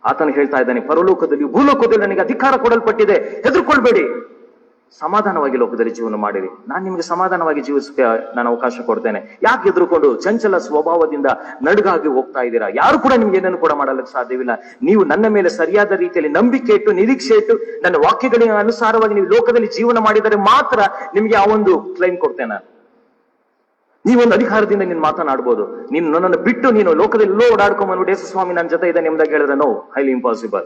ಆತನು ಹೇಳ್ತಾ ಇದ್ದಾನೆ, ಪರಲೋಕದಲ್ಲಿ ಭೂಲೋಕದಲ್ಲಿ ನನಗೆ ಅಧಿಕಾರ ಕೊಡಲ್ಪಟ್ಟಿದೆ, ಹೆದರ್ಕೊಳ್ಬೇಡಿ, ಸಮಾಧಾನವಾಗಿ ಲೋಕದಲ್ಲಿ ಜೀವನ ಮಾಡಿರಿ. ನಾನು ನಿಮಗೆ ಸಮಾಧಾನವಾಗಿ ಜೀವಿಸಕ್ಕೆ ನಾನು ಅವಕಾಶ ಕೊಡ್ತೇನೆ. ಯಾಕೆ ಎದುರುಕೊಂಡು ಚಂಚಲ ಸ್ವಭಾವದಿಂದ ನಡುಗಾಗಿ ಹೋಗ್ತಾ ಇದ್ದೀರಾ? ಯಾರು ಕೂಡ ನಿಮ್ಗೆ ಏನನ್ನು ಕೂಡ ಮಾಡಲಿಕ್ಕೆ ಸಾಧ್ಯವಿಲ್ಲ. ನೀವು ನನ್ನ ಮೇಲೆ ಸರಿಯಾದ ರೀತಿಯಲ್ಲಿ ನಂಬಿಕೆ ಇಟ್ಟು, ನಿರೀಕ್ಷೆ ಇಟ್ಟು, ನನ್ನ ವಾಕ್ಯಗಳಿಗೆ ಅನುಸಾರವಾಗಿ ನೀವು ಲೋಕದಲ್ಲಿ ಜೀವನ ಮಾಡಿದರೆ ಮಾತ್ರ ನಿಮ್ಗೆ ಆ ಒಂದು ಕ್ಲೈಮ್ ಕೊಡ್ತೇನೆ. ನೀವೊಂದು ಅಧಿಕಾರದಿಂದ ನೀನು ಮಾತನಾಡ್ಬೋದು. ನೀನು ನನ್ನನ್ನು ಬಿಟ್ಟು ನೀನು ಲೋಕದಲ್ಲಿ ಎಲ್ಲೋ ಓಡಾಡ್ಕೊಂಬಂದ್ಬಿಟ್ಟು ಯೇಸು ಸ್ವಾಮಿ ನನ್ನ ಜೊತೆ ಇದೆ ಎಂಬುದಾಗಿ ಹೇಳಿದ್ರೆ ನೋ, ಹೈಲಿ ಇಂಪಾಸಿಬಲ್.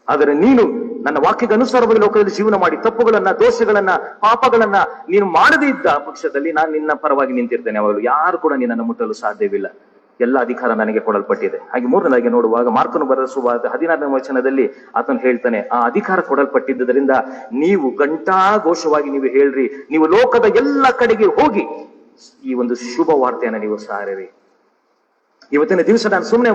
ಆದರೆ ನೀನು ನನ್ನ ವಾಕ್ಯಕ್ಕೆ ಅನುಸಾರವಾಗಿ ಲೋಕದಲ್ಲಿ ಜೀವನ ಮಾಡಿ ತಪ್ಪುಗಳನ್ನ, ದೋಷಗಳನ್ನ, ಪಾಪಗಳನ್ನ ನೀನು ಮಾಡದೇ ಇದ್ದ ಪಕ್ಷದಲ್ಲಿ ನಾನು ನಿನ್ನ ಪರವಾಗಿ ನಿಂತಿರ್ತೇನೆ. ಅವಾಗಲೂ ಯಾರು ಕೂಡ ನಿನ್ನನ್ನು ಮುಟ್ಟಲು ಸಾಧ್ಯವಿಲ್ಲ. ಎಲ್ಲ ಅಧಿಕಾರ ನನಗೆ ಕೊಡಲ್ಪಟ್ಟಿದೆ. ಹಾಗೆ ಮೂರನೇದಾಗಿ ನೋಡುವಾಗ ಮಾರ್ಕನು ಬರೆದ ಸುವಾರ್ತೆ 16ನೇ ವಚನದಲ್ಲಿ ಆತನು ಹೇಳ್ತಾನೆ, ಆ ಅಧಿಕಾರ ಕೊಡಲ್ಪಟ್ಟಿದ್ದರಿಂದ ನೀವು ಘಂಟಾಘೋಷವಾಗಿ ನೀವು ಹೇಳ್ರಿ, ನೀವು ಲೋಕದ ಎಲ್ಲ ಕಡೆಗೆ ಹೋಗಿ ಈ ಒಂದು ಶುಭ ವಾರ್ತೆಯನ್ನ ನೀವು ಸಾರಿರಿ. ಇವತ್ತಿನ ದಿವಸ ನಾನು ಸುಮ್ಮನೆ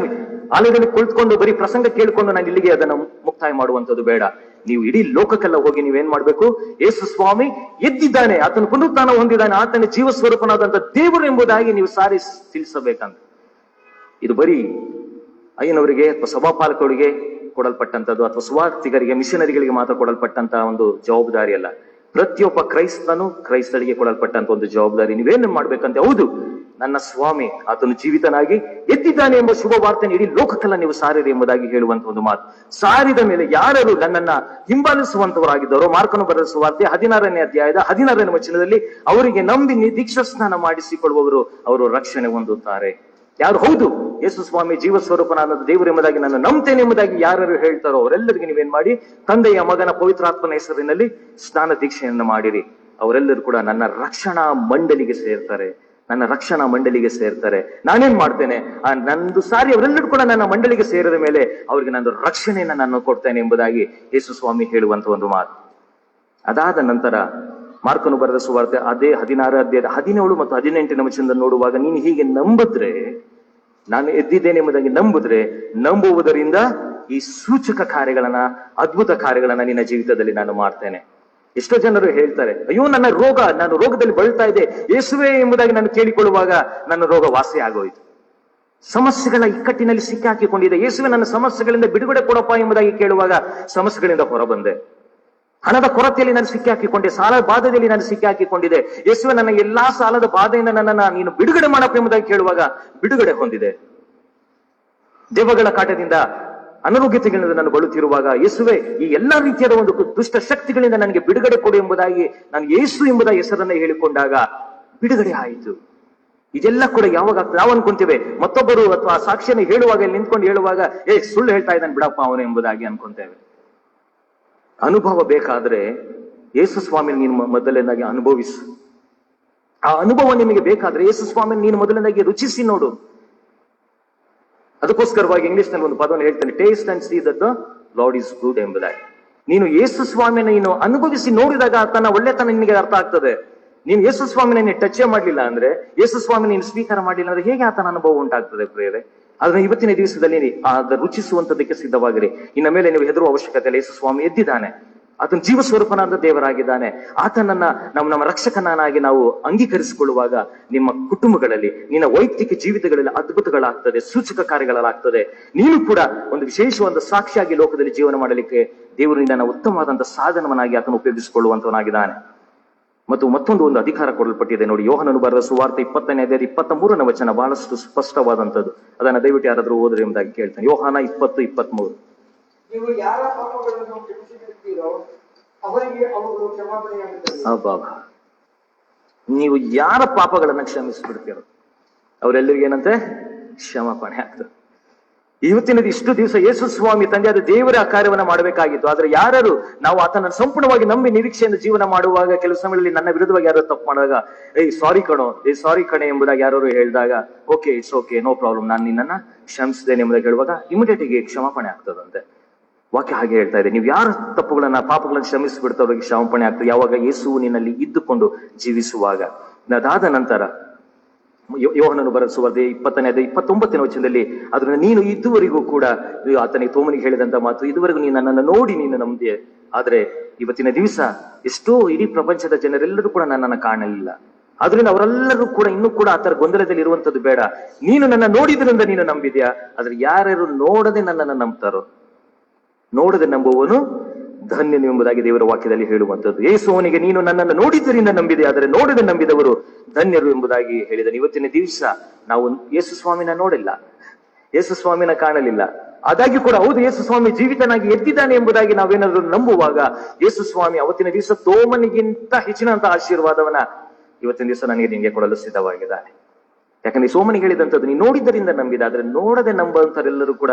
ಆಲಯದಲ್ಲಿ ಕುಳಿತುಕೊಂಡು ಬರೀ ಪ್ರಸಂಗ ಕೇಳಿಕೊಂಡು ನಾನು ಇಲ್ಲಿಗೆ ಅದನ್ನು ಮುಕ್ತಾಯ ಮಾಡುವಂಥದ್ದು ಬೇಡ. ನೀವು ಇಡೀ ಲೋಕಕ್ಕೆಲ್ಲ ಹೋಗಿ ನೀವೇನ್ ಮಾಡ್ಬೇಕು, ಯೇಸು ಸ್ವಾಮಿ ಎದ್ದಿದ್ದಾನೆ, ಆತನು ಪುನರುತ್ಥಾನ ಹೊಂದಿದ್ದಾನೆ, ಆತನ ಜೀವ ಸ್ವರೂಪನಾದಂತ ದೇವರು ಎಂಬುದಾಗಿ ನೀವು ಸಾರಿ ತಿಳಿಸಬೇಕಂತ. ಇದು ಬರೀ ಅಯ್ಯನವರಿಗೆ ಅಥವಾ ಸಭಾಪಾಲಕರಿಗೆ ಕೊಡಲ್ಪಟ್ಟಂತದ್ದು ಅಥವಾ ಸುವಾರ್ತಿಗರಿಗೆ, ಮಿಷನರಿಗಳಿಗೆ ಮಾತ್ರ ಕೊಡಲ್ಪಟ್ಟಂತ ಒಂದು ಜವಾಬ್ದಾರಿ ಅಲ್ಲ. ಪ್ರತಿಯೊಬ್ಬ ಕ್ರೈಸ್ತರಿಗೆ ಕೊಡಲ್ಪಟ್ಟಂತ ಒಂದು ಜವಾಬ್ದಾರಿ. ನೀವೇನು ಮಾಡ್ಬೇಕಂತೆ, ಹೌದು ನನ್ನ ಸ್ವಾಮಿ ಆತನು ಜೀವಿತನಾಗಿ ಎದ್ದಿದ್ದಾನೆ ಎಂಬ ಶುಭ ವಾರ್ತೆಯನ್ನು ಇಡೀ ಲೋಕಕ್ಕೆಲ್ಲ ನೀವು ಸಾರಿರಿ ಎಂಬುದಾಗಿ ಹೇಳುವಂತ ಒಂದು ಮಾತು. ಸಾರಿದ ಮೇಲೆ ಯಾರು ನನ್ನನ್ನ ಹಿಂಬಾಲಿಸುವಂತವರಾಗಿದ್ದವರು, ಮಾರ್ಕನು ಬರೆದ ಸುವಾರ್ತೆ 16ನೇ ಅಧ್ಯಾಯದ 16ನೇ ವಚನದಲ್ಲಿ, ಅವರಿಗೆ ನಂಬಿ ದೀಕ್ಷಾ ಸ್ನಾನ ಮಾಡಿಸಿಕೊಳ್ಳುವವರು ಅವರು ರಕ್ಷಣೆ ಹೊಂದುತ್ತಾರೆ. ಯಾರು ಹೌದು ಯೇಸು ಸ್ವಾಮಿ ಜೀವ ಸ್ವರೂಪನಾದ ದೇವರು ಎಂಬುದಾಗಿ ನಾನು ನಂಬ್ತೇನೆ ಎಂಬುದಾಗಿ ಯಾರು ಹೇಳ್ತಾರೋ ಅವರೆಲ್ಲರಿಗೆ ನೀವೇನ್ ಮಾಡಿ, ತಂದೆಯ ಮಗನ ಪವಿತ್ರಾತ್ಮನ ಹೆಸರಿನಲ್ಲಿ ಸ್ನಾನ ದೀಕ್ಷೆಯನ್ನು ಮಾಡಿರಿ. ಅವರೆಲ್ಲರೂ ಕೂಡ ನನ್ನ ರಕ್ಷಣಾ ಮಂಡಳಿಗೆ ಸೇರ್ತಾರೆ, ನನ್ನ ರಕ್ಷಣಾ ಮಂಡಳಿಗೆ ಸೇರ್ತಾರೆ. ನಾನೇನ್ ಮಾಡ್ತೇನೆ, ನಂದು ಸಾರಿ ಅವರೆಲ್ಲರೂ ಕೂಡ ನನ್ನ ಮಂಡಳಿಗೆ ಸೇರಿದ ಮೇಲೆ ಅವರಿಗೆ ನಾನು ರಕ್ಷಣೆಯನ್ನ ನಾನು ಕೊಡ್ತೇನೆ ಎಂಬುದಾಗಿ ಯೇಸು ಸ್ವಾಮಿ ಹೇಳುವಂತ ಒಂದು ಮಾತು. ಅದಾದ ನಂತರ ಮಾರ್ಕನು ಬರೆದ ಸುವಾರ್ತೆ ಅದೇ 16 ಅಧ್ಯಾಯದ 17 ಮತ್ತು 18ನೇ ವಚನದಿಂದ ನೋಡುವಾಗ, ನೀನು ಹೀಗೆ ನಂಬಿದ್ರೆ, ನಾನು ಎದ್ದಿದ್ದೇನೆ ಎಂಬುದಾಗಿ ನಂಬಿದ್ರೆ, ನಂಬುವುದರಿಂದ ಈ ಸೂಚಕ ಕಾರ್ಯಗಳನ್ನ, ಅದ್ಭುತ ಕಾರ್ಯಗಳನ್ನ ನಿನ್ನ ಜೀವಿತದಲ್ಲಿ ನಾನು ಮಾಡ್ತೇನೆ. ಎಷ್ಟೋ ಜನರು ಹೇಳ್ತಾರೆ, ಅಯ್ಯೋ ನಾನು ರೋಗದಲ್ಲಿ ಬಳಲ್ತಾ ಇದ್ದೆ, ಯೇಸುವೆ ಎಂಬುದಾಗಿ ನಾನು ಕೇಳಿಕೊಳ್ಳುವಾಗ ನನ್ನ ರೋಗ ವಾಸಿ ಆಗೋಯ್ತು. ಸಮಸ್ಯೆಗಳ ಇಕ್ಕಟ್ಟಿನಲ್ಲಿ ಸಿಕ್ಕಾಕಿಕೊಂಡಿದೆ, ಯೇಸುವೆ ನನ್ನ ಸಮಸ್ಯೆಗಳಿಂದ ಬಿಡುಗಡೆ ಕೊಡಪ್ಪ ಎಂಬುದಾಗಿ ಕೇಳುವಾಗ ಸಮಸ್ಯೆಗಳಿಂದ ಹೊರಬಂದೆ. ಹಣದ ಕೊರತೆಯಲ್ಲಿ ನಾನು ಸಿಕ್ಕಾಕಿಕೊಂಡೆ, ಸಾಲದ ಬಾಧೆಯಲ್ಲಿ ನಾನು ಸಿಕ್ಕಾಕಿಕೊಂಡಿದೆ, ಯೇಸುವೆ ನನ್ನ ಎಲ್ಲಾ ಸಾಲದ ಬಾಧೆಯಿಂದ ನನ್ನನ್ನ ನೀನು ಬಿಡುಗಡೆ ಮಾಡಪ್ಪ ಎಂಬುದಾಗಿ ಕೇಳುವಾಗ ಬಿಡುಗಡೆ ಹೊಂದಿದೆ. ದೆವ್ವಗಳ ಕಾಟದಿಂದ, ಅನಾರೋಗ್ಯತೆಗಳಿಂದ ನಾನು ಬಳುತ್ತಿರುವಾಗ, ಯೇಸುವೆ ಈ ಎಲ್ಲಾ ರೀತಿಯಾದ ಒಂದು ದುಷ್ಟ ಶಕ್ತಿಗಳಿಂದ ನನಗೆ ಬಿಡುಗಡೆ ಕೊಡು ಎಂಬುದಾಗಿ ನಾನು ಯೇಸು ಎಂಬುದ ಹೆಸರನ್ನ ಹೇಳಿಕೊಂಡಾಗ ಬಿಡುಗಡೆ ಆಯಿತು. ಇದೆಲ್ಲ ಕೂಡ ಯಾವಾಗ ಆಗ್ತದೆ? ನಾವು ಅನ್ಕೊಂತೇವೆ ಮತ್ತೊಬ್ಬರು ಅಥವಾ ಸಾಕ್ಷಿಯನ್ನು ಹೇಳುವಾಗ, ಇಲ್ಲಿ ನಿಂತ್ಕೊಂಡು ಹೇಳುವಾಗ, ಸುಳ್ಳು ಹೇಳ್ತಾ ಇದ್ದಾನೆ ಬಿಡಪ್ಪ ಅವನು ಎಂಬುದಾಗಿ ಅನ್ಕೊಂತೇವೆ. ಅನುಭವ ಬೇಕಾದ್ರೆ ಯೇಸು ಸ್ವಾಮಿ ನೀನು ಮೊದಲನೇದಾಗಿ ಅನುಭವಿಸು. ಆ ಅನುಭವ ನಿಮಗೆ ಬೇಕಾದ್ರೆ ಯೇಸು ಸ್ವಾಮಿ ನೀನು ಮೊದಲನೇದಾಗಿ ರುಚಿಸಿ ನೋಡು. ಅದಕ್ಕೋಸ್ಕರವಾಗಿ ಇಂಗ್ಲಿಷ್ ನಲ್ಲಿ ಒಂದು ಪದವನ್ನು ಹೇಳ್ತಾನೆ, taste and sea that the lord is good ಎಂಬುದಾಗಿ. ನೀನು ಯೇಸು ಸ್ವಾಮಿನ ನೀನು ಅನುಭವಿಸಿ ನೋಡಿದಾಗ ಆತನ ಒಳ್ಳೆತನ ನಿನಗೆ ಅರ್ಥ ಆಗ್ತದೆ. ನೀನು ಯೇಸು ಸ್ವಾಮಿನ ನೀನು ಟಚ್ ಮಾಡಲಿಲ್ಲ ಅಂದ್ರೆ, ಯೇಸು ಸ್ವಾಮಿ ನೀನು ಸ್ವೀಕಾರ ಮಾಡಲಿಲ್ಲ ಅಂದ್ರೆ ಹೇಗೆ ಆತನ ಅನುಭವ ಉಂಟಾಗ್ತದೆ ಪ್ರಿಯರೇ? ಆದ್ರೆ ಇವತ್ತಿನ ದಿವಸದಲ್ಲಿ ಆಗ ರುಚಿಸುವಂತದಕ್ಕೆ ಸಿದ್ಧವಾಗಿರಿ. ಇನ್ನ ಮೇಲೆ ನೀವು ಹೆದರುವ ಅವಶ್ಯಕತೆ ಇಲ್ಲ. ಯೇಸು ಸ್ವಾಮಿ ಎದ್ದಿದ್ದಾನೆ, ಆತನ ಜೀವ ಸ್ವರೂಪನಾದ ದೇವರಾಗಿದ್ದಾನೆ. ಆತನನ್ನ ನಮ್ಮ ರಕ್ಷಕನಾಗಿ ನಾವು ಅಂಗೀಕರಿಸಿಕೊಳ್ಳುವಾಗ ನಿಮ್ಮ ಕುಟುಂಬಗಳಲ್ಲಿ, ನಿನ್ನ ವೈಯಕ್ತಿಕ ಜೀವಿತಗಳಲ್ಲಿ ಅದ್ಭುತಗಳಾಗ್ತದೆ, ಸೂಚಕ ಕಾರ್ಯಗಳಾಗ್ತದೆ. ನೀನು ಕೂಡ ಒಂದು ವಿಶೇಷವಾದ ಸಾಕ್ಷಿಯಾಗಿ ಲೋಕದಲ್ಲಿ ಜೀವನ ಮಾಡಲಿಕ್ಕೆ ದೇವರಿಂದ ಉತ್ತಮವಾದಂತಹ ಸಾಧನವನ್ನಾಗಿ ಆತನ ಉಪಯೋಗಿಸಿಕೊಳ್ಳುವಂತವನಾಗಿದ್ದಾನೆ. ಮತ್ತು ಮತ್ತೊಂದು ಅಧಿಕಾರ ಕೊಡಲ್ಪಟ್ಟಿದೆ ನೋಡಿ. ಯೋಹನನು ಬರೆದ ಸುವಾರ್ತೆ 20ನೇ ಅಧ್ಯಾಯ 23ನೇ ವಚನ ಬಹಳಷ್ಟು ಸ್ಪಷ್ಟವಾದಂತದ್ದು. ಅದನ್ನ ದಯವಿಟ್ಟು ಯಾರಾದ್ರೂ ಓದ್ರಿ ಎಂಬುದಾಗಿ ಕೇಳ್ತಾನೆ. ಯೋಹಾನ 20:23. ನೀವು ಯಾರ ಪಾಪಗಳನ್ನು ಕ್ಷಮಿಸಿಬಿಡುತ್ತೀರೋ ಅವರಿಗೆ ಅವುಗಳು ಕ್ಷಮಾಪಣೆಯಾಗುತ್ತವೆ. ನೀವು ಯಾರ ಪಾಪಗಳನ್ನ ಕ್ಷಮಿಸಿಬಿಡ್ತೀರೋ ಅವರೆಲ್ಲರಿಗೂ ಏನಂತೆ ಕ್ಷಮಾಪಣೆ ಆಗ್ತದೆ. ಇವತ್ತಿನ ಇಷ್ಟು ದಿವಸ ಯೇಸು ಸ್ವಾಮಿ ತಂದೆಯಾದ ದೇವರ ಆ ಕಾರ್ಯವನ್ನ ಮಾಡಬೇಕಾಗಿತ್ತು. ಆದ್ರೆ ಯಾರು ನಾವು ಆತನ ಸಂಪೂರ್ಣವಾಗಿ ನಂಬಿ ನಿರೀಕ್ಷೆಯಿಂದ ಜೀವನ ಮಾಡುವಾಗ, ಕೆಲವು ಸಮಯದಲ್ಲಿ ನನ್ನ ವಿರುದ್ಧವಾಗಿ ಯಾರು ತಪ್ಪು ಮಾಡಿದಾಗ, ಸಾರಿ ಕಣೆ ಎಂಬುದಾಗಿ ಯಾರು ಹೇಳಿದಾಗ, okay it's okay no problem, ನಾನು ನಿನ್ನನ್ನ ಕ್ಷಮಿಸಿದ್ದೇನೆ ಎಂಬುದಾಗಿ ಹೇಳುವಾಗ ಇಮಿಡಿಯೇಟ್ ಆಗಿ ಕ್ಷಮಾಪಣೆ ಆಗ್ತದಂತೆ. ವಾಕ್ಯ ಹಾಗೆ ಹೇಳ್ತಾ ಇದೆ, ನೀವು ಯಾರ ತಪ್ಪುಗಳನ್ನ ಪಾಪಗಳನ್ನು ಕ್ಷಮಿಸಿಬಿಡ್ತವ್ರಿಗೆ ಕ್ಷಮಾಪಣೆ ಆಗ್ತದೆ ಯಾವಾಗ ಯೇಸು ನಿನ್ನಲ್ಲಿ ಇದ್ದುಕೊಂಡು ಜೀವಿಸುವಾಗ. ಅದಾದ ನಂತರ ಯೋಹನನು ಬರೆದ ಸುವಾರ್ತೆ 20ನೇ ಅಧ್ಯಾಯ 29ನೇ ವಚನದಲ್ಲಿ, ಅದನ್ನ ನೀನು ಇದುವರೆಗೂ ಕೂಡ ಆತನಿಗೆ ತೋಮನಿಗೆ ಹೇಳಿದಂತ ಮಾತು, ಇದುವರೆಗೂ ನೀನು ನನ್ನನ್ನು ನೋಡಿ ನೀನು ನಂಬಿದೆ, ಆದ್ರೆ ಇವತ್ತಿನ ದಿವಸ ಎಷ್ಟೋ ಇಡೀ ಪ್ರಪಂಚದ ಜನರೆಲ್ಲರೂ ಕೂಡ ನನ್ನನ್ನು ಕಾಣಲಿಲ್ಲ. ಆದ್ರಿಂದ ಅವರೆಲ್ಲರೂ ಕೂಡ ಇನ್ನೂ ಕೂಡ ಆತರ ಗೊಂದಲದಲ್ಲಿ ಇರುವಂತದ್ದು ಬೇಡ. ನೀನು ನನ್ನ ನೋಡಿದ್ರಿಂದ ನೀನು ನಂಬಿದ್ಯಾ, ಆದ್ರೆ ಯಾರ್ಯಾರು ನೋಡದೆ ನನ್ನನ್ನು ನಂಬ್ತಾರೋ, ನೋಡದೆ ನಂಬುವವನು ಧನ್ಯನು ಎಂಬುದಾಗಿ ದೇವರ ವಾಕ್ಯದಲ್ಲಿ ಹೇಳುವಂಥದ್ದು. ಯೇಸುವನಿಗೆ ನೀನು ನನ್ನನ್ನು ನೋಡಿದ್ದರಿಂದ ನಂಬಿದೆ, ಆದರೆ ನೋಡದೆ ನಂಬಿದವರು ಧನ್ಯರು ಎಂಬುದಾಗಿ ಹೇಳಿದನು. ಇವತ್ತಿನ ದಿವಸ ನಾವು ಯೇಸು ಸ್ವಾಮಿನ ನೋಡಿಲ್ಲ, ಯೇಸು ಸ್ವಾಮಿನ ಕಾಣಲಿಲ್ಲ. ಆದಾಗ್ಯೂ ಕೂಡ ಹೌದು ಯೇಸು ಸ್ವಾಮಿ ಜೀವಿತನಾಗಿ ಎದ್ದಿದ್ದಾನೆ ಎಂಬುದಾಗಿ ನಾವೇನಾದ್ರೂ ನಂಬುವಾಗ, ಯೇಸು ಸ್ವಾಮಿ ಅವತ್ತಿನ ದಿವಸ ತೋಮನಿಗಿಂತ ಹೆಚ್ಚಿನಂತ ಆಶೀರ್ವಾದವನ್ನ ಇವತ್ತಿನ ದಿವಸ ನನಗೆ ನಿಮಗೆ ಕೊಡಲು ಸಿದ್ಧವಾಗಿದ್ದಾನೆ. ಯಾಕಂದ್ರೆ ಸೋಮನಿಗೆ ಹೇಳಿದಂಥದ್ದು, ನೀನು ನೋಡಿದ್ದರಿಂದ ನಂಬಿದ, ಆದ್ರೆ ನೋಡದೆ ನಂಬುವಂತರೆಲ್ಲರೂ ಕೂಡ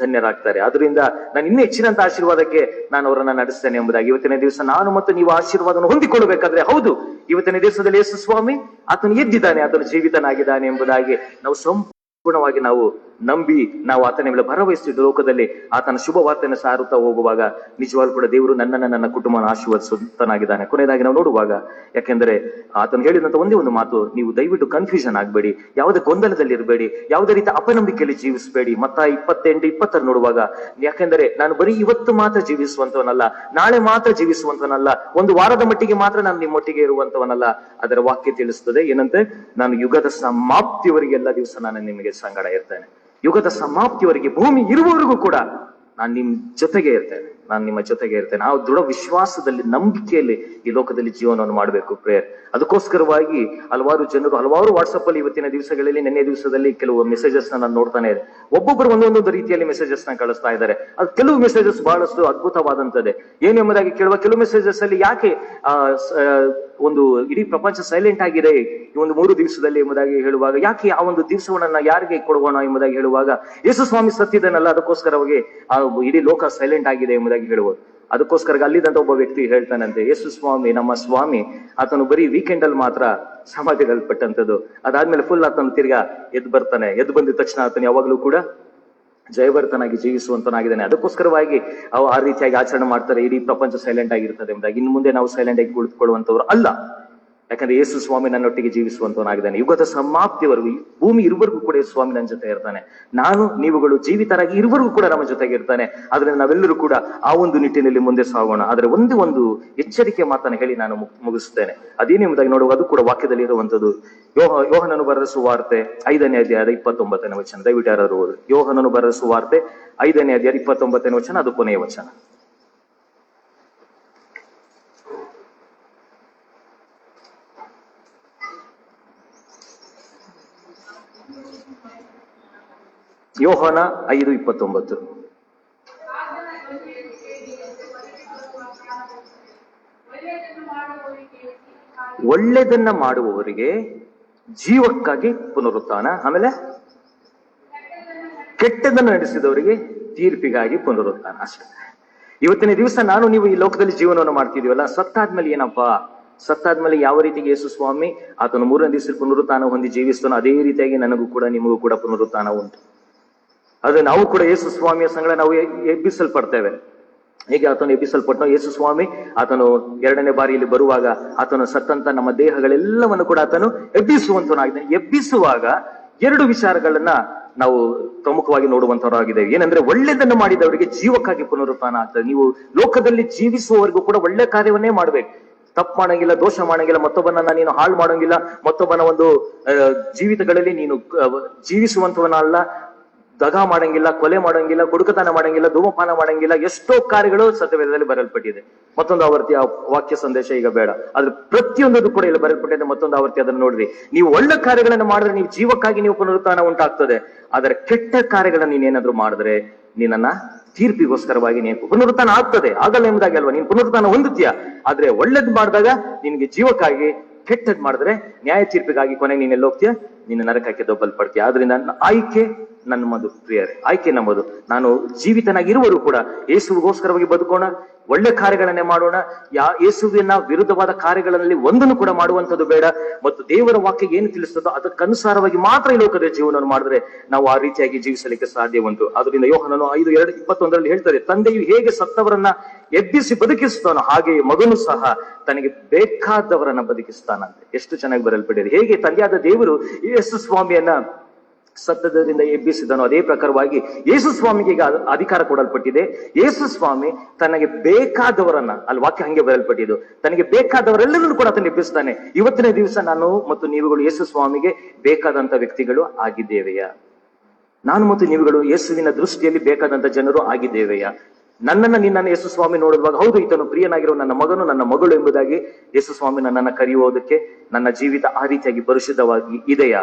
ಧನ್ಯರಾಗ್ತಾರೆ. ಆದ್ರಿಂದ ನಾನು ಇನ್ನೂ ಹೆಚ್ಚಿನಂತ ಆಶೀರ್ವಾದಕ್ಕೆ ನಾನು ಅವರನ್ನ ನಡೆಸ್ತೇನೆ ಎಂಬುದಾಗಿ ಇವತ್ತಿನ ದಿವಸ ನಾನು ಮತ್ತು ನೀವು ಆಶೀರ್ವಾದವನ್ನು ಹೊಂದಿಕೊಳ್ಳಬೇಕಾದ್ರೆ, ಹೌದು ಇವತ್ತಿನ ದಿವಸದಲ್ಲಿ ಯೇಸು ಸ್ವಾಮಿ ಆತನು ಎದ್ದಿದ್ದಾನೆ, ಆತನು ಜೀವಿತನಾಗಿದ್ದಾನೆ ಎಂಬುದಾಗಿ ನಾವು ಸಂಪೂರ್ಣವಾಗಿ ನಾವು ನಂಬಿ ನಾವು ಆತನ ಮೇಲೆ ಭರವಹಿಸಿದ ಲೋಕದಲ್ಲಿ ಆತನ ಶುಭ ವಾರ್ತೆಯನ್ನು ಸಾರುತ್ತಾ ಹೋಗುವಾಗ ನಿಜವಾಗ್ಲೂ ಕೂಡ ದೇವರು ನನ್ನ ಕುಟುಂಬನ ಆಶೀರ್ವದಿಸುತ್ತಾನಾಗಿದ್ದಾನೆ. ಕೊನೆಯದಾಗಿ ನಾವು ನೋಡುವಾಗ, ಯಾಕೆಂದ್ರೆ ಆತನು ಹೇಳಿದಂತ ಒಂದೇ ಒಂದು ಮಾತು, ನೀವು ದಯವಿಟ್ಟು ಕನ್ಫ್ಯೂಷನ್ ಆಗಬೇಡಿ, ಯಾವುದೇ ಗೊಂದಲದಲ್ಲಿ ಇರಬೇಡಿ, ಯಾವುದೇ ರೀತಿ ಅಪನಂಬಿಕೆಯಲ್ಲಿ ಜೀವಿಸಬೇಡಿ. ಮತ್ತಾಯ 28:20 ನೋಡುವಾಗ, ಯಾಕೆಂದ್ರೆ ನಾನು ಬರೀ ಇವತ್ತು ಮಾತ್ರ ಜೀವಿಸುವಂತವನಲ್ಲ, ನಾಳೆ ಮಾತ್ರ ಜೀವಿಸುವಂತವನಲ್ಲ, ಒಂದು ವಾರದ ಮಟ್ಟಿಗೆ ಮಾತ್ರ ನಾನು ನಿಮ್ಮೊಟ್ಟಿಗೆ ಇರುವಂತವನಲ್ಲ. ಅದರ ವಾಕ್ಯ ತಿಳಿಸ್ತದೆ ಏನಂತೆ, ನಾನು ಯುಗದ ಸಮಾಪ್ತಿಯವರೆಗೆ ಎಲ್ಲ ದಿವಸ ನಾನು ನಿಮಗೆ ಸಂಗಡ ಇರ್ತೇನೆ. ಯುಗದ ಸಮಾಪ್ತಿಯವರೆಗೆ, ಭೂಮಿ ಇರುವವರೆಗೂ ಕೂಡ ನಾನು ನಿಮ್ ಜೊತೆಗೆ ಇರ್ತೇನೆ, ನಾನು ನಿಮ್ಮ ಜೊತೆಗೆ ಇರ್ತೇನೆ. ಆ ದೃಢ ವಿಶ್ವಾಸದಲ್ಲಿ, ನಂಬಿಕೆಯಲ್ಲಿ ಈ ಲೋಕದಲ್ಲಿ ಜೀವನವನ್ನು ಮಾಡಬೇಕು ಪ್ರೇಯರ್. ಅದಕ್ಕೋಸ್ಕರವಾಗಿ ಹಲವಾರು ಜನರು ಹಲವಾರು ವಾಟ್ಸಪ್ ಅಲ್ಲಿ ಇವತ್ತಿನ ದಿವಸಗಳಲ್ಲಿ, ನಿನ್ನೆ ದಿವಸದಲ್ಲಿ ಕೆಲವು ಮೆಸೇಜಸ್ ನಾನು ನೋಡ್ತಾನೆ ಇದೆ. ಒಬ್ಬೊಬ್ಬರು ಒಂದೊಂದು ರೀತಿಯಲ್ಲಿ ಮೆಸೇಜಸ್ ನ ಕಳಿಸ್ತಾ ಇದ್ದಾರೆ. ಅದು ಕೆಲವು ಮೆಸೇಜಸ್ ಬಹಳಷ್ಟು ಅದ್ಭುತವಾದಂತದೆ. ಏನು ಎಂಬುದಾಗಿ ಕೇಳುವ, ಕೆಲವು ಮೆಸೇಜಸ್ ಅಲ್ಲಿ ಯಾಕೆ ಒಂದು ಇಡೀ ಪ್ರಪಂಚ ಸೈಲೆಂಟ್ ಆಗಿದೆ ಈ ಒಂದು 3 ದಿವಸದಲ್ಲಿ ಎಂಬುದಾಗಿ ಹೇಳುವಾಗ, ಯಾಕೆ ಆ ಒಂದು ದಿವಸವನ್ನ ಯಾರಿಗೆ ಕೊಡುவோಣ ಎಂಬುದಾಗಿ ಹೇಳುವಾಗ, ಯೇಸು ಸ್ವಾಮಿ ಸತ್ತಿದನಲ್ಲ, ಅದಕ್ಕೋಸ್ಕರವಾಗಿ ಆ ಇಡೀ ಲೋಕ ಸೈಲೆಂಟ್ ಆಗಿದೆ ಎಂಬುದಾಗಿ ಹೇಳುವುದು. ಅದಕ್ಕೋಸ್ಕರ ಅಲ್ಲಿದ್ದಂತ ಒಬ್ಬ ವ್ಯಕ್ತಿ ಹೇಳ್ತಾನಂತೆ, ಯೇಸು ಸ್ವಾಮಿ, ನಮ್ಮ ಸ್ವಾಮಿ, ಆತನು ಬರೀ ವೀಕೆಂಡ್ ಅಲ್ಲಿ ಮಾತ್ರ ಸಮಾಧಿಗಲ್ಪಟ್ಟಂತದ್ದು, ಅದಾದ್ಮೇಲೆ ಫುಲ್ ಆತನು ತಿರ್ಗಾ ಎದ್ದು ಬರ್ತಾನೆ. ಎದ್ದು ಬಂದಿದ ತಕ್ಷಣ ಆತನು ಯಾವಾಗ್ಲೂ ಕೂಡ ಜಯಭರ್ತನಾಗಿ ಜೀವಿಸುವಂತನಾಗಿದ್ದಾನೆ. ಅದಕ್ಕೋಸ್ಕರವಾಗಿ ಅವು ಆ ರೀತಿಯಾಗಿ ಆಚರಣೆ ಮಾಡ್ತಾರೆ. ಇಡೀ ಪ್ರಪಂಚ ಸೈಲೆಂಟ್ ಆಗಿರ್ತದೆ ಎಂಬುದಾಗಿ. ಇನ್ನು ಮುಂದೆ ನಾವು ಸೈಲೆಂಟ್ ಆಗಿ ಕುಳಿತುಕೊಳ್ಳುವಂತವ್ರು ಅಲ್ಲ. ಯಾಕಂದ್ರೆ ಯೇಸು ಸ್ವಾಮಿ ನನ್ನೊಟ್ಟಿಗೆ ಜೀವಿಸುವಂತವನಾಗಿದ್ದಾನೆ. ಯುಗದ ಸಮಾಪ್ತಿವರೆಗೂ, ಭೂಮಿ ಇರುವರೆಗೂ ಕೂಡ ಯೇಸು ಸ್ವಾಮಿ ನನ್ನ ಜೊತೆ ಇರ್ತಾನೆ. ನಾನು ನೀವುಗಳು ಜೀವಿತರಾಗಿ ಇರುವರೆಗೂ ಕೂಡ ನಮ್ಮ ಜೊತೆಗೆ ಇರ್ತಾನೆ. ಆದ್ರಿಂದ ನಾವೆಲ್ಲರೂ ಕೂಡ ಆ ಒಂದು ನಿಟ್ಟಿನಲ್ಲಿ ಮುಂದೆ ಸಾಗೋಣ. ಆದ್ರೆ ಒಂದು ಎಚ್ಚರಿಕೆ ಮಾತನ್ನು ಹೇಳಿ ನಾನು ಮುಗಿಸುತ್ತೇನೆ. ಅದೇನೆಂಬುದಾಗಿ ನೋಡುವ, ಅದು ಕೂಡ ವಾಕ್ಯದಲ್ಲಿ ಇರುವಂತದ್ದು. ಯೋಹನನು ಬರೆದ ಸುವಾರ್ತೆ 5ನೇ ಅಧ್ಯಾಯದ 29ನೇ ವಚನ. ದಯವಿಟ್ಟು ಯಾರಾದ್ರು ಓದಿ. ಯೋಹನನು ಬರೆದ ಸುವಾರ್ತೆ 5ನೇ ಅಧ್ಯಾಯ 29ನೇ ವಚನ, ಅದು ಕೊನೆಯ ವಚನ. ಯೋಹಾನ 5:29. ಒಳ್ಳೆದನ್ನ ಮಾಡುವವರಿಗೆ ಜೀವಕ್ಕಾಗಿ ಪುನರುತ್ಥಾನ, ಆಮೇಲೆ ಕೆಟ್ಟದನ್ನು ನಡೆಸಿದವರಿಗೆ ತೀರ್ಪಿಗಾಗಿ ಪುನರುತ್ಥಾನ. ಅಷ್ಟೇ. ಇವತ್ತಿನ ದಿವಸ ನಾನು ನೀವು ಈ ಲೋಕದಲ್ಲಿ ಜೀವನವನ್ನು ಮಾಡ್ತಿದೀವಲ್ಲ, ಸತ್ತಾದ್ಮೇಲೆ ಏನಪ್ಪಾ? ಸತ್ತಾದ್ಮೇಲೆ ಯಾವ ರೀತಿಗೆ ಯೇಸು ಸ್ವಾಮಿ ಆತನು 3ನೇ ದಿವಸ ಪುನರುತ್ಥಾನ ಹೊಂದಿ ಜೀವಿಸ್ತಾನೋ ಅದೇ ರೀತಿಯಾಗಿ ನನಗೂ ಕೂಡ ನಿಮಗೂ ಕೂಡ ಪುನರುತ್ಥಾನ ಉಂಟು. ಆದ್ರೆ ನಾವು ಕೂಡ ಯೇಸು ಸ್ವಾಮಿಯ ಸಂಗಡ ನಾವು ಎಬ್ಬಿಸಲ್ಪಡ್ತೇವೆ. ಹೇಗೆ ಆತನು ಎಬ್ಬಿಸಲ್ಪಟ್ಟನೋ, ಯೇಸು ಸ್ವಾಮಿ ಆತನು 2ನೇ ಬಾರಿಯಲ್ಲಿ ಬರುವಾಗ ಆತನು ಸತ್ತಂತ ನಮ್ಮ ದೇಹಗಳೆಲ್ಲವನ್ನು ಕೂಡ ಆತನು ಎಬ್ಬಿಸುವಂತನಾಗಿದ್ದಾನೆ. ಎಬ್ಬಿಸುವಾಗ 2 ವಿಚಾರಗಳನ್ನ ನಾವು ಪ್ರಮುಖವಾಗಿ ನೋಡುವಂತವರಾಗಿದ್ದೇವೆ. ಏನಂದ್ರೆ, ಒಳ್ಳೆದನ್ನು ಮಾಡಿದವರಿಗೆ ಜೀವಕ್ಕಾಗಿ ಪುನರುತ್ಥಾನ ಆಗ್ತದೆ. ನೀವು ಲೋಕದಲ್ಲಿ ಜೀವಿಸುವವರೆಗೂ ಕೂಡ ಒಳ್ಳೆ ಕಾರ್ಯವನ್ನೇ ಮಾಡ್ಬೇಕು. ತಪ್ಪು ಮಾಡಂಗಿಲ್ಲ, ದೋಷ ಮಾಡಂಗಿಲ್ಲ, ಮತ್ತೊಬ್ಬನನ್ನ ನೀನು ಹಾಳು ಮಾಡಂಗಿಲ್ಲ, ಮತ್ತೊಬ್ಬನ ಒಂದು ಜೀವಿತಗಳಲ್ಲಿ ನೀನು ಜೀವಿಸುವಂತವನಲ್ಲ, ದಗ ಮಾಡಂಗಿಲ್ಲ, ಕೊಲೆ ಮಾಡಂಗಿಲ್ಲ, ಕುಡುಕತನ ಮಾಡಂಗಿಲ್ಲ, ಧೂಮಪಾನ ಮಾಡಂಗಿಲ್ಲ. ಎಷ್ಟೋ ಕಾರ್ಯಗಳು ಸತ್ಯವೇದದಲ್ಲಿ ಬರೆಯಲ್ಪಟ್ಟಿದೆ. ಮತ್ತೊಂದು ಆವರ್ತಿ ಆ ವಾಕ್ಯ ಸಂದೇಶ ಈಗ ಬೇಡ, ಆದ್ರೆ ಪ್ರತಿಯೊಂದು ಕೂಡ ಇಲ್ಲಿ ಬರೆಯಲ್ಪಟ್ಟಿದೆ. ಮತ್ತೊಂದು ಆವರ್ತಿ ಅದನ್ನು ನೋಡ್ರಿ. ನೀವು ಒಳ್ಳೆ ಕಾರ್ಯಗಳನ್ನು ಮಾಡಿದ್ರೆ ನೀವು ಜೀವಕ್ಕಾಗಿ ನೀವು ಪುನರುತ್ಥಾನ ಉಂಟಾಗ್ತದೆ. ಆದರೆ ಕೆಟ್ಟ ಕಾರ್ಯಗಳನ್ನ ನೀನೇನಾದ್ರೂ ಮಾಡಿದ್ರೆ ನಿನ್ನನ್ನ ತೀರ್ಪಿಗೋಸ್ಕರವಾಗಿ ನೀನು ಪುನರುತ್ಥಾನ ಆಗ್ತದೆ. ಆಗಲ್ಲ ಎಂಬುದಾಗಿ ಅಲ್ವಾ, ನೀನು ಪುನರುತ್ಥಾನ ಹೊಂದುತ್ತೀಯ. ಆದ್ರೆ ಒಳ್ಳೇದ್ ಮಾಡಿದಾಗ ನಿನ್ಗೆ ಜೀವಕ್ಕಾಗಿ, ಕೆಟ್ಟದ್ ಮಾಡಿದ್ರೆ ನ್ಯಾಯ ತೀರ್ಪಿಗಾಗಿ ಕೊನೆಗೆ ನೀನೆಲ್ಲ ಹೋಗ್ತೀಯ, ನಿನ್ನ ನರಕಕ್ಕೆ ದೊಬ್ಬಲ್ಪಡ್ತೀಯ. ಆದ್ರಿಂದ ಆಯ್ಕೆ ನಮ್ಮದು ಪ್ರಿಯರೇ, ಆಯ್ಕೆ ನಮ್ಮದು. ನಾನು ಜೀವಿತನಾಗಿರುವರು ಕೂಡ ಯೇಸುವಿಗೋಸ್ಕರವಾಗಿ ಬದುಕೋಣ, ಒಳ್ಳೆ ಕಾರ್ಯಗಳನ್ನೇ ಮಾಡೋಣ. ಯೇಸುವಿನ ವಿರುದ್ಧವಾದ ಕಾರ್ಯಗಳಲ್ಲಿ ಒಂದನ್ನು ಕೂಡ ಮಾಡುವಂಥದ್ದು ಬೇಡ. ಮತ್ತು ದೇವರ ವಾಕ್ಯ ಏನು ತಿಳಿಸ್ತದೋ ಅದಕ್ಕನುಸಾರವಾಗಿ ಮಾತ್ರ ಈ ಲೋಕದ ಜೀವನವನ್ನು ಮಾಡಿದ್ರೆ ನಾವು ಆ ರೀತಿಯಾಗಿ ಜೀವಿಸಲಿಕ್ಕೆ ಸಾಧ್ಯ ಉಂಟು. ಅದರಿಂದ ಯೋಹನನು 5:21 ಹೇಳ್ತಾರೆ, ತಂದೆಯು ಹೇಗೆ ಸತ್ತವರನ್ನ ಎಬ್ಬಿಸಿ ಬದುಕಿಸ್ತಾನೋ ಹಾಗೆ ಮಗನು ಸಹ ತನಗೆ ಬೇಕಾದವರನ್ನ ಬದುಕಿಸ್ತಾನಂತೆ. ಎಷ್ಟು ಚೆನ್ನಾಗಿ ಬರೆಯಲ್ಪಟ್ಟಿದೆ. ಹೇಗೆ ತಂದೆಯಾದ ದೇವರು ಯೇಸು ಸ್ವಾಮಿಯನ್ನ ಸತ್ತದಿಂದ ಎಬ್ಬಿಸಿದನು, ಅದೇ ಪ್ರಕಾರವಾಗಿ ಯೇಸು ಸ್ವಾಮಿಗೆ ಈಗ ಅಧಿಕಾರ ಕೊಡಲ್ಪಟ್ಟಿದೆ. ಯೇಸು ಸ್ವಾಮಿ ತನಗೆ ಬೇಕಾದವರನ್ನ, ಅಲ್ಲಿ ವಾಕ್ಯ ಹಂಗೆ ಬರೆಯಲ್ಪಟ್ಟಿದ್ದು, ತನಗೆ ಬೇಕಾದವರೆಲ್ಲರನ್ನು ಕೂಡ ಆತನು ಎಬ್ಬಿಸ್ತಾನೆ. ಇವತ್ತಿನ ದಿವಸ ನಾನು ಮತ್ತು ನೀವುಗಳು ಯೇಸು ಸ್ವಾಮಿಗೆ ಬೇಕಾದಂತ ವ್ಯಕ್ತಿಗಳು ಆಗಿದ್ದೇವೆಯಾ? ನಾನು ಮತ್ತು ನೀವುಗಳು ಯೇಸುವಿನ ದೃಷ್ಟಿಯಲ್ಲಿ ಬೇಕಾದಂತ ಜನರು ಆಗಿದ್ದೇವೆಯಾ? ನಿನ್ನನ್ನು ಯೇಸು ಸ್ವಾಮಿ ನೋಡುವಾಗ, ಹೌದು ಈತನು ಪ್ರಿಯನಾಗಿರೋ ನನ್ನ ಮಗನು, ನನ್ನ ಮಗಳು ಎಂಬುದಾಗಿ ಯೇಸು ಸ್ವಾಮಿ ನನ್ನನ್ನು ಕರೆಯುವುದಕ್ಕೆ ನನ್ನ ಜೀವಿತ ಆ ರೀತಿಯಾಗಿ ಪರಿಶುದ್ಧವಾಗಿ ಇದೆಯಾ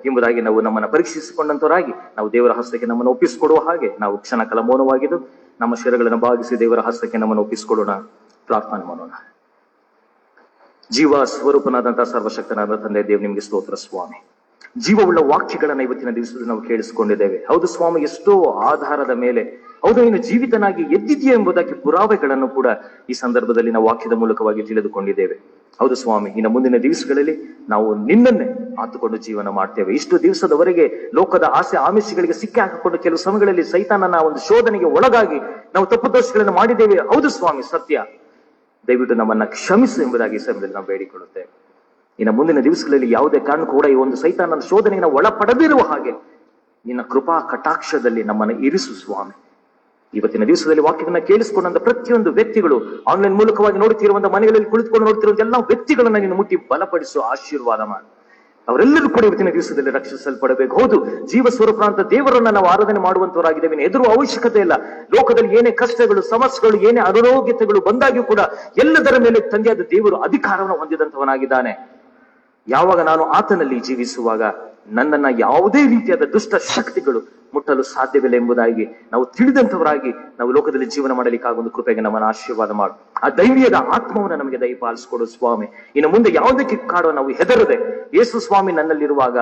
ಎಂಬುದಾಗಿ ನಾವು ನಮ್ಮನ್ನು ಪರೀಕ್ಷಿಸಿಕೊಂಡಂತವರಾಗಿ ನಾವು ದೇವರ ಹಸ್ತಕ್ಕೆ ನಮ್ಮನ್ನು ಒಪ್ಪಿಸಿಕೊಡುವ ಹಾಗೆ ನಾವು ಕ್ಷಣಕಾಲ ಮೌನವಾಗಿದ್ದು ನಮ್ಮ ಶಿರಗಳನ್ನು ಭಾಗಿಸಿ ದೇವರ ಹಸ್ತಕ್ಕೆ ನಮ್ಮನ್ನು ಒಪ್ಪಿಸಿಕೊಡೋಣ. ಪ್ರಾರ್ಥನೆ ಮಾಡೋಣ. ಜೀವ ಸ್ವರೂಪನಾದಂತಹ ಸರ್ವಶಕ್ತನಾದ ತಂದೆ ದೇವ್, ನಿಮ್ಗೆ ಸ್ತೋತ್ರ ಸ್ವಾಮಿ. ಜೀವವುಳ್ಳ ವಾಕ್ಯಗಳನ್ನ ಇವತ್ತಿನ ದಿವಸದಲ್ಲಿ ನಾವು ಕೇಳಿಸಿಕೊಂಡಿದ್ದೇವೆ. ಹೌದು ಸ್ವಾಮಿ, ಎಷ್ಟೋ ಆಧಾರದ ಮೇಲೆ ಹೌದು ನೀನು ಜೀವಿತನಾಗಿ ಎದ್ದಿದೆಯಾ ಎಂಬುದಕ್ಕೆ ಪುರಾವೆಗಳನ್ನು ಕೂಡ ಈ ಸಂದರ್ಭದಲ್ಲಿ ನಾವು ವಾಕ್ಯದ ಮೂಲಕವಾಗಿ ತಿಳಿದುಕೊಂಡಿದ್ದೇವೆ. ಹೌದು ಸ್ವಾಮಿ, ಇನ್ನು ಮುಂದಿನ ದಿವಸಗಳಲ್ಲಿ ನಾವು ನಿನ್ನನ್ನೇ ಆತುಕೊಂಡು ಜೀವನ ಮಾಡ್ತೇವೆ. ಇಷ್ಟು ದಿವಸದವರೆಗೆ ಲೋಕದ ಆಸೆ ಆಮಿಷಗಳಿಗೆ ಸಿಕ್ಕಿ ಹಾಕಿಕೊಂಡು ಕೆಲವು ಸಮಯಗಳಲ್ಲಿ ಸೈತಾನನ ಒಂದು ಶೋಧನೆಗೆ ಒಳಗಾಗಿ ನಾವು ತಪ್ಪು ದೋಷಗಳನ್ನು ಮಾಡಿದ್ದೇವೆ. ಹೌದು ಸ್ವಾಮಿ, ಸತ್ಯ. ದಯವಿಟ್ಟು ನಮ್ಮನ್ನ ಕ್ಷಮಿಸು ಎಂಬುದಾಗಿ ಈ ಸಮಯದಲ್ಲಿ ನಾವು ಬೇಡಿಕೊಳ್ಳುತ್ತೇವೆ. ಇನ್ನು ಮುಂದಿನ ದಿವಸಗಳಲ್ಲಿ ಯಾವುದೇ ಕಾರಣ ಕೂಡ ಈ ಒಂದು ಸೈತಾನನ ಶೋಧನೆಗೆ ನಾವು ಒಳಪಡದಿರುವ ಹಾಗೆ ನಿನ್ನ ಕೃಪಾ ಕಟಾಕ್ಷದಲ್ಲಿ ನಮ್ಮನ್ನು ಇರಿಸು ಸ್ವಾಮಿ. ಇವತ್ತಿನ ದಿವಸದಲ್ಲಿ ವಾಕ್ಯಗಳನ್ನ ಕೇಳಿಸಿಕೊಂಡಂತ ಪ್ರತಿಯೊಂದು ವ್ಯಕ್ತಿಗಳು, ಆನ್ಲೈನ್ ಮೂಲಕವಾಗಿ ನೋಡುತ್ತಿರುವಂತ ಮನೆಗಳಲ್ಲಿ ಕುಳಿತುಕೊಂಡು ನೋಡ್ತಿರುವಂತ ಎಲ್ಲ ವ್ಯಕ್ತಿಗಳನ್ನ ನೀನು ಮುಟ್ಟಿ ಬಲಪಡಿಸು, ಆಶೀರ್ವಾದ ಮಾಡಿ ಅವರೆಲ್ಲರೂ ಕೂಡ ಇವತ್ತಿನ ದಿವಸದಲ್ಲಿ ರಕ್ಷಿಸಲ್ಪಡಬೇಕು. ಹೌದು, ಜೀವ ಸ್ವರೂಪನಾದಂತ ದೇವರನ್ನ ನಾವು ಆರಾಧನೆ ಮಾಡುವಂತವರಾಗಿದ್ದೇವೆ. ಎದುರು ಅವಶ್ಯಕತೆ ಇಲ್ಲ. ಲೋಕದಲ್ಲಿ ಏನೇ ಕಷ್ಟಗಳು, ಸಮಸ್ಯೆಗಳು, ಏನೇ ಅನಾರೋಗ್ಯತೆಗಳು ಬಂದಾಗ್ಯೂ ಕೂಡ ಎಲ್ಲದರ ಮೇಲೆ ತಂದೆಯಾದ ದೇವರು ಅಧಿಕಾರವನ್ನು ಹೊಂದಿದಂತವನಾಗಿದ್ದಾನೆ. ಯಾವಾಗ ನಾನು ಆತನಲ್ಲಿ ಜೀವಿಸುವಾಗ ನನ್ನನ್ನ ಯಾವುದೇ ರೀತಿಯಾದ ದುಷ್ಟ ಶಕ್ತಿಗಳು ಮುಟ್ಟಲು ಸಾಧ್ಯವಿಲ್ಲ ಎಂಬುದಾಗಿ ನಾವು ತಿಳಿದಂತವರಾಗಿ ನಾವು ಲೋಕದಲ್ಲಿ ಜೀವನ ಮಾಡಲಿಕ್ಕಾಗ ಒಂದು ಕೃಪೆಗೆ ನಮ್ಮನ್ನು ಆಶೀರ್ವಾದ ಮಾಡು. ಆ ಧೈರ್ಯದ ಆತ್ಮವನ್ನು ನಮಗೆ ದಯಪಾಲಿಸಿಕೊಡು ಸ್ವಾಮಿ. ಇನ್ನು ಮುಂದೆ ಯಾವುದಕ್ಕೆ ಕಾಡೋ ನಾವು ಹೆದರದೆ ಯೇಸು ಸ್ವಾಮಿ ನನ್ನಲ್ಲಿರುವಾಗ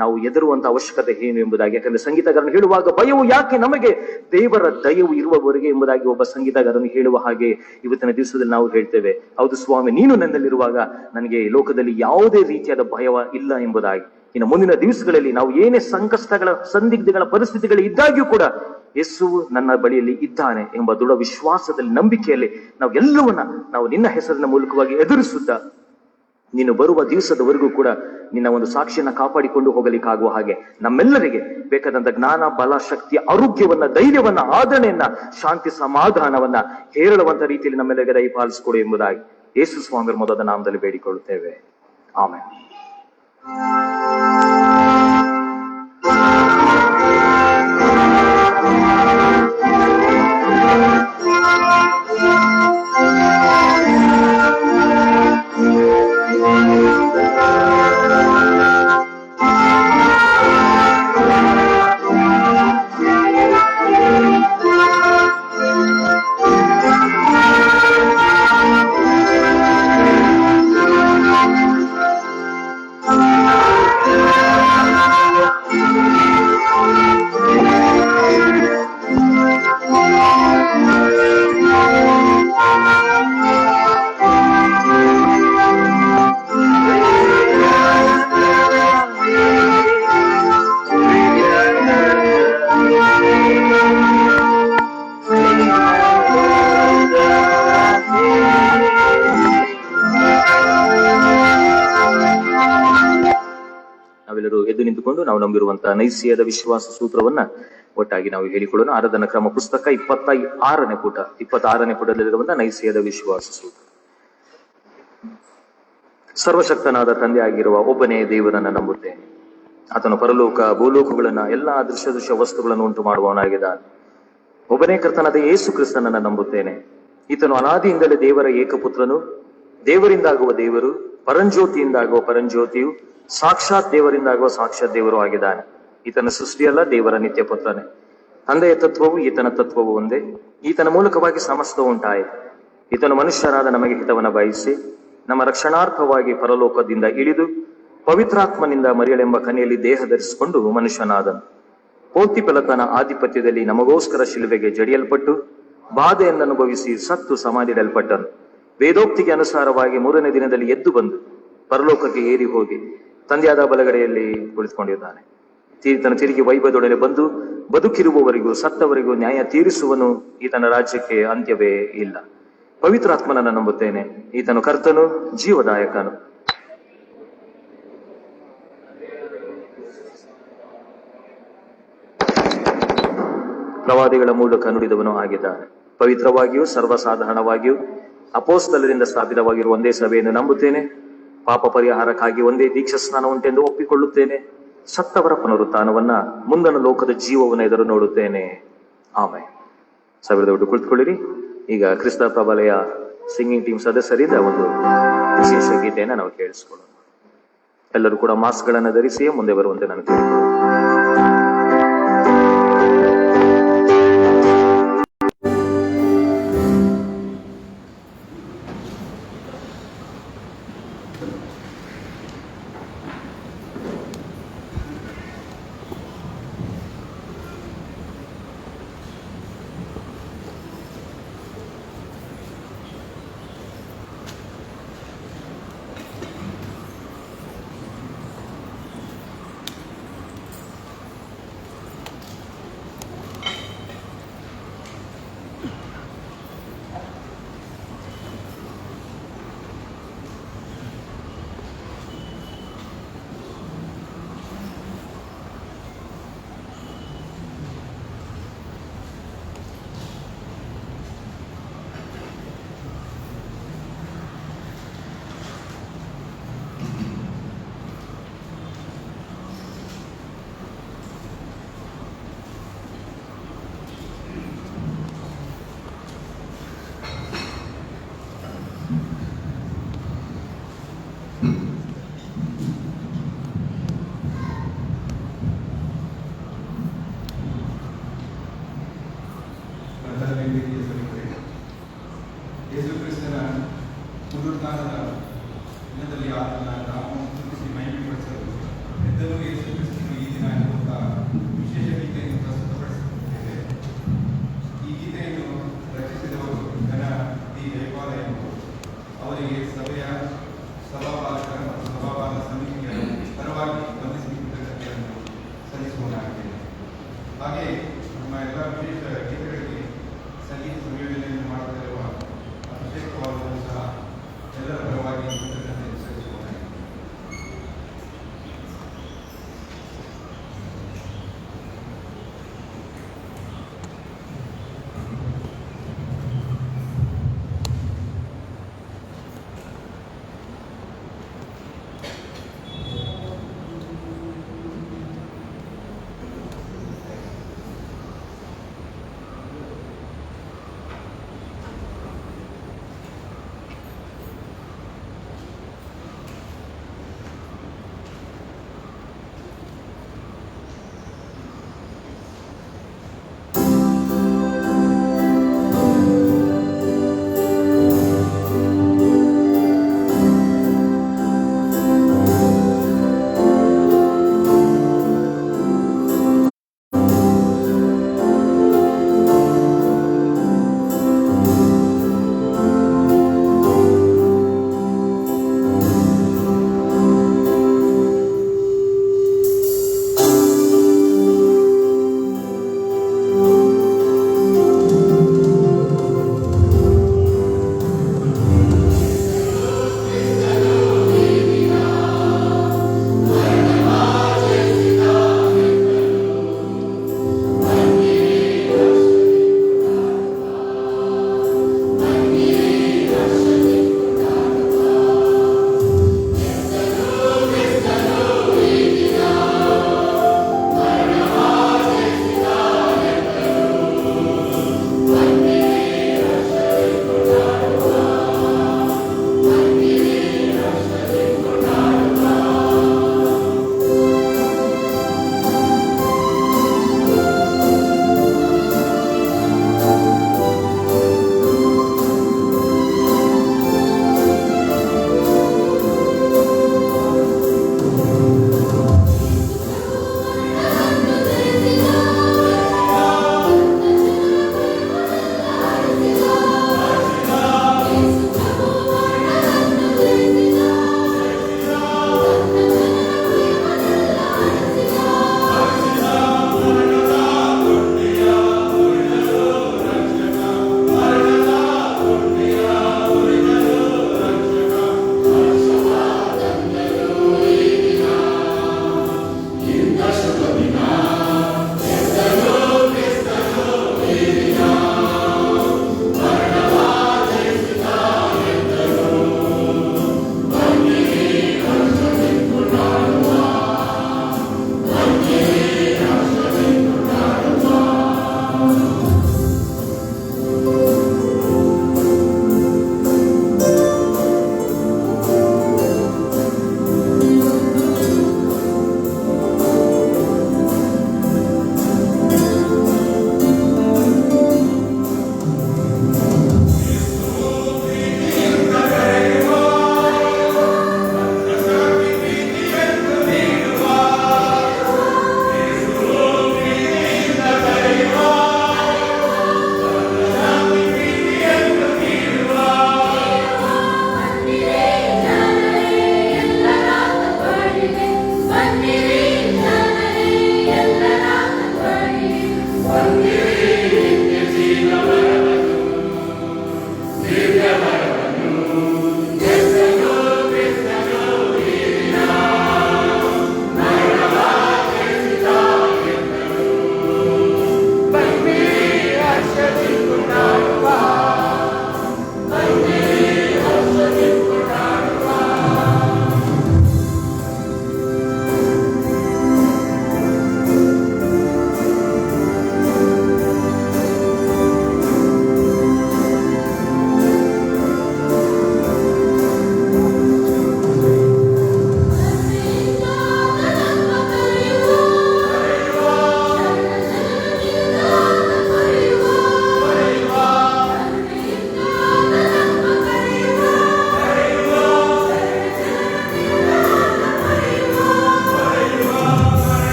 ನಾವು ಹೆದರುವಂತ ಅವಶ್ಯಕತೆ ಏನು ಎಂಬುದಾಗಿ, ಯಾಕಂದ್ರೆ ಸಂಗೀತಗಾರನು ಹೇಳುವಾಗ ಭಯವು ಯಾಕೆ ನಮಗೆ, ದೇವರ ದಯವು ಇರುವವರೆಗೆ ಎಂಬುದಾಗಿ ಒಬ್ಬ ಸಂಗೀತಗಾರನು ಹೇಳುವ ಹಾಗೆ ಇವತ್ತಿನ ದಿವಸದಲ್ಲಿ ನಾವು ಹೇಳ್ತೇವೆ, ಹೌದು ಸ್ವಾಮಿ, ನೀನು ನನ್ನಲ್ಲಿರುವಾಗ ನನಗೆ ಲೋಕದಲ್ಲಿ ಯಾವುದೇ ರೀತಿಯಾದ ಭಯವ ಇಲ್ಲ ಎಂಬುದಾಗಿ. ಇನ್ನು ಮುಂದಿನ ದಿವಸಗಳಲ್ಲಿ ನಾವು ಏನೇ ಸಂಕಷ್ಟಗಳ ಸಂದಿಗ್ಧಗಳ ಪರಿಸ್ಥಿತಿಗಳು ಇದ್ದಾಗ್ಯೂ ಕೂಡ ಯೇಸು ನನ್ನ ಬಳಿಯಲ್ಲಿ ಇದ್ದಾನೆ ಎಂಬ ದೃಢ ವಿಶ್ವಾಸದಲ್ಲಿ, ನಂಬಿಕೆಯಲ್ಲಿ ನಾವು ಎಲ್ಲವನ್ನ ನಾವು ನಿನ್ನ ಹೆಸರಿನ ಮೂಲಕವಾಗಿ ಎದುರಿಸುತ್ತಾ ನೀನು ಬರುವ ದಿವಸದವರೆಗೂ ಕೂಡ ನಿನ್ನ ಒಂದು ಸಾಕ್ಷಿಯನ್ನ ಕಾಪಾಡಿಕೊಂಡು ಹೋಗಲಿಕ್ಕಾಗುವ ಹಾಗೆ ನಮ್ಮೆಲ್ಲರಿಗೆ ಬೇಕಾದಂತ ಜ್ಞಾನ, ಬಲ, ಶಕ್ತಿ, ಆರೋಗ್ಯವನ್ನ, ಧೈರ್ಯವನ್ನ, ಆದರಣೆಯನ್ನ, ಶಾಂತಿ, ಸಮಾಧಾನವನ್ನ ಹೇರಳುವಂತ ರೀತಿಯಲ್ಲಿ ನಮ್ಮೆಲ್ಲರಿಗೆ ದಯಪಾಲಿಸಿಕೊಡು ಎಂಬುದಾಗಿ ಯೇಸು ಸ್ವಾಮಿಯ ಮೊದಲ ನಾಮದಲ್ಲಿ ಬೇಡಿಕೊಳ್ಳುತ್ತೇವೆ. ಆಮೆನ್. ನಾವೆಲ್ಲರೂ ಎದ್ದು ನಿಂತುಕೊಂಡು ನಾವು ನಂಬಿರುವಂತಹ ನೈಸಿಯದ ವಿಶ್ವಾಸ ಸೂತ್ರವನ್ನ ಒಟ್ಟಾಗಿ ನಾವು ಹೇಳಿಕೊಳ್ಳೋಣ. ಆರಾಧನಾ ಕ್ರಮ ಪುಸ್ತಕ 26ನೇ ಪುಟ 26ನೇ ಪುಟದಲ್ಲಿರುವಂತಹ ನೈಸಿಯದ ವಿಶ್ವಾಸ ಸೂತ್ರ. ಸರ್ವಶಕ್ತನಾದ ತಂದೆಯಾಗಿರುವ ಒಬ್ಬನೇ ದೇವರನ್ನ ನಂಬುತ್ತೇನೆ. ಆತನು ಪರಲೋಕ ಭೂಲೋಕಗಳನ್ನ ಎಲ್ಲಾ ದೃಶ್ಯ ವಸ್ತುಗಳನ್ನು ಉಂಟು ಮಾಡುವವನಾಗಿದ್ದಾನೆ. ಒಬ್ಬನೇ ಕರ್ತನಾದ ಯೇಸು ಕ್ರಿಸ್ತನನ್ನ ನಂಬುತ್ತೇನೆ. ಈತನು ಅನಾದಿಯಿಂದಲೇ ದೇವರ ಏಕಪುತ್ರನು, ದೇವರಿಂದಾಗುವ ದೇವರು, ಪರಂಜ್ಯೋತಿಯಿಂದಾಗುವ ಪರಂಜ್ಯೋತಿಯು, ಸಾಕ್ಷಾತ್ ದೇವರಿಂದಾಗುವ ಸಾಕ್ಷಾತ್ ದೇವರು ಆಗಿದ್ದಾನೆ. ಈತನ ಸೃಷ್ಟಿಯಲ್ಲ, ದೇವರ ನಿತ್ಯ ಪುತ್ರನೇ. ತಂದೆಯ ತತ್ವವು ಈತನ ತತ್ವವು ಒಂದೇ. ಈತನ ಮೂಲಕವಾಗಿ ಸಮಸ್ತವು ಉಂಟಾಯಿತು. ಈತನು ಮನುಷ್ಯರಾದ ನಮಗೆ ಹಿತವನ್ನ ಬಯಸಿ ನಮ್ಮ ರಕ್ಷಣಾರ್ಥವಾಗಿ ಪರಲೋಕದಿಂದ ಇಳಿದು ಪವಿತ್ರಾತ್ಮನಿಂದ ಮರಿಯಳೆಂಬ ಕನ್ಯೆಯಲ್ಲಿ ದೇಹ ಧರಿಸಿಕೊಂಡು ಮನುಷ್ಯನಾದನು. ಪೋಂತಿಪೆಲತನ ಆಧಿಪತ್ಯದಲ್ಲಿ ನಮಗೋಸ್ಕರ ಶಿಲುಬೆಗೆ ಜಡಿಯಲ್ಪಟ್ಟು ಬಾಧೆಯನ್ನು ಅನುಭವಿಸಿ ಸತ್ತು ಸಮಾಧಿಡಲ್ಪಟ್ಟನು. ವೇದೋಕ್ತಿಗೆ ಅನುಸಾರವಾಗಿ 3ನೇ ದಿನದಲ್ಲಿ ಎದ್ದು ಬಂದು ಪರಲೋಕಕ್ಕೆ ಏರಿ ಹೋಗಿ ತಂದೆಯಾದ ಬಲಗಡೆಯಲ್ಲಿ ಕುಳಿತುಕೊಂಡಿದ್ದಾನೆ. ಈತನ ತಿರುಗಿ ವೈಭವದೊಡನೆ ಬಂದು ಬದುಕಿರುವವರಿಗೂ ಸತ್ತವರಿಗೂ ನ್ಯಾಯ ತೀರಿಸುವನು. ಈತನ ರಾಜ್ಯಕ್ಕೆ ಅಂತ್ಯವೇ ಇಲ್ಲ. ಪವಿತ್ರಾತ್ಮನನ್ನ ನಂಬುತ್ತೇನೆ. ಈತನು ಕರ್ತನು, ಜೀವದಾಯಕನು. ಪ್ರವಾದಿಗಳ ಮೂಲಕ ನುಡಿದವನು ಆಗಿದ್ದಾನೆ. ಪವಿತ್ರವಾಗಿಯೂ ಸರ್ವಸಾಧಾರಣವಾಗಿಯೂ ಅಪೋಸ್ತಲರಿಂದ ಸ್ಥಾಪಿತವಾಗಿರುವ ಒಂದೇ ಸಭೆಯನ್ನು ನಂಬುತ್ತೇನೆ. ಪಾಪ ಪರಿಹಾರಕ್ಕಾಗಿ ಒಂದೇ ದೀಕ್ಷಾ ಸ್ನಾನ ಉಂಟೆಂದು ಒಪ್ಪಿಕೊಳ್ಳುತ್ತೇನೆ. ಸತ್ತವರ ಪುನರುತ್ಥಾನವನ್ನ, ಮುಂದಣ ಲೋಕದ ಜೀವವನ್ನು ಎದುರು ನೋಡುತ್ತೇನೆ. ಆಮೇಲೆ ಸಭೆಯ ಬಿಟ್ಟು ಕುಳಿತುಕೊಳ್ಳಿರಿ. ಈಗ ಕ್ರಿಸ್ತ ಪ್ರಬಲೆಯ ಸಿಂಗಿಂಗ್ ಟೀಮ್ ಸದಸ್ಯರಿಂದ ಒಂದು ವಿಶೇಷ ಗೀತೆಯನ್ನ ನಾವು ಕೇಳಿಸ್ಕೊಳ್ಳೋಣ. ಎಲ್ಲರೂ ಕೂಡ ಮಾಸ್ಕ್ ಗಳನ್ನ ಧರಿಸಿ ಮುಂದೆ ಬರುವಂತೆ ನಾನು ಕೇಳಿಕೊಳ್ಳೋಣ. ಹಾಗೆ ನಮ್ಮ ಎಲ್ಲ ವಿಶೇಷ ಗೀತೆಗಳಿಗೆ ಸಂಗೀತ ಸಂಯೋಜನೆಯನ್ನು ಮಾಡುತ್ತಿರುವ ಅಭಿಷೇಕವಾದರೂ ಸಹ ಎಲ್ಲರ ಪರವಾಗಿ ಕೃತಜ್ಞತೆ ಸಲ್ಲಿಸುತ್ತೇನೆ.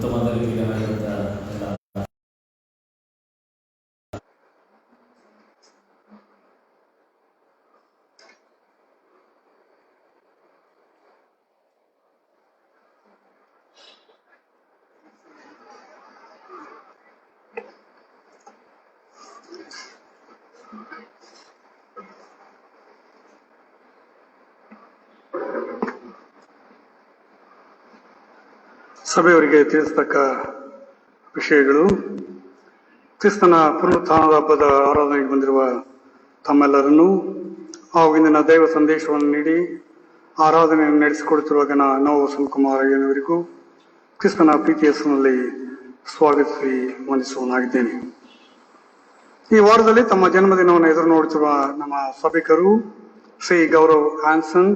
ಉತ್ತಮವಾಗಿರುವಂಥ ಎಲ್ಲ ಸಭೆಯವರಿಗೆ ತಿಳಿಸತಕ್ಕ ವಿಷಯಗಳು. ಕ್ರಿಸ್ತನ ಪುನರುತ್ಥಾನದ ಹಬ್ಬದ ಆರಾಧನೆಗೆ ಬಂದಿರುವ ತಮ್ಮೆಲ್ಲರನ್ನು ಹಾಗೂ ಇಂದಿನ ದೈವ ಸಂದೇಶವನ್ನು ನೀಡಿ ಆರಾಧನೆಯನ್ನು ನಡೆಸಿಕೊಡುತ್ತಿರುವ ಗಣ ನೋವು ಸಂಕುಮಾರ ಅಯ್ಯನವರಿಗೂ ಕ್ರಿಸ್ತನ ಪ್ರೀತಿಯ ಹೆಸರಿನಲ್ಲಿ ಸ್ವಾಗತಿಸಿ ವಂದಿಸುವನಾಗಿದ್ದೇನೆ. ಈ ವಾರದಲ್ಲಿ ತಮ್ಮ ಜನ್ಮದಿನವನ್ನು ಎದುರು ನೋಡುತ್ತಿರುವ ನಮ್ಮ ಸಭಿಕರು Shri Gaurav Anson,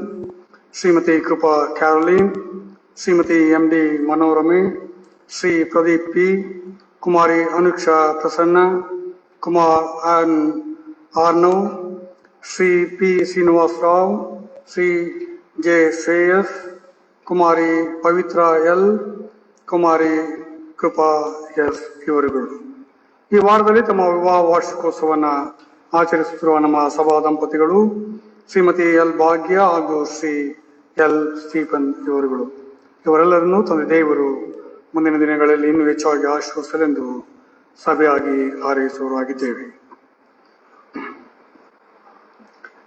Shrimati Krupa Caroline, Shrimati M D. Manorame, Shri Pradeep P, Kumari Anuksha Prasanna, Kumar Arnav, Shri P Srinivasarao, Shri J Shreyas, Kumari Pavitra L, Kumari Krupa S ಇವರುಗಳು. ಈ ವಾರದಲ್ಲಿ ತಮ್ಮ ವಿವಾಹ ವಾರ್ಷಿಕೋತ್ಸವವನ್ನು ಆಚರಿಸುತ್ತಿರುವ ನಮ್ಮ ಸಭಾ ದಂಪತಿಗಳು ಶ್ರೀಮತಿ ಎಲ್ ಭಾಗ್ಯ ಹಾಗೂ ಶ್ರೀ ಎಲ್ ಸ್ಟೀಫನ್ ಇವರುಗಳು. ಇವರೆಲ್ಲರನ್ನೂ ತಂದೆ ದೇವರು ಮುಂದಿನ ದಿನಗಳಲ್ಲಿ ಇನ್ನೂ ಹೆಚ್ಚಾಗಿ ಆಶೀರ್ವದಿಸಲೆಂದು ಸಭೆಯಾಗಿ ಹಾರೈಸುವವರಾಗಿದ್ದೇವೆ.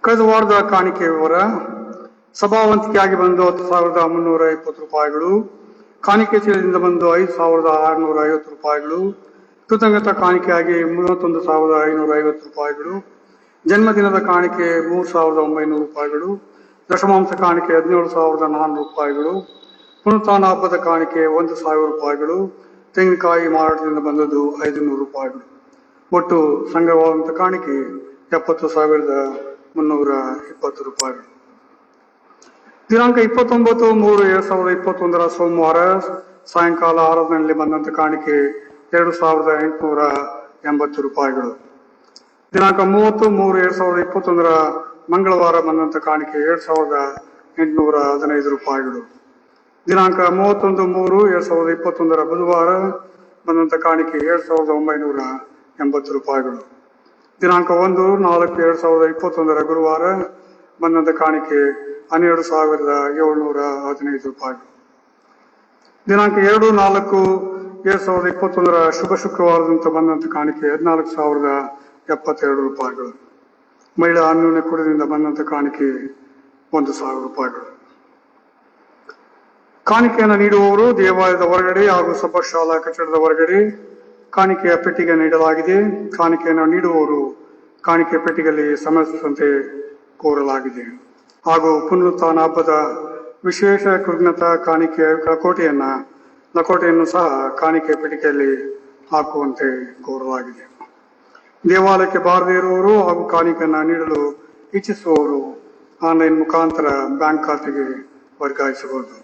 ಕಳೆದ ವಾರದ ಕಾಣಿಕೆ ವಿವರ: ಸಭಾವಂತಿಕೆಯಾಗಿ ಬಂದು 10,320 ರೂಪಾಯಿಗಳು, ಕಾಣಿಕೆ ಚೀಲದಿಂದ ಬಂದು 5,650 ರೂಪಾಯಿಗಳು, ಕೃತಜ್ಞತಾ ಕಾಣಿಕೆಯಾಗಿ 31,550 ರೂಪಾಯಿಗಳು, ಜನ್ಮದಿನದ ಕಾಣಿಕೆ 3,900 ರೂಪಾಯಿಗಳು, ದಶಮಾಂಶ ಕಾಣಿಕೆ 17,400 ರೂಪಾಯಿಗಳು, ಪುನರುತ್ಥಾನ ಹಬ್ಬದ ಕಾಣಿಕೆ 1,000 ರೂಪಾಯಿಗಳು, ತೆಂಗಿನಕಾಯಿ ಮಾರಾಟದಿಂದ ಬಂದದ್ದು 500 ರೂಪಾಯಿಗಳು. ಒಟ್ಟು ಸಂಗ್ರಹವಾದಂಥ ಕಾಣಿಕೆ 70,320 ರೂಪಾಯಿಗಳು. ದಿನಾಂಕ 29/3/2021 ಸೋಮವಾರ ಸಾಯಂಕಾಲ ಆರಾಧನೆಯಲ್ಲಿ ಬಂದಂಥ ಕಾಣಿಕೆ 2,880 ರೂಪಾಯಿಗಳು. ದಿನಾಂಕ 30/3/2021 ಮಂಗಳವಾರ ಬಂದಂಥ ಕಾಣಿಕೆ 7,815 ರೂಪಾಯಿಗಳು. ದಿನಾಂಕ 31/3/2021 ಬುಧವಾರ ಬಂದಂಥ ಕಾಣಿಕೆ 7,980 ರೂಪಾಯಿಗಳು. ದಿನಾಂಕ 1/4/2021 ಗುರುವಾರ ಬಂದಂಥ ಕಾಣಿಕೆ 12,715 ರೂಪಾಯಿಗಳು. ದಿನಾಂಕ 2/4/2021 ಶುಭ ಶುಕ್ರವಾರದಂತ ಬಂದಂಥ ಕಾಣಿಕೆ 14,072 ರೂಪಾಯಿಗಳು. ಮಹಿಳಾ ಅನ್ಯೋನ್ಯ ಕುಡದಿಂದ ಬಂದಂಥ ಕಾಣಿಕೆ 1,000 ರೂಪಾಯಿಗಳು. ಕಾಣಿಕೆಯನ್ನು ನೀಡುವವರು ದೇವಾಲಯದ ಹೊರಗಡೆ ಹಾಗೂ ಸಭಾಶಾಲಾ ಕಟ್ಟಡದ ಹೊರಗಡೆ ಕಾಣಿಕೆಯ ಪೆಟ್ಟಿಗೆ ನೀಡಲಾಗಿದೆ. ಕಾಣಿಕೆಯನ್ನು ನೀಡುವವರು ಕಾಣಿಕೆ ಪೆಟ್ಟಿಗೆಯಲ್ಲಿ ಸಮರ್ಪಿಸುವಂತೆ ಕೋರಲಾಗಿದೆ. ಹಾಗೂ ಪುನರುತ್ಥಾನ ಹಬ್ಬದ ವಿಶೇಷ ಕೃತಜ್ಞತಾ ಕಾಣಿಕೆಯ ಲಕೋಟೆಯನ್ನು ಸಹ ಕಾಣಿಕೆ ಪೆಟ್ಟಿಗೆಯಲ್ಲಿ ಹಾಕುವಂತೆ ಕೋರಲಾಗಿದೆ. ದೇವಾಲಯಕ್ಕೆ ಬಾರದೇ ಇರುವವರು ಹಾಗೂ ಕಾಣಿಕೆಯನ್ನು ನೀಡಲು ಇಚ್ಛಿಸುವವರು ಆನ್ಲೈನ್ ಮುಖಾಂತರ ಬ್ಯಾಂಕ್ ಖಾತೆಗೆ ವರ್ಗಾಯಿಸಬಹುದು.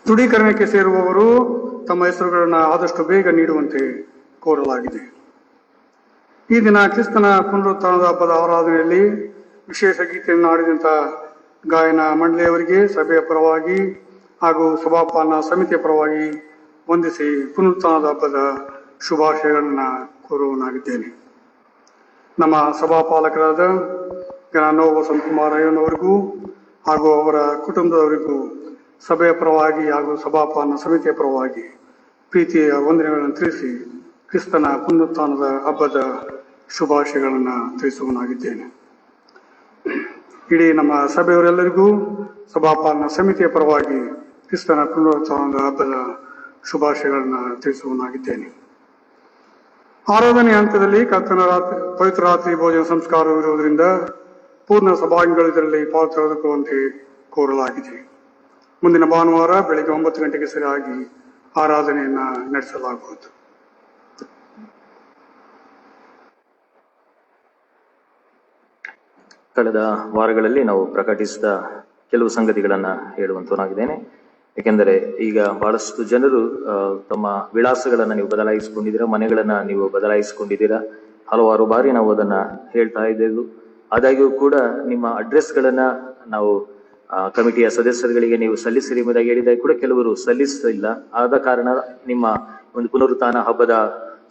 ದೃಢೀಕರಣಕ್ಕೆ ಸೇರುವವರು ತಮ್ಮ ಹೆಸರುಗಳನ್ನು ಆದಷ್ಟು ಬೇಗ ನೀಡುವಂತೆ ಕೋರಲಾಗಿದೆ. ಈ ದಿನ ಕ್ರಿಸ್ತನ ಪುನರುತ್ಥಾನದ ಹಬ್ಬದ ಆರಾಧನೆಯಲ್ಲಿ ವಿಶೇಷ ಗೀತೆಯನ್ನು ಆಡಿದಂಥ ಗಾಯನ ಮಂಡಳಿಯವರಿಗೆ ಸಭೆಯ ಪರವಾಗಿ ಹಾಗೂ ಸಭಾಪಾಲನಾ ಸಮಿತಿಯ ಪರವಾಗಿ ವಂದಿಸಿ ಪುನರುತ್ಥಾನದ ಹಬ್ಬದ ಶುಭಾಶಯಗಳನ್ನು ಕೋರುವನಾಗಿದ್ದೇನೆ. ನಮ್ಮ ಸಭಾಪಾಲಕರಾದ ನೋವು ಸಂಕುಮಾರ ಅಯ್ಯನವರಿಗೂ ಹಾಗೂ ಅವರ ಕುಟುಂಬದವರಿಗೂ ಸಭೆಯ ಪರವಾಗಿ ಹಾಗೂ ಸಭಾಪಾಲನಾ ಸಮಿತಿಯ ಪರವಾಗಿ ಪ್ರೀತಿಯ ವಂದನೆಗಳನ್ನು ತಿಳಿಸಿ ಕ್ರಿಸ್ತನ ಪುನರುತ್ಥಾನದ ಹಬ್ಬದ ಶುಭಾಶಯಗಳನ್ನು ತಿಳಿಸುವನಾಗಿದ್ದೇನೆ. ಇಡೀ ನಮ್ಮ ಸಭೆಯವರೆಲ್ಲರಿಗೂ ಸಭಾಪಾಲನಾ ಸಮಿತಿಯ ಪರವಾಗಿ ಕ್ರಿಸ್ತನ ಪುನರುತ್ಥಾನದ ಹಬ್ಬದ ಶುಭಾಶಯಗಳನ್ನು ತಿಳಿಸುವನಾಗಿದ್ದೇನೆ. ಆರಾಧನೆ ಹಂತದಲ್ಲಿ ಕರ್ತನ ಪವಿತ್ರ ರಾತ್ರಿ ಭೋಜನ ಸಂಸ್ಕಾರವಿರುವುದರಿಂದ ಪೂರ್ಣ ಸಭಾಂಗಗಳು ಇದರಲ್ಲಿ ಪಾಲ್ಗೊಳ್ಳುವಂತೆ ಕೋರಲಾಗಿದೆ. ಮುಂದಿನ ಭಾನುವಾರ ಬೆಳಗ್ಗೆ 9 ಗಂಟೆಗೆ ಸರಿಯಾಗಿ ಆರಾಧನೆಯನ್ನ ನಡೆಸಲಾಗುವುದು. ಕಳೆದ ವಾರಗಳಲ್ಲಿ ನಾವು ಪ್ರಕಟಿಸಿದ ಕೆಲವು ಸಂಗತಿಗಳನ್ನ ಹೇಳುವಂತನಾಗಿದ್ದೇನೆ. ಏಕೆಂದರೆ ಈಗ ಬಹಳಷ್ಟು ಜನರು ತಮ್ಮ ವಿಳಾಸಗಳನ್ನ ನೀವು ಬದಲಾಯಿಸಿಕೊಂಡಿದ್ದೀರಾ, ಮನೆಗಳನ್ನ ನೀವು ಬದಲಾಯಿಸಿಕೊಂಡಿದ್ದೀರಾ. ಹಲವಾರು ಬಾರಿ ನಾವು ಅದನ್ನ ಹೇಳ್ತಾ ಇದ್ದೆವು. ಆದಾಗ್ಯೂ ಕೂಡ ನಿಮ್ಮ ಅಡ್ರೆಸ್ಗಳನ್ನ ನಾವು ಕಮಿಟಿಯ ಸದಸ್ಯರುಗಳಿಗೆ ನೀವು ಸಲ್ಲಿಸಿರಿ ಎಂಬುದಾಗಿ ಹೇಳಿದಾಗ ಕೂಡ ಕೆಲವರು ಸಲ್ಲಿಸಿಲ್ಲ. ಆದ ಕಾರಣ ನಿಮ್ಮ ಒಂದು ಪುನರುತ್ಥಾನ ಹಬ್ಬದ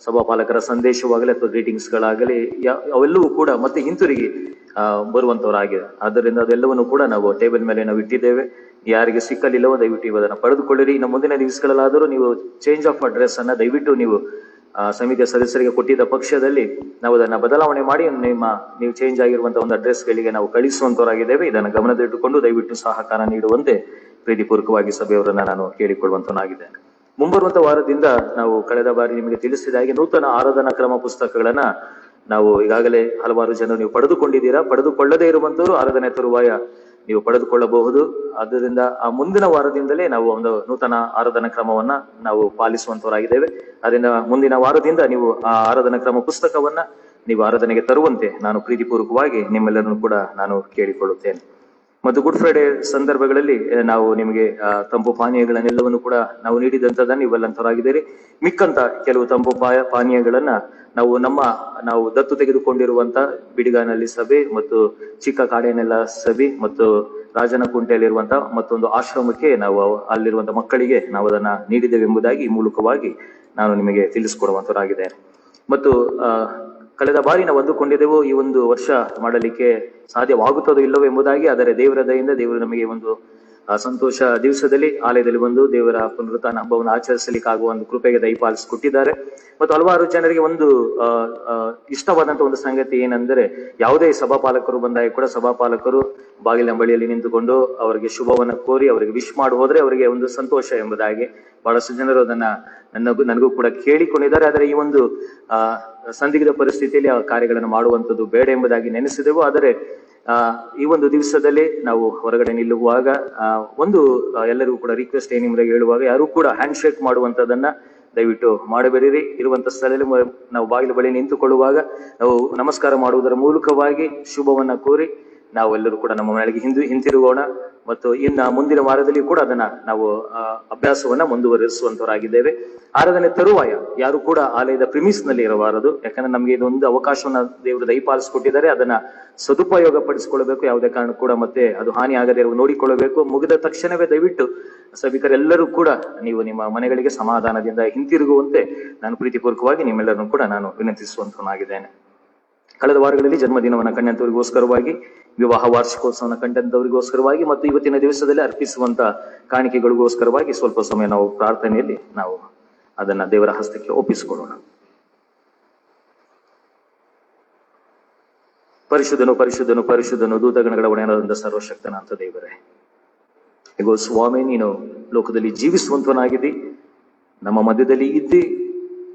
ಸಭಾಪಾಲಕರ ಸಂದೇಶವಾಗಲಿ ಅಥವಾ ಗ್ರೀಟಿಂಗ್ಸ್ ಗಳಾಗಲಿ ಅವೆಲ್ಲವೂ ಕೂಡ ಮತ್ತೆ ಹಿಂತಿರುಗಿ ಬರುವಂತವರಾಗಿದೆ. ಆದ್ದರಿಂದ ಅದೆಲ್ಲವನ್ನು ಕೂಡ ನಾವು ಟೇಬಲ್ ಮೇಲೆ ನಾವು ಇಟ್ಟಿದ್ದೇವೆ. ಯಾರಿಗೆ ಸಿಕ್ಕಲಿಲ್ಲವೋ ದಯವಿಟ್ಟು ಅದನ್ನು ಪಡೆದುಕೊಳ್ಳಿರಿ. ಇನ್ನು ಮುಂದಿನ ದಿವಸಗಳಲ್ಲಾದರೂ ನೀವು ಚೇಂಜ್ ಆಫ್ ಅಡ್ರೆಸ್ ಅನ್ನ ದಯವಿಟ್ಟು ನೀವು ಸಮಿತಿಯ ಸದಸ್ಯರಿಗೆ ಕೊಟ್ಟಿದ್ದ ಪಕ್ಷದಲ್ಲಿ ನಾವು ಅದನ್ನ ಬದಲಾವಣೆ ಮಾಡಿ ನೀವು ಚೇಂಜ್ ಆಗಿರುವಂತಹ ಒಂದು ಅಡ್ರೆಸ್ ಗಳಿಗೆ ನಾವು ಕಳಿಸುವಂತವರಾಗಿದ್ದೇವೆ. ಇದನ್ನು ಗಮನದಲ್ಲಿಟ್ಟುಕೊಂಡು ದಯವಿಟ್ಟು ಸಹಕಾರ ನೀಡುವಂತೆ ಪ್ರೀತಿಪೂರ್ವಕವಾಗಿ ಸಭೆಯವರನ್ನ ನಾನು ಕೇಳಿಕೊಳ್ಳುವಂತನಾಗಿದ್ದೇನೆ. ಮುಂಬರುವಂತ ವಾರದಿಂದ ನಾವು ಕಳೆದ ಬಾರಿ ನಿಮಗೆ ತಿಳಿಸಿದ ಹಾಗೆ ನೂತನ ಆರಾಧನಾ ಕ್ರಮ ಪುಸ್ತಕಗಳನ್ನ ನಾವು ಈಗಾಗಲೇ ಹಲವಾರು ಜನರು ನೀವು ಪಡೆದುಕೊಂಡಿದ್ದೀರಾ. ಪಡೆದುಕೊಳ್ಳದೇ ಇರುವಂತವರು ಆರಾಧನೆ ತರುವಾಯ ನೀವು ಪಡೆದುಕೊಳ್ಳಬಹುದು. ಆದ್ದರಿಂದ ಆ ಮುಂದಿನ ವಾರದಿಂದಲೇ ನಾವು ಒಂದು ನೂತನ ಆರಾಧನಾ ಕ್ರಮವನ್ನ ನಾವು ಪಾಲಿಸುವಂತವರಾಗಿದ್ದೇವೆ. ಅದರಿಂದ ಮುಂದಿನ ವಾರದಿಂದ ನೀವು ಆ ಆರಾಧನಾ ಕ್ರಮ ಪುಸ್ತಕವನ್ನ ನೀವು ಆರಾಧನೆಗೆ ತರುವಂತೆ ನಾನು ಪ್ರೀತಿಪೂರ್ವಕವಾಗಿ ನಿಮ್ಮೆಲ್ಲರನ್ನು ಕೂಡ ನಾನು ಕೇಳಿಕೊಳ್ಳುತ್ತೇನೆ. ಮತ್ತು ಗುಡ್ ಫ್ರೈಡೆ ಸಂದರ್ಭಗಳಲ್ಲಿ ನಾವು ನಿಮಗೆ ತಂಪು ಪಾನೀಯಗಳನ್ನೆಲ್ಲವನ್ನು ಕೂಡ ನಾವು ನೀಡಿದಂತದನ್ನ ನೀವೆಲ್ಲಂತವರಾಗಿದ್ದೀರಿ. ಮಿಕ್ಕಂತ ಕೆಲವು ತಂಪು ಪಾನೀಯಗಳನ್ನ ನಾವು ದತ್ತು ತೆಗೆದುಕೊಂಡಿರುವಂತ ಬಿಡಿಗಾನಲ್ಲಿ ಸಭೆ ಮತ್ತು ಚಿಕ್ಕ ಕಾಡೇನೆಲ್ಲ ಸಭೆ ಮತ್ತು ರಾಜನಕುಂಟೆಯಲ್ಲಿರುವಂತಹ ಮತ್ತೊಂದು ಆಶ್ರಮಕ್ಕೆ ನಾವು ಅಲ್ಲಿರುವಂತ ಮಕ್ಕಳಿಗೆ ನಾವು ಅದನ್ನ ನೀಡಿದ್ದೇವೆ ಎಂಬುದಾಗಿ ಈ ಮೂಲಕವಾಗಿ ನಾನು ನಿಮಗೆ ತಿಳಿಸಿಕೊಡುವಂತವರಾಗಿದ್ದೇನೆ. ಮತ್ತು ಕಳೆದ ಬಾರಿ ನಾವು ಅಂದುಕೊಂಡಿದ್ದೆವು ಈ ಒಂದು ವರ್ಷ ಮಾಡಲಿಕ್ಕೆ ಸಾಧ್ಯವಾಗುತ್ತದೋ ಇಲ್ಲವೋ ಎಂಬುದಾಗಿ. ಆದರೆ ದೇವರ ದಯೆಯಿಂದ ದೇವರು ನಮಗೆ ಒಂದು ಸಂತೋಷ ದಿವಸದಲ್ಲಿ ಆಲಯದಲ್ಲಿ ಬಂದು ದೇವರ ಪುನರುತ್ಥಾನ ಹಬ್ಬವನ್ನು ಆಚರಿಸಲಿಕ್ಕಾಗುವ ಒಂದು ಕೃಪೆಗೆ ದಯಪಾಲಿಸಿಕೊಟ್ಟಿದ್ದಾರೆ. ಮತ್ತು ಹಲವಾರು ಜನರಿಗೆ ಒಂದು ಇಷ್ಟವಾದಂತ ಒಂದು ಸಂಗತಿ ಏನೆಂದರೆ, ಯಾವುದೇ ಸಭಾಪಾಲಕರು ಬಂದಾಗ ಕೂಡ ಸಭಾಪಾಲಕರು ಬಾಗಿಲಿನ ಬಳಿಯಲ್ಲಿ ನಿಂತುಕೊಂಡು ಅವರಿಗೆ ಶುಭವನ್ನ ಕೋರಿ ಅವರಿಗೆ ವಿಶ್ ಮಾಡಿ ಹೋದ್ರೆ ಅವರಿಗೆ ಒಂದು ಸಂತೋಷ ಎಂಬುದಾಗಿ ಬಹಳಷ್ಟು ಜನರು ಅದನ್ನ ನನಗೂ ಕೂಡ ಕೇಳಿಕೊಂಡಿದ್ದಾರೆ. ಆದರೆ ಈ ಒಂದು ಸಂದಿಗ್ಧ ಪರಿಸ್ಥಿತಿಯಲ್ಲಿ ಆ ಕಾರ್ಯಗಳನ್ನು ಮಾಡುವಂಥದ್ದು ಬೇಡ ಎಂಬುದಾಗಿ ನೆನೆಸಿದೆವು. ಆದರೆ ಈ ಒಂದು ದಿವಸದಲ್ಲಿ ನಾವು ಹೊರಗಡೆ ನಿಲ್ಲುವಾಗ ಎಲ್ಲರಿಗೂ ಕೂಡ ರಿಕ್ವೆಸ್ಟ್ ಏನಿಂದಾಗಿ ಹೇಳುವಾಗ ಯಾರು ಕೂಡ ಹ್ಯಾಂಡ್ ಶೇಕ್ ಮಾಡುವಂತದನ್ನ ದಯವಿಟ್ಟು ಮಾಡಬೇಡಿರಿ. ಇರುವಂತ ಸ್ಥಳದಲ್ಲಿ ನಾವು ಬಾಗಿಲು ಬಳಿ ನಿಂತುಕೊಳ್ಳುವಾಗ ನಾವು ನಮಸ್ಕಾರ ಮಾಡುವುದರ ಮೂಲಕವಾಗಿ ಶುಭವನ್ನ ಕೋರಿ ನಾವೆಲ್ಲರೂ ಕೂಡ ನಮ್ಮ ಮನೆಗೆ ಹಿಂತಿರುಗೋಣ. ಮತ್ತು ಇನ್ನು ಮುಂದಿನ ವಾರದಲ್ಲಿ ಕೂಡ ಅದನ್ನ ನಾವು ಅಭ್ಯಾಸವನ್ನ ಮುಂದುವರಿಸುವಂತವರಾಗಿದ್ದೇವೆ. ಆರಾಧನೆ ತರುವಾಯ ಯಾರು ಕೂಡ ಆಲಯದ ಪ್ರಿಮಿಸ್ ನಲ್ಲಿ ಇರಬಾರದು. ಯಾಕಂದ್ರೆ ನಮ್ಗೆ ಇದೊಂದು ಅವಕಾಶವನ್ನ ದೇವರು ದಯಪಾಲಿಸಿಕೊಟ್ಟಿದ್ದಾರೆ. ಅದನ್ನ ಸದುಪಯೋಗ ಪಡಿಸಿಕೊಳ್ಳಬೇಕು. ಯಾವುದೇ ಕಾರಣ ಕೂಡ ಮತ್ತೆ ಅದು ಹಾನಿ ಆಗದೆ ನೋಡಿಕೊಳ್ಳಬೇಕು. ಮುಗಿದ ತಕ್ಷಣವೇ ದಯವಿಟ್ಟು ಸಭಿಕರೆಲ್ಲರೂ ಕೂಡ ನೀವು ನಿಮ್ಮ ಮನೆಗಳಿಗೆ ಸಮಾಧಾನದಿಂದ ಹಿಂತಿರುಗುವಂತೆ ನಾನು ಪ್ರೀತಿಪೂರ್ವಕವಾಗಿ ನಿಮ್ಮೆಲ್ಲರನ್ನು ಕೂಡ ನಾನು ವಿನಂತಿಸುವಂತನಾಗಿದ್ದೇನೆ. ಕಳೆದ ವಾರಗಳಲ್ಲಿ ಜನ್ಮದಿನವನ್ನ ಕಂಡಂತವರಿಗೋಸ್ಕರವಾಗಿ, ವಿವಾಹ ವಾರ್ಷಿಕೋತ್ಸವನ ಕಂಡಂತವರಿಗೋಸ್ಕರವಾಗಿ ಮತ್ತು ಇವತ್ತಿನ ದಿವಸದಲ್ಲಿ ಅರ್ಪಿಸುವಂತ ಕಾಣಿಕೆಗಳಿಗೋಸ್ಕರವಾಗಿ ಸ್ವಲ್ಪ ಸಮಯ ನಾವು ಪ್ರಾರ್ಥನೆಯಲ್ಲಿ ನಾವು ಅದನ್ನ ದೇವರ ಹಸ್ತಕ್ಕೆ ಒಪ್ಪಿಸಿಕೊಳ್ಳೋಣ. ಪರಿಶುದ್ಧನು ಪರಿಶುದ್ಧನು ಪರಿಶುದ್ಧನು ದೂತಗಣಗಳ ಒಡೆಯನಾದಂತ ಸರ್ವಶಕ್ತನ ಅಂತ ದೇವರೇ, ಹೇಗೋ ಸ್ವಾಮಿ ನೀನು ಲೋಕದಲ್ಲಿ ಜೀವಿಸುವಂತವನಾಗಿದ್ದಿ, ನಮ್ಮ ಮಧ್ಯದಲ್ಲಿ ಇದ್ದಿ,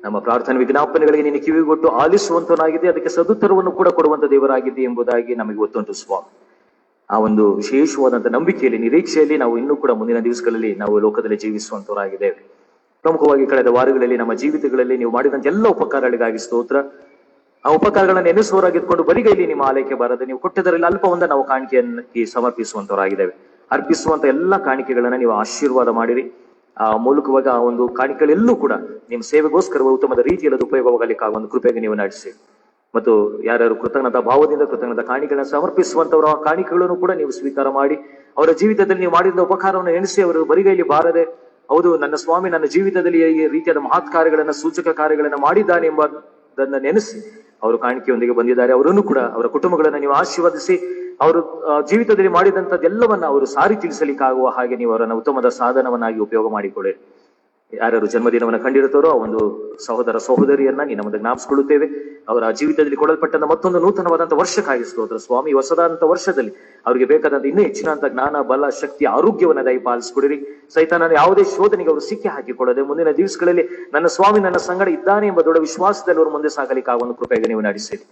ನಮ್ಮ ಪ್ರಾರ್ಥನೆ ವಿಜ್ಞಾಪನೆಗಳಿಗೆ ನೀನು ಕಿವಿಗೊಟ್ಟು ಆಲಿಸುವಂತವನಾಗಿದೆ. ಅದಕ್ಕೆ ಸದುತ್ತರವನ್ನು ಕೂಡ ಕೊಡುವಂತ ದೇವರಾಗಿದ್ದಿ ಎಂಬುದಾಗಿ ನಮಗೆ ಗೊತ್ತುಂಟು ಸ್ವಾಮಿ. ಆ ಒಂದು ವಿಶೇಷವಾದಂತ ನಂಬಿಕೆಯಲ್ಲಿ, ನಿರೀಕ್ಷೆಯಲ್ಲಿ ನಾವು ಇನ್ನೂ ಕೂಡ ಮುಂದಿನ ದಿವಸಗಳಲ್ಲಿ ನಾವು ಲೋಕದಲ್ಲಿ ಜೀವಿಸುವಂತವರಾಗಿದ್ದೇವೆ. ಪ್ರಮುಖವಾಗಿ ಕಳೆದ ವಾರಗಳಲ್ಲಿ ನಮ್ಮ ಜೀವಿತಗಳಲ್ಲಿ ನೀವು ಮಾಡಿದಂತ ಎಲ್ಲ ಉಪಕಾರಗಳಿಗಾಗಿ ಸ್ತೋತ್ರ. ಆ ಉಪಕಾರಗಳನ್ನು ಎನಿಸುವವರಾಗಿದ್ಕೊಂಡು ಬರಿಗೈಲಿ ನಿಮ್ಮ ಆಲಯಕ್ಕೆ ಬಾರದೆ ನೀವು ಕೊಟ್ಟದರಲ್ಲಿ ಅಲ್ಪವೊಂದ ನಾವು ಕಾಣಿಕೆಯನ್ನು ಸಮರ್ಪಿಸುವಂತವರಾಗಿದ್ದೇವೆ. ಅರ್ಪಿಸುವಂತ ಎಲ್ಲ ಕಾಣಿಕೆಗಳನ್ನ ನೀವು ಆಶೀರ್ವಾದ ಮಾಡಿರಿ. ಆ ಮೂಲಕವಾಗಿ ಆ ಒಂದು ಕಾಣಿಕೆಗಳೆಲ್ಲೂ ಕೂಡ ನಿಮ್ಮ ಸೇವೆಗೋಸ್ಕರ ಉತ್ತಮದ ರೀತಿಯಲ್ಲಿ ಉಪಯೋಗವಾಗಲಿಕ್ಕಾಗುವ ಒಂದು ಕೃಪೆಗೆ ನೀವು ನಡೆಸಿ. ಮತ್ತು ಯಾರ್ಯಾರು ಕೃತಜ್ಞತಾ ಭಾವದಿಂದ ಕೃತಜ್ಞತಾ ಕಾಣಿಕೆಗಳನ್ನು ಸಮರ್ಪಿಸುವಂತವರ ಆ ಕಾಣಿಕೆಗಳನ್ನು ಕೂಡ ನೀವು ಸ್ವೀಕಾರ ಮಾಡಿ ಅವರ ಜೀವಿತದಲ್ಲಿ ನೀವು ಮಾಡಿದ ಉಪಕಾರವನ್ನು ಎಣಿಸಿ ಅವರು ಬರಿಗೈಲಿ ಬಾರದೆ, ಹೌದು ನನ್ನ ಸ್ವಾಮಿ ನನ್ನ ಜೀವಿತದಲ್ಲಿ ಈ ರೀತಿಯಾದ ಮಹತ್ ಕಾರ್ಯಗಳನ್ನ ಸೂಚಕ ಕಾರ್ಯಗಳನ್ನ ಮಾಡಿದ್ದಾನೆ ಎಂಬುದನ್ನ ನೆನೆಸಿ ಅವರು ಕಾಣಿಕೆಯೊಂದಿಗೆ ಬಂದಿದ್ದಾರೆ. ಅವರನ್ನು ಕೂಡ ಅವರ ಕುಟುಂಬಗಳನ್ನ ನೀವು ಆಶೀರ್ವದಿಸಿ ಅವರು ಜೀವಿತದಲ್ಲಿ ಮಾಡಿದಂಥದ್ದೆಲ್ಲವನ್ನ ಅವರು ಸಾರಿ ತಿಳಿಸಲಿಕ್ಕಾಗುವ ಹಾಗೆ ನೀವು ಅವರನ್ನ ಉತ್ತಮದ ಸಾಧನವನ್ನಾಗಿ ಉಪಯೋಗ ಮಾಡಿಕೊಳ್ಳಿ. ಯಾರ್ಯಾರು ಜನ್ಮದಿನವನ್ನು ಕಂಡಿರುತ್ತಾರೋ ಆ ಒಂದು ಸಹೋದರ ಸಹೋದರಿಯನ್ನ ನೀನು ನಮ್ಮನ್ನು ಜ್ಞಾಪಿಸಿಕೊಳ್ಳುತ್ತೇವೆ. ಅವರ ಜೀವಿತದಲ್ಲಿ ಕೊಡಲ್ಪಟ್ಟಂತ ಮತ್ತೊಂದು ನೂತನವಾದಂತ ವರ್ಷಕ್ಕಾಗಿ ಸ್ತೋತ್ರ ಸ್ವಾಮಿ. ಹೊಸದಾದಂತ ವರ್ಷದಲ್ಲಿ ಅವರಿಗೆ ಬೇಕಾದಂತ ಇನ್ನೂ ಹೆಚ್ಚಿನಂತ ಜ್ಞಾನ, ಬಲ, ಶಕ್ತಿ, ಆರೋಗ್ಯವನ್ನ ದಯಪಾಲಿಸಿಕೊಡಿರಿ. ಸೈತಾನನ ಯಾವುದೇ ಶೋಧನೆಗೆ ಅವರು ಸಿಕ್ಕಿ ಹಾಕಿಕೊಳ್ಳದೆ ಮುಂದಿನ ದಿವಸಗಳಲ್ಲಿ ನನ್ನ ಸ್ವಾಮಿ ನನ್ನ ಸಂಗಡ ಇದ್ದಾನೆ ಎಂಬ ದೊಡ್ಡ ವಿಶ್ವಾಸದಲ್ಲಿ ಅವರು ಮುಂದೆ ಸಾಗಲಿಕ್ಕೆ ಒಂದು ಕೃಪೆಗೆ ನೀವು ನಡೆಸಿರಿ.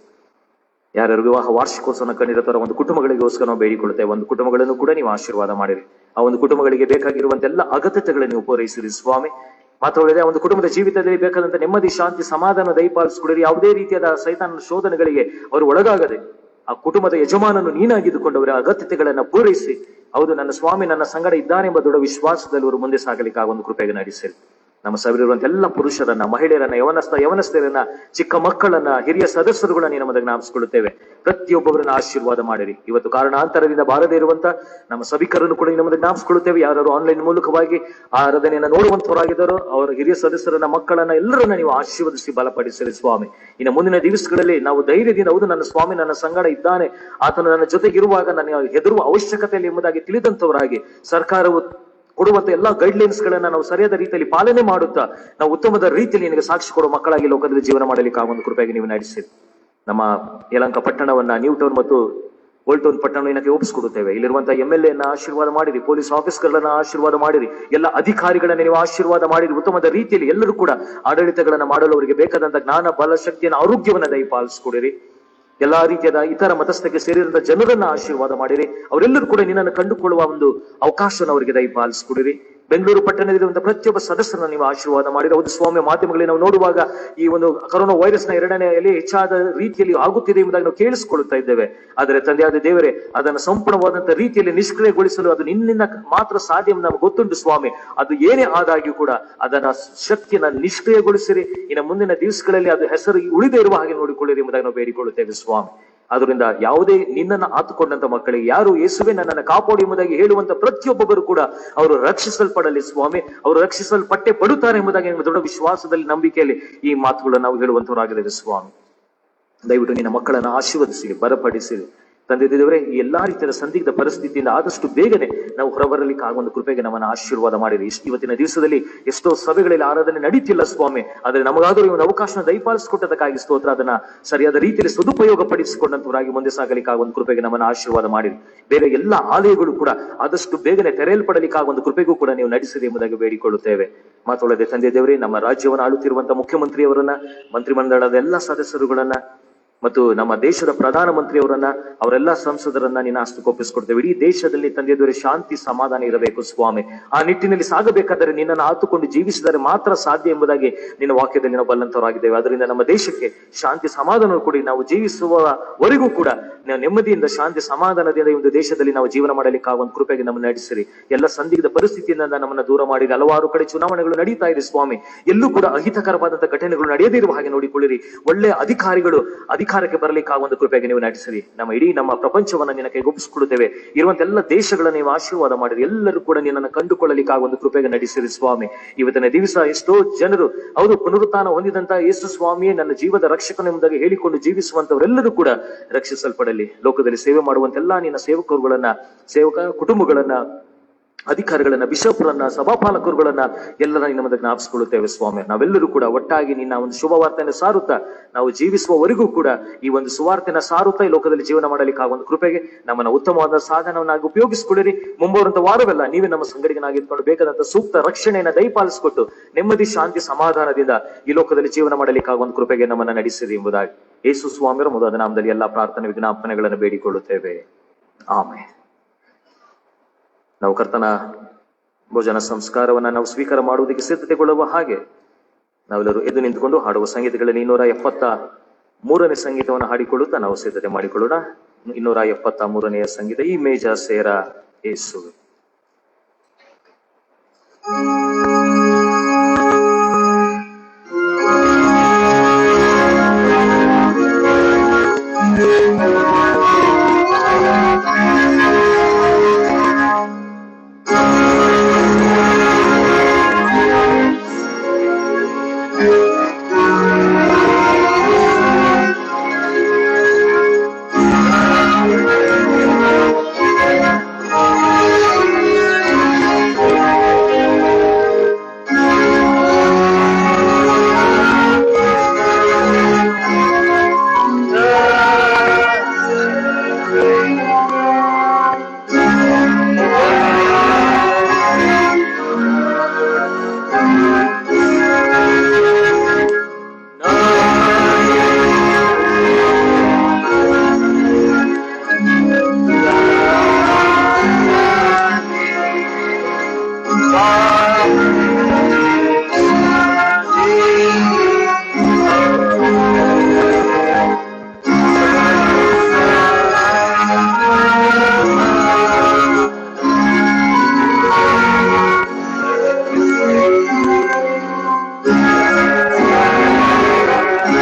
ಯಾರ್ಯಾರು ವಿವಾಹ ವಾರ್ಷಿಕೋತ್ಸವನ ಕಂಡಿರುತ್ತಾರೋ ಒಂದು ಕುಟುಂಬಗಳಿಗೋಸ್ಕರ ನಾವು ಬೇಡಿಕೊಳ್ಳುತ್ತೇವೆ. ಒಂದು ಕುಟುಂಬಗಳನ್ನು ಕೂಡ ನೀವು ಆಶೀರ್ವಾದ ಮಾಡಿರಿ. ಆ ಒಂದು ಕುಟುಂಬಗಳಿಗೆ ಬೇಕಾಗಿರುವಂತೆಲ್ಲ ಅಗತ್ಯತೆಗಳನ್ನು ನೀವು ಪೂರೈಸಿರಿ ಸ್ವಾಮಿ. ಮಾತ್ರವಲ್ಲದೆ ಒಂದು ಕುಟುಂಬದ ಜೀವಿತದಲ್ಲಿ ಬೇಕಾದಂತ ನೆಮ್ಮದಿ, ಶಾಂತಿ, ಸಮಾಧಾನ ದಯಪಾಲಿಸಿಕೊಡಿರಿ. ಯಾವುದೇ ರೀತಿಯಾದ ಸೈತಾನನ ಶೋಧನೆಗಳಿಗೆ ಅವರು ಒಳಗಾಗದೆ ಆ ಕುಟುಂಬದ ಯಜಮಾನನು ನೀನಾಗಿದ್ದುಕೊಂಡು ಅವರ ಅಗತ್ಯತೆಗಳನ್ನ ಪೂರೈಸಿ, ಹೌದು ನನ್ನ ಸ್ವಾಮಿ ನನ್ನ ಸಂಗಡ ಇದ್ದಾನೆಂಬ ದೊಡ್ಡ ವಿಶ್ವಾಸದಲ್ಲಿ ಅವರು ಮುಂದೆ ಸಾಗಲಿಕ್ಕೆ ಒಂದು ಕೃಪೆಗೆ ನಡೆಸಿರಿ. ನಮ್ಮ ಸಭೆಯಲ್ಲಿರುವಂತ ಎಲ್ಲ ಪುರುಷರನ್ನ, ಮಹಿಳೆಯರನ್ನ, ಯವನಸ್ಥರನ್ನ, ಚಿಕ್ಕ ಮಕ್ಕಳನ್ನ, ಹಿರಿಯ ಸದಸ್ಯರುಗಳನ್ನ ನಮ್ಮದಾಗ ಜ್ಞಾಪಿಸಿಕೊಳ್ಳುತ್ತೇವೆ. ಪ್ರತಿಯೊಬ್ಬೊಬ್ಬರನ್ನ ಆಶೀರ್ವಾದ ಮಾಡಿರಿ. ಇವತ್ತು ಕಾರಣಾಂತರದಿಂದ ಬಾರದೇ ಇರುವಂತ ನಮ್ಮ ಸಭಿಕರನ್ನು ಕೂಡ ನಮ್ಮನ್ನು ಜ್ಞಾಪಿಸಿಕೊಳ್ಳುತ್ತೇವೆ. ಯಾರು ಆನ್ಲೈನ್ ಮೂಲಕವಾಗಿ ಆರಾಧನೆಯನ್ನ ನೋಡುವಂತವರಾಗಿದ್ದಾರೋ ಅವರ ಹಿರಿಯ ಸದಸ್ಯರನ್ನ, ಮಕ್ಕಳನ್ನ ಎಲ್ಲರನ್ನ ನೀವು ಆಶೀರ್ವದಿಸಿ ಬಲಪಡಿಸಿರಿ ಸ್ವಾಮಿ. ಇನ್ನು ಮುಂದಿನ ದಿವಸಗಳಲ್ಲಿ ನಾವು ಧೈರ್ಯದಿಂದ, ಹೌದು ನನ್ನ ಸ್ವಾಮಿ ನನ್ನ ಸಂಗಡ ಇದ್ದಾನೆ, ಆತನು ನನ್ನ ಜೊತೆಗಿರುವಾಗ ನನಗೆ ಹೆದರುವ ಅವಶ್ಯಕತೆಯಲ್ಲಿ ಎಂಬುದಾಗಿ ತಿಳಿದಂತವರಾಗಿ ಸರ್ಕಾರವು ಕೊಡುವಂತ ಎಲ್ಲಾ ಗೈಡ್ಲೈನ್ಸ್ ಗಳನ್ನ ನಾವು ಸರಿಯಾದ ರೀತಿಯಲ್ಲಿ ಪಾಲನೆ ಮಾಡುತ್ತಾ ನಾವು ಉತ್ತಮದ ರೀತಿಯಲ್ಲಿ ನಿನಗೆ ಸಾಕ್ಷಿ ಕೊಡುವ ಮಕ್ಕಳಾಗಿ ಲೋಕದಲ್ಲಿ ಜೀವನ ಮಾಡಲಿಕ್ಕೆ ಆಗುವಂತ ಕೃಪೆಯಾಗಿ ನೀವು ನಡೆಸಿರಿ. ನಮ್ಮ ಯಲಹಂಕ ಪಟ್ಟಣವನ್ನ, ನ್ಯೂ ಟೌನ್ ಮತ್ತು ಓಲ್ಡ್ ಟೌನ್ ಪಟ್ಟಣಕ್ಕೆ ಒಪ್ಪಿಸಿಕೊಡುತ್ತೇವೆ. ಇಲ್ಲಿರುವಂತಹ MLA ನ ಆಶೀರ್ವಾದ ಮಾಡಿರಿ, ಪೊಲೀಸ್ ಆಫೀಸರ್ಗಳನ್ನ ಆಶೀರ್ವಾದ ಮಾಡಿರಿ, ಎಲ್ಲ ಅಧಿಕಾರಿಗಳನ್ನ ನೀವು ಆಶೀರ್ವಾದ ಮಾಡಿರಿ. ಉತ್ತಮದ ರೀತಿಯಲ್ಲಿ ಎಲ್ಲರೂ ಕೂಡ ಆಡಳಿತಗಳನ್ನ ಮಾಡಲು ಅವರಿಗೆ ಬೇಕಾದಂತ ಜ್ಞಾನ, ಬಲ, ಶಕ್ತಿಯನ್ನು, ಆರೋಗ್ಯವನ್ನ ದಯಪಾಲಿಸಿಕೊಡಿರಿ. ಎಲ್ಲಾ ರೀತಿಯಾದ ಇತರ ಮತಸ್ಥಕ್ಕೆ ಸೇರಿದಂತ ಜನರನ್ನ ಆಶೀರ್ವಾದ ಮಾಡಿರಿ. ಅವರೆಲ್ಲರೂ ಕೂಡ ನಿನ್ನನ್ನು ಕಂಡುಕೊಳ್ಳುವ ಒಂದು ಅವಕಾಶವನ್ನು ಅವರಿಗೆ ದಯಪಾಲಿಸಿಕೊಡಿರಿ. ಬೆಂಗಳೂರು ಪಟ್ಟಣದಲ್ಲಿರುವಂತಹ ಪ್ರತಿಯೊಬ್ಬ ಸದಸ್ಯರನ್ನ ನೀವು ಆಶೀರ್ವಾದ ಮಾಡಿರಿ. ಹೌದು ಸ್ವಾಮಿ, ಮಾಧ್ಯಮಗಳಲ್ಲಿ ನಾವು ನೋಡುವಾಗ ಈ ಒಂದು ಕೊರೋನಾ ವೈರಸ್ ನ 2ನೇ ಅಲೆ ಹೆಚ್ಚಾದ ರೀತಿಯಲ್ಲಿ ಆಗುತ್ತಿದೆ ಎಂಬುದಾಗಿ ನಾವು ಕೇಳಿಸಿಕೊಳ್ಳುತ್ತಾ ಇದ್ದೇವೆ. ಆದರೆ ತಂದೆಯಾದ ದೇವರೇ, ಅದನ್ನು ಸಂಪೂರ್ಣವಾದಂತಹ ರೀತಿಯಲ್ಲಿ ನಿಷ್ಕ್ರಿಯಗೊಳಿಸಲು ಅದು ನಿನ್ನಿಂದ ಮಾತ್ರ ಸಾಧ್ಯ ಎಂದು ನಮಗೆ ಗೊತ್ತುಂಟು ಸ್ವಾಮಿ. ಅದು ಏನೇ ಆದಾಗ್ಯೂ ಕೂಡ ಅದನ್ನ ಶಕ್ತಿಯನ್ನ ನಿಷ್ಕ್ರಿಯಗೊಳಿಸಿರಿ. ಇನ್ನು ಮುಂದಿನ ದಿವಸಗಳಲ್ಲಿ ಅದು ಹೆಸರು ಉಳಿದೇ ಇರುವ ಹಾಗೆ ನೋಡಿಕೊಳ್ಳಿರಿ ಎಂಬುದಾಗಿ ನಾವು ಬೇಡಿಕೊಳ್ಳುತ್ತೇವೆ ಸ್ವಾಮಿ. ಅದರಿಂದ ಯಾವುದೇ ನಿನ್ನನ್ನು ಆತುಕೊಂಡಂತ ಮಕ್ಕಳಿಗೆ, ಯಾರು ಯೇಸುವೆ ನನ್ನನ್ನು ಕಾಪಾಡಿ ಎಂಬುದಾಗಿ ಹೇಳುವಂತ ಪ್ರತಿಯೊಬ್ಬೊಬ್ಬರು ಕೂಡ ಅವರು ರಕ್ಷಿಸಲ್ಪಡಲಿ ಸ್ವಾಮಿ. ಅವರು ರಕ್ಷಿಸಲ್ಪಟ್ಟೆ ಪಡುತ್ತಾರೆ ಎಂಬುದಾಗಿ ನಿಮ್ಮ ದೊಡ್ಡ ವಿಶ್ವಾಸದಲ್ಲಿ, ನಂಬಿಕೆಯಲ್ಲಿ ಈ ಮಾತುಗಳನ್ನು ನಾವು ಹೇಳುವಂತವರಾಗಿದ್ದೇವೆ ಸ್ವಾಮಿ. ದಯವಿಟ್ಟು ನಿನ್ನ ಮಕ್ಕಳನ್ನು ಆಶೀರ್ವದಿಸಿ ಬಲಪಡಿಸಿರಿ. ತಂದೆ ದೇವರೇ, ಈ ಎಲ್ಲಾ ರೀತಿಯ ಸಂದಿಗ್ಧ ಪರಿಸ್ಥಿತಿಯಿಂದ ಆದಷ್ಟು ಬೇಗನೆ ನಾವು ಹೊರಬರಲಿಕ್ಕೆ ಆಗುವ ಕೃಪೆಗೆ ನಮ್ಮನ್ನು ಆಶೀರ್ವಾದ ಮಾಡಿರಿ. ಇವತ್ತಿನ ದಿವಸದಲ್ಲಿ ಎಷ್ಟೋ ಸಭೆಗಳಲ್ಲಿ ಆರಾಧನೆ ನಡೀತಿಲ್ಲ ಸ್ವಾಮಿ, ಆದರೆ ನಮಗಾದರೂ ಒಂದು ಅವಕಾಶ ದಯಪಾಲಿಸಿಕೊಟ್ಟದಕ್ಕಾಗಿ ಸ್ತೋತ್ರ. ಅದನ್ನ ಸರಿಯಾದ ರೀತಿಯಲ್ಲಿ ಸದುಪಯೋಗ ಪಡಿಸಿಕೊಂಡಂತವರಾಗಿ ಮುಂದೆ ಸಾಗಲಿಕ್ಕೆ ಆಗುವ ಕೃಪೆಗೆ ನಮ್ಮನ್ನು ಆಶೀರ್ವಾದ ಮಾಡಿರಿ. ಬೇರೆ ಎಲ್ಲ ಆಲಯಗಳು ಕೂಡ ಆದಷ್ಟು ಬೇಗನೆ ತೆರೆಯಲ್ಪಡಲಿಕ್ಕೆ ಆಗುವ ಕೃಪೆಗೂ ಕೂಡ ನೀವು ನಡೆಸಿರಿ ಎಂಬುದಾಗಿ ಬೇಡಿಕೊಳ್ಳುತ್ತೇವೆ. ಮಾತೊಳದೆ ತಂದೆ ದೇವರೇ, ನಮ್ಮ ರಾಜ್ಯವನ್ನು ಆಳುತ್ತಿರುವಂತಹ ಮುಖ್ಯಮಂತ್ರಿಯವರನ್ನ, ಮಂತ್ರಿಮಂಡಲದ ಎಲ್ಲ ಸದಸ್ಯರುಗಳನ್ನ ಮತ್ತು ನಮ್ಮ ದೇಶದ ಪ್ರಧಾನಮಂತ್ರಿಯವರನ್ನ, ಅವರೆಲ್ಲ ಸಂಸದರನ್ನ ನಿನ್ನ ಹಸ್ತಕ್ಕೊಪ್ಪಿಸಿಕೊಡ್ತೇವೆ. ಇಡೀ ದೇಶದಲ್ಲಿ ತಂದೆಯವರೇ ಶಾಂತಿ ಸಮಾಧಾನ ಇರಬೇಕು ಸ್ವಾಮಿ. ಆ ನಿಟ್ಟಿನಲ್ಲಿ ಸಾಗಬೇಕಾದರೆ ನಿನ್ನನ್ನು ಆತುಕೊಂಡು ಜೀವಿಸಿದರೆ ಮಾತ್ರ ಸಾಧ್ಯ ಎಂಬುದಾಗಿ ನಿನ್ನ ವಾಕ್ಯದಲ್ಲಿ ನಾವು ಬಲ್ಲಂತವರಾಗಿದ್ದೇವೆ. ಅದರಿಂದ ನಮ್ಮ ದೇಶಕ್ಕೆ ಶಾಂತಿ ಸಮಾಧಾನ ಕೊಡಿ. ನಾವು ಜೀವಿಸುವವರೆಗೂ ಕೂಡ ನೆಮ್ಮದಿಯಿಂದ, ಶಾಂತಿ ಸಮಾಧಾನದಿಂದ ಈ ಒಂದು ದೇಶದಲ್ಲಿ ನಾವು ಜೀವನ ಮಾಡಲಿಕ್ಕೆ ಆಗುವ ಕೃಪೆಗೆ ನಮ್ಮನ್ನು ನಡೆಸಿರಿ. ಎಲ್ಲ ಸಂದಿಗ್ಧ ಪರಿಸ್ಥಿತಿಯಿಂದ ನಮ್ಮನ್ನು ದೂರ ಮಾಡಿರಿ. ಹಲವಾರು ಕಡೆ ಚುನಾವಣೆಗಳು ನಡೀತಾ ಇದೆ ಸ್ವಾಮಿ, ಎಲ್ಲೂ ಕೂಡ ಅಹಿತಕರವಾದಂತಹ ಘಟನೆಗಳು ನಡೆಯದೇ ಇರುವ ಹಾಗೆ ನೋಡಿಕೊಳ್ಳಿರಿ. ಒಳ್ಳೆಯ ಅಧಿಕಾರಿಗಳು ಅಧಿಕಾರಕ್ಕೆ ಬರಲಿಕ್ಕೆ ಆಗುವ ಕೃಪೆಗೆ ನೀವು ನಡೆಸಿರಿ. ನಮ್ಮ ಪ್ರಪಂಚವನ್ನ ನಿನ್ನ ಕೈಗೊಪ್ಪಿಸಿಕೊಡುತ್ತೇವೆ. ಇರುವಂತ ಎಲ್ಲ ದೇಶಗಳನ್ನ ನೀವು ಆಶೀರ್ವಾದ ಮಾಡಿರಿ. ಎಲ್ಲರೂ ಕೂಡ ನಿನ್ನನ್ನು ಕಂಡುಕೊಳ್ಳಲಿಕ್ಕೆ ಆಗುವ ಕೃಪೆಗೆ ನಡೆಸಿರಿ ಸ್ವಾಮಿ. ಇವತ್ತಿನ ದಿವಸ ಎಷ್ಟೋ ಜನರು, ಹೌದು, ಪುನರುತ್ಥಾನ ಹೊಂದಿದಂತ ಯೇಸು ಸ್ವಾಮಿಯೇ ನನ್ನ ಜೀವದ ರಕ್ಷಕನು ಎಂಬುದಾಗಿ ಹೇಳಿಕೊಂಡು ಜೀವಿಸುವಂತವರೆಲ್ಲರೂ ಕೂಡ ರಕ್ಷಿಸಲ್ಪಡಲಿ. ಲೋಕದಲ್ಲಿ ಸೇವೆ ಮಾಡುವಂತೆಲ್ಲ ನಿನ್ನ ಸೇವಕ ಕುಟುಂಬಗಳನ್ನ, ಅಧಿಕಾರಿಗಳನ್ನ, ಬಿಷಪ್ರನ್ನ, ಸಭಾಪಾಲಕರುಗಳನ್ನ ಎಲ್ಲರ ನಮ್ಮನ್ನು ಜ್ಞಾಪಿಸಿಕೊಳ್ಳುತ್ತೇವೆ ಸ್ವಾಮಿ. ನಾವೆಲ್ಲರೂ ಕೂಡ ಒಟ್ಟಾಗಿ ನಿನ್ನ ಒಂದು ಶುಭವಾರ್ತೆಯನ್ನು ಸಾರುತ್ತಾ ನಾವು ಜೀವಿಸುವವರೆಗೂ ಕೂಡ ಈ ಒಂದು ಸುವಾರ್ತೆನ ಸಾರುತ್ತಾ ಈ ಲೋಕದಲ್ಲಿ ಜೀವನ ಮಾಡಲಿಕ್ಕೆ ಆಗುವ ಕೃಪೆಗೆ ನಮ್ಮನ್ನ ಉತ್ತಮವಾದ ಸಾಧನವನ್ನಾಗಿ ಉಪಯೋಗಿಸಿಕೊಳ್ಳಿರಿ. ಮುಂಬರುವಂತ ವಾರವೆಲ್ಲ ನೀವೇ ನಮ್ಮ ಸಂಗಡಿಗನಾಗಿದ್ಕೊಂಡು ಬೇಕಾದಂತ ಸೂಕ್ತ ರಕ್ಷಣೆಯನ್ನ ದಯಪಾಲಿಸಿಕೊಟ್ಟು ನೆಮ್ಮದಿ, ಶಾಂತಿ, ಸಮಾಧಾನದಿಂದ ಈ ಲೋಕದಲ್ಲಿ ಜೀವನ ಮಾಡಲಿಕ್ಕೆ ಆಗುವ ಕೃಪೆಗೆ ನಮ್ಮನ್ನ ನಡೆಸಿರಿ ಎಂಬುದಾಗಿ ಯೇಸು ಸ್ವಾಮಿಯರ ಮೊದಲ ನಾಮದಲ್ಲಿ ಎಲ್ಲಾ ಪ್ರಾರ್ಥನೆ ವಿಜ್ಞಾಪನೆಗಳನ್ನು ಬೇಡಿಕೊಳ್ಳುತ್ತೇವೆ. ಆಮೇಲೆ ನಾವು ಕರ್ತನ ಭೋಜನ ಸಂಸ್ಕಾರವನ್ನ ನಾವು ಸ್ವೀಕಾರ ಮಾಡುವುದಕ್ಕೆ ಸಿದ್ಧತೆಗೊಳ್ಳುವ ಹಾಗೆ ನಾವೆಲ್ಲರೂ ಎದ್ದು ನಿಂತುಕೊಂಡು ಹಾಡುವ ಸಂಗೀತಗಳಲ್ಲಿ 273ನೇ ಸಂಗೀತವನ್ನು ಹಾಡಿಕೊಳ್ಳುತ್ತಾ ನಾವು ಸಿದ್ಧತೆ ಮಾಡಿಕೊಳ್ಳೋಣ. 273ನೆಯ ಸಂಗೀತ, ಈ ಮೇಜ ಸೇರ ಯೇಸುವೆ. Thank you.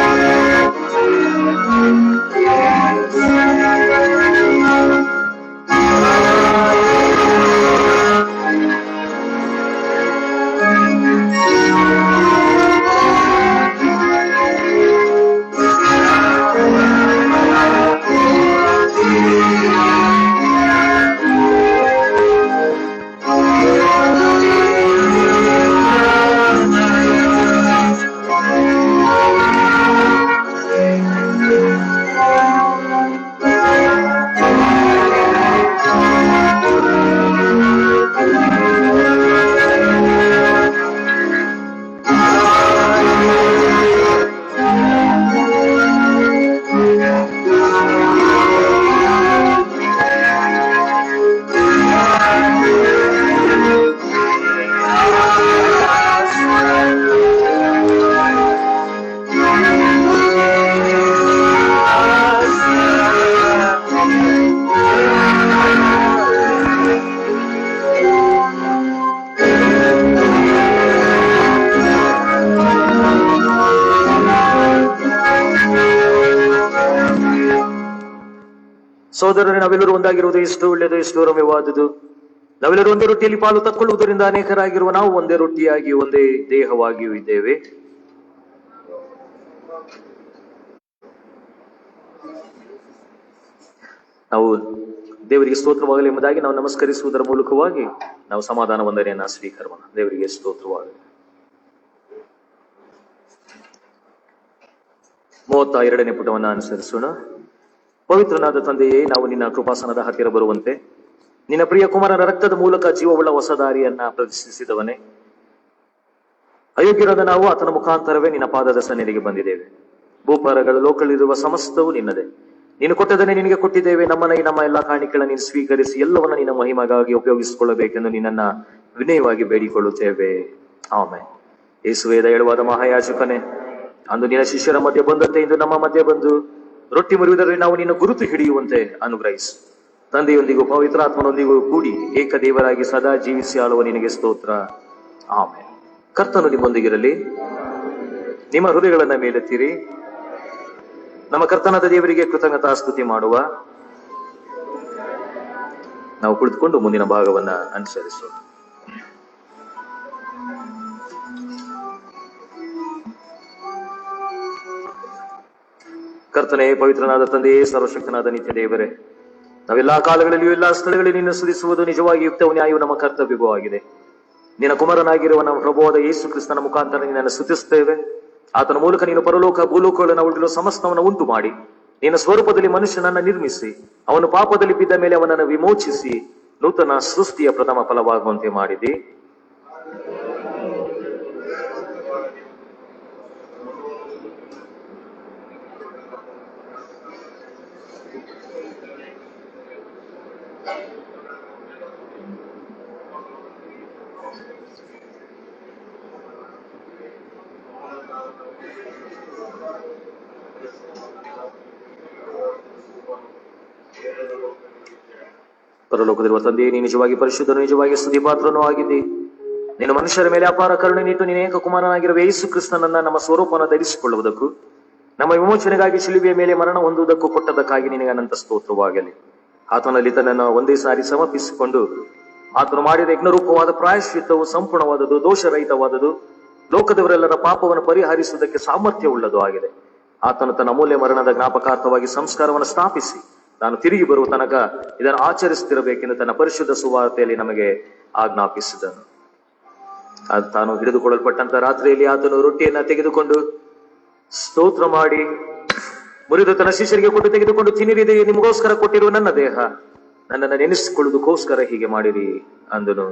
ಸಹೋದರರೇ, ನಾವೆಲ್ಲರೂ ಒಂದಾಗಿರುವುದು ಎಷ್ಟು ಒಳ್ಳೆಯದು, ಎಷ್ಟು ರಮ್ಯವಾದುದು. ನಾವೆಲ್ಲರೂ ಒಂದೇ ರೊಟ್ಟಿಯಲ್ಲಿ ಪಾಲು ತಕ್ಕೊಳ್ಳುವುದರಿಂದ ಅನೇಕರಾಗಿರುವ ನಾವು ಒಂದೇ ರೊಟ್ಟಿಯಾಗಿ ಒಂದೇ ದೇಹವಾಗಿಯೂ ಇದ್ದೇವೆ. ನಾವು ದೇವರಿಗೆ ಸ್ತೋತ್ರವಾಗಲಿ ಎಂಬುದಾಗಿ ನಾವು ನಮಸ್ಕರಿಸುವುದರ ಮೂಲಕವಾಗಿ ನಾವು ಸಮಾಧಾನ ವಂದನೆಯನ್ನ ಸ್ವೀಕರೋಣ. ದೇವರಿಗೆ ಸ್ತೋತ್ರವಾಗಲಿ. 32ನೇ ಪುಟವನ್ನು ಅನುಸರಿಸೋಣ. ಪವಿತ್ರನಾದ ತಂದೆಯೇ, ನಾವು ನಿನ್ನ ಕೃಪಾಸನದ ಹತ್ತಿರ ಬರುವಂತೆ ನಿನ್ನ ಪ್ರಿಯ ಕುಮಾರನ ರಕ್ತದ ಮೂಲಕ ಜೀವವುಳ್ಳ ಹೊಸ ದಾರಿಯನ್ನ ಪ್ರದರ್ಶಿಸಿದವನೇ, ಅಯೋಗ್ಯರಾದ ನಾವು ಆತನ ಮುಖಾಂತರವೇ ನಿನ್ನ ಪಾದದ ಸನ್ನಿಧಿಗೆ ಬಂದಿದ್ದೇವೆ. ಭೂಪಾರಗಳ ಲೋಕದಲ್ಲಿರುವ ಸಮಸ್ತವು ನಿನ್ನದೇ. ನೀನು ಕೊಟ್ಟದನ್ನೇ ನಿನಗೆ ಕೊಟ್ಟಿದ್ದೇವೆ. ನಮ್ಮ ಎಲ್ಲಾ ಕಾಣಿಕೆಗಳನ್ನು ನೀನು ಸ್ವೀಕರಿಸಿ ಎಲ್ಲವನ್ನ ನಿನ್ನ ಮಹಿಮೆಗಾಗಿ ಉಪಯೋಗಿಸಿಕೊಳ್ಳಬೇಕೆಂದು ನಿನ್ನನ್ನ ವಿನಯವಾಗಿ ಬೇಡಿಕೊಳ್ಳುತ್ತೇವೆ. ಆಮೆನ್. ಯೇಸುವೇ, ದಯಾಳುವಾದ ಮಹಾಯಾಜಕನೇ, ಅಂದು ನಿನ್ನ ಶಿಷ್ಯರ ಮಧ್ಯೆ ಬಂದಂತೆ ಇಂದು ನಮ್ಮ ಮಧ್ಯೆ ಬಂದು ರೊಟ್ಟಿ ಮುರಿಯುವುದರಲ್ಲಿ ನಾವು ನಿನ್ನ ಗುರುತು ಹಿಡಿಯುವಂತೆ ಅನುಗ್ರಹಿಸು. ತಂದೆಯೊಂದಿಗೂ ಪವಿತ್ರಾತ್ಮನೊಂದಿಗೂ ಕೂಡಿ ಏಕದೇವರಾಗಿ ಸದಾ ಜೀವಿಸಿ ಆಳುವ ನಿನಗೆ ಸ್ತೋತ್ರ. ಆಮೆನ್. ಕರ್ತನು ನಿಮ್ಮೊಂದಿಗಿರಲಿ. ನಿಮ್ಮ ಹೃದಯಗಳನ್ನ ಮೇಲೆತ್ತಿರಿ. ನಮ್ಮ ಕರ್ತನಾದ ದೇವರಿಗೆ ಕೃತಜ್ಞತಾ ಸ್ತುತಿ ಮಾಡುವ. ನಾವು ಕುಳಿತುಕೊಂಡು ಮುಂದಿನ ಭಾಗವನ್ನ ಅನುಸರಿಸೋಣ. ಕರ್ತನೇ, ಪವಿತ್ರನಾದ ತಂದೆಯೇ, ಸರ್ವಶಕ್ತನಾದ ನಿತ್ಯ ದೇವರೇ, ನಾವೆಲ್ಲಾ ಕಾಲಗಳಲ್ಲಿಯೂ ಎಲ್ಲಾ ಸ್ಥಳಗಳಲ್ಲಿ ನಿನ್ನ ಸ್ತುತಿಸುವುದು ನಿಜವಾಗಿ ಯುಕ್ತವು, ನ್ಯಾಯವು ನಮ್ಮ ಕರ್ತವ್ಯವೂ ಆಗಿದೆ. ನಿನ್ನ ಕುಮಾರನಾಗಿರುವ ನಮ್ಮ ಪ್ರಭುವಾದ ಯೇಸು ಕ್ರಿಸ್ತನ ಮುಖಾಂತರ ನಿನ್ನನ್ನು ಸ್ತುತಿಸುತ್ತೇವೆ. ಆತನ ಮೂಲಕ ನೀನು ಪರಲೋಕ ಭೂಲೋಕಗಳನ್ನು ಉಳಿದಿರುವ ಸಮಸ್ತವನ್ನು ಉಂಟು ಮಾಡಿ ನಿನ್ನ ಸ್ವರೂಪದಲ್ಲಿ ಮನುಷ್ಯನನ್ನ ನಿರ್ಮಿಸಿ ಅವನು ಪಾಪದಲ್ಲಿ ಬಿದ್ದ ಮೇಲೆ ಅವನನ್ನು ವಿಮೋಚಿಸಿ ನೂತನ ಸೃಷ್ಟಿಯ ಪ್ರಥಮ ಫಲವಾಗುವಂತೆ ಮಾಡಿದಿ. ಪರಲೋಕದಲ್ಲಿರುವ ತಂದೆಯೇ, ನೀನು ನಿಜವಾಗಿ ಪರಿಶುದ್ಧನು, ನಿಜವಾಗಿ ಸ್ತುತಿಪಾತ್ರನೂ ಆಗಿದ್ದಿ. ನೀನು ಮನುಷ್ಯರ ಮೇಲೆ ಅಪಾರ ಕರುಣೆ ನೀತು ನಿನ್ನ ಏಕ ಕುಮಾರನಾಗಿರುವ ಯೇಸು ಕ್ರಿಸ್ತನನ್ನ ನಮ್ಮ ಸ್ವರೂಪವನ್ನು ಧರಿಸಿಕೊಳ್ಳುವುದಕ್ಕೂ ನಮ್ಮ ವಿಮೋಚನೆಗಾಗಿ ಶಿಲುಬೆಯ ಮೇಲೆ ಮರಣ ಹೊಂದುವುದಕ್ಕೂ ಕೊಟ್ಟದಕ್ಕಾಗಿ ನಿನಗೆ ಅನಂತ ಸ್ತೋತ್ರವಾಗಲಿ. ಆತನಲ್ಲಿ ತನ್ನನ್ನು ಒಂದೇ ಸಾರಿ ಸಮರ್ಪಿಸಿಕೊಂಡು ಆತನು ಮಾಡಿದ ಯಜ್ಞರೂಪವಾದ ಪ್ರಾಯಶ್ಚಿತ್ತವು ಸಂಪೂರ್ಣವಾದದ್ದು, ದೋಷರಹಿತವಾದದ್ದು, ಲೋಕದವರೆಲ್ಲರ ಪಾಪವನ್ನು ಪರಿಹರಿಸುವುದಕ್ಕೆ ಸಾಮರ್ಥ್ಯವುಳ್ಳದು ಆಗಿದೆ. ಆತನು ತನ್ನ ಅಮೂಲ್ಯ ಮರಣದ ಜ್ಞಾಪಕಾರ್ಥವಾಗಿ ಸಂಸ್ಕಾರವನ್ನು ಸ್ಥಾಪಿಸಿ ತಾನು ತಿರುಗಿ ಬರುವ ತನಕ ಇದನ್ನು ಆಚರಿಸುತ್ತಿರಬೇಕೆಂದು ತನ್ನ ಪರಿಶುದ್ಧ ಸುವಾರ್ತೆಯಲ್ಲಿ ನಮಗೆ ಆಜ್ಞಾಪಿಸಿದನು. ಅದು ತಾನು ಹಿಡಿದುಕೊಳ್ಳಲ್ಪಟ್ಟಂತ ರಾತ್ರಿಯಲ್ಲಿ ಆತನು ರೊಟ್ಟಿಯನ್ನ ತೆಗೆದುಕೊಂಡು ಸ್ತೋತ್ರ ಮಾಡಿ ಮುರಿದು ತನ್ನ ಶಿಷ್ಯರಿಗೆ ಕೊಟ್ಟು ತೆಗೆದುಕೊಂಡು, ತಿನ್ನಿರಿದೆ, ನಿಮಗೋಸ್ಕರ ಕೊಟ್ಟಿರುವ ನನ್ನ ದೇಹ, ನನ್ನನ್ನು ನೆನೆಸಿಕೊಳ್ಳುವುದಕ್ಕೋಸ್ಕರ ಹೀಗೆ ಮಾಡಿರಿ ಅಂದನು.